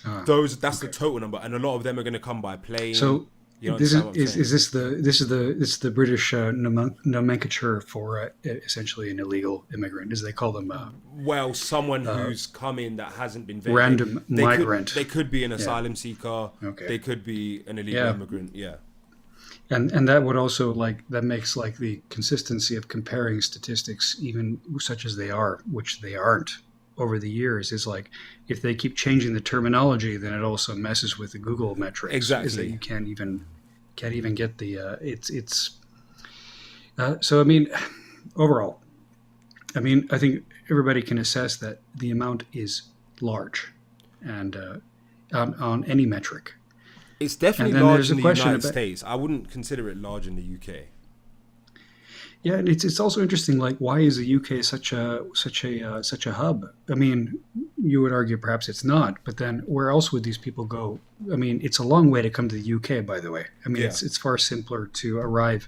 That's the total number, and a lot of them are going to come by plane.
So
you know,
this is the British nomenclature for essentially an illegal immigrant, as they call them.
Well, someone who's come in that hasn't been vetted.
Random migrant.
They could be an asylum seeker.
Okay.
They could be an illegal immigrant. Yeah.
And that would also that makes the consistency of comparing statistics, even such as they are, which they aren't over the years, is if they keep changing the terminology, then it also messes with the Google metrics.
Exactly.
Is that you can't even get the so I mean, overall, I mean, I think everybody can assess that the amount is large, and on any metric.
It's definitely large in the United States. I wouldn't consider it large in the UK.
Yeah, and it's also interesting. Why is the UK such a hub? I mean, you would argue perhaps it's not, but then where else would these people go? I mean, it's a long way to come to the UK, by the way. I mean, it's far simpler to arrive,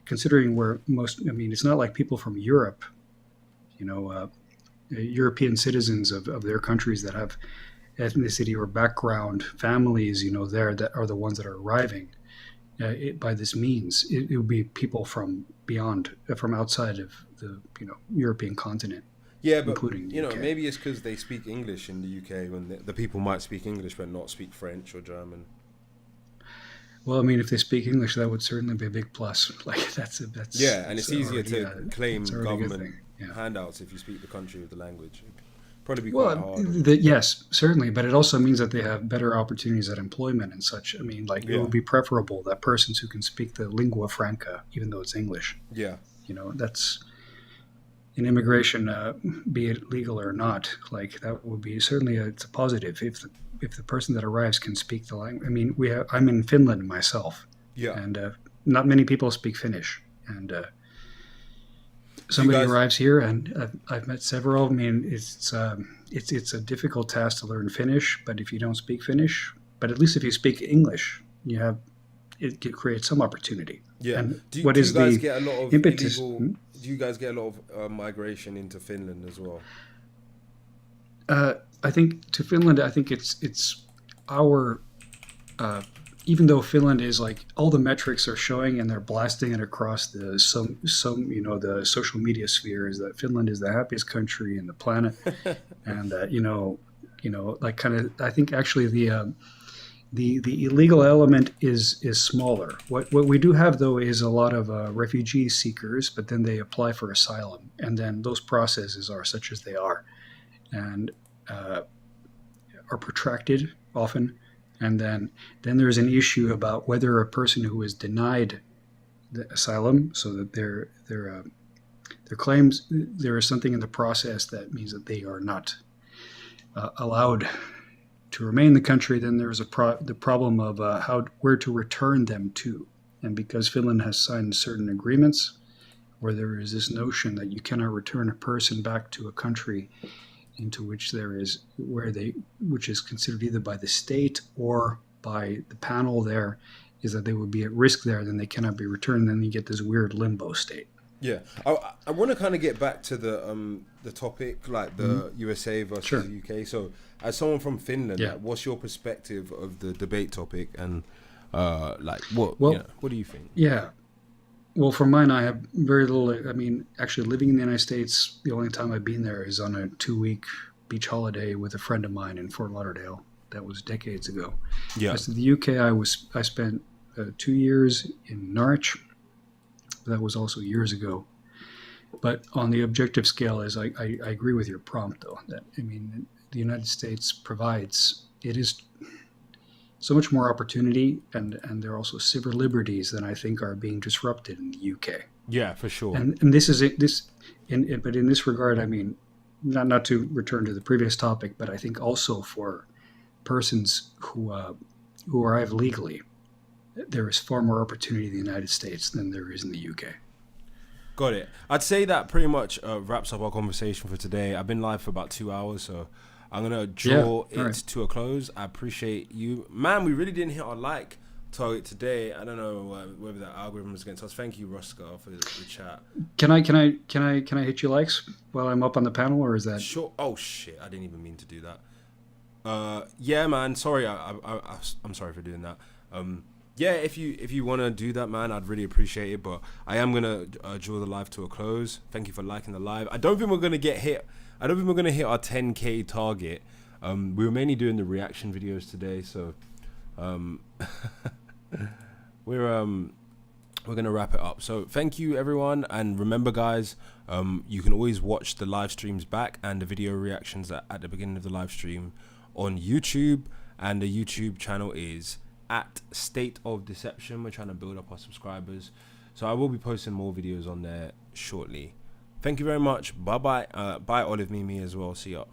considering where most. I mean, it's not like people from Europe, European citizens of their countries that have ethnicity or background, families, there that are the ones that are arriving. By this means, it would be people from outside of the European continent.
Yeah, but
including the UK.
Maybe it's because they speak English in the UK when the people might speak English but not speak French or German.
Well, I mean, if they speak English, that would certainly be a big plus. That's
and it's easier to claim government
Yeah.
handouts if you speak the country with the language. Probably be quite hard.
Yes, certainly, but it also means that they have better opportunities at employment and such. I mean, it would be preferable that persons who can speak the lingua franca, even though it's English.
Yeah.
That's in immigration, be it legal or not. That would be certainly it's a positive if the person that arrives can speak the language. I mean, I'm in Finland myself.
Yeah.
And not many people speak Finnish, and. Somebody arrives here, and I've met several. I mean, it's a difficult task to learn Finnish, but if you don't speak Finnish, but at least if you speak English, it creates some opportunity.
Yeah.
And
do you guys get a lot of illegal? Do you guys get a lot of migration into Finland as well?
I think to Finland, I think it's our. Even though Finland is all the metrics are showing and they're blasting it across the social media sphere, is that Finland is the happiest country in the planet, and I think actually the illegal element is smaller. What we do have though is a lot of refugee seekers, but then they apply for asylum, and then those processes are such as they are, and are protracted often. And then there's an issue about whether a person who is denied the asylum, so that their claims, there is something in the process that means that they are not allowed to remain in the country. Then there's the problem of where to return them to, and because Finland has signed certain agreements where there is this notion that you cannot return a person back to a country into which which is considered either by the state or by the panel there, is that they would be at risk there, then they cannot be returned. Then you get this weird limbo state.
Yeah, I want to kind of get back to the topic, the USA versus the UK. So, as someone from Finland, what's your perspective of the debate topic, and what do you think?
Yeah. Well, for mine, I have very little. I mean, actually, living in the United States, the only time I've been there is on a 2-week beach holiday with a friend of mine in Fort Lauderdale. That was decades ago.
Yeah.
As to the UK, I spent 2 years in Norwich. That was also years ago. But on the objective scale, I agree with your prompt, though. That I mean, the United States provides. It is so much more opportunity, and there are also civil liberties that I think are being disrupted in the UK.
Yeah, for sure.
And this is it. But in this regard, I mean, not to return to the previous topic, but I think also for persons who arrive legally, there is far more opportunity in the United States than there is in the UK.
Got it. I'd say that pretty much wraps up our conversation for today. I've been live for about 2 hours, so I'm gonna draw
Yeah,
it to a close. I appreciate you, man. We really didn't hit our like target today. I don't know whether that algorithm is against us. Thank you, Roscar, for the chat.
Can I hit you likes while I'm up on the panel, or is that
sure? Oh shit! I didn't even mean to do that. Yeah, man. Sorry, I'm sorry for doing that. Yeah, if you want to do that, man, I'd really appreciate it. But I am gonna draw the live to a close. Thank you for liking the live. I don't think we're gonna hit our 10K target. We were mainly doing the reaction videos today, so we're gonna wrap it up. So thank you, everyone, and remember, guys, you can always watch the live streams back and the video reactions at the beginning of the live stream on YouTube, and the YouTube channel is at State of Deception. We're trying to build up our subscribers, so I will be posting more videos on there shortly. Thank you very much. Bye bye. Bye, Olive Mimi as well. See ya.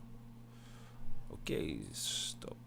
Okay, stop.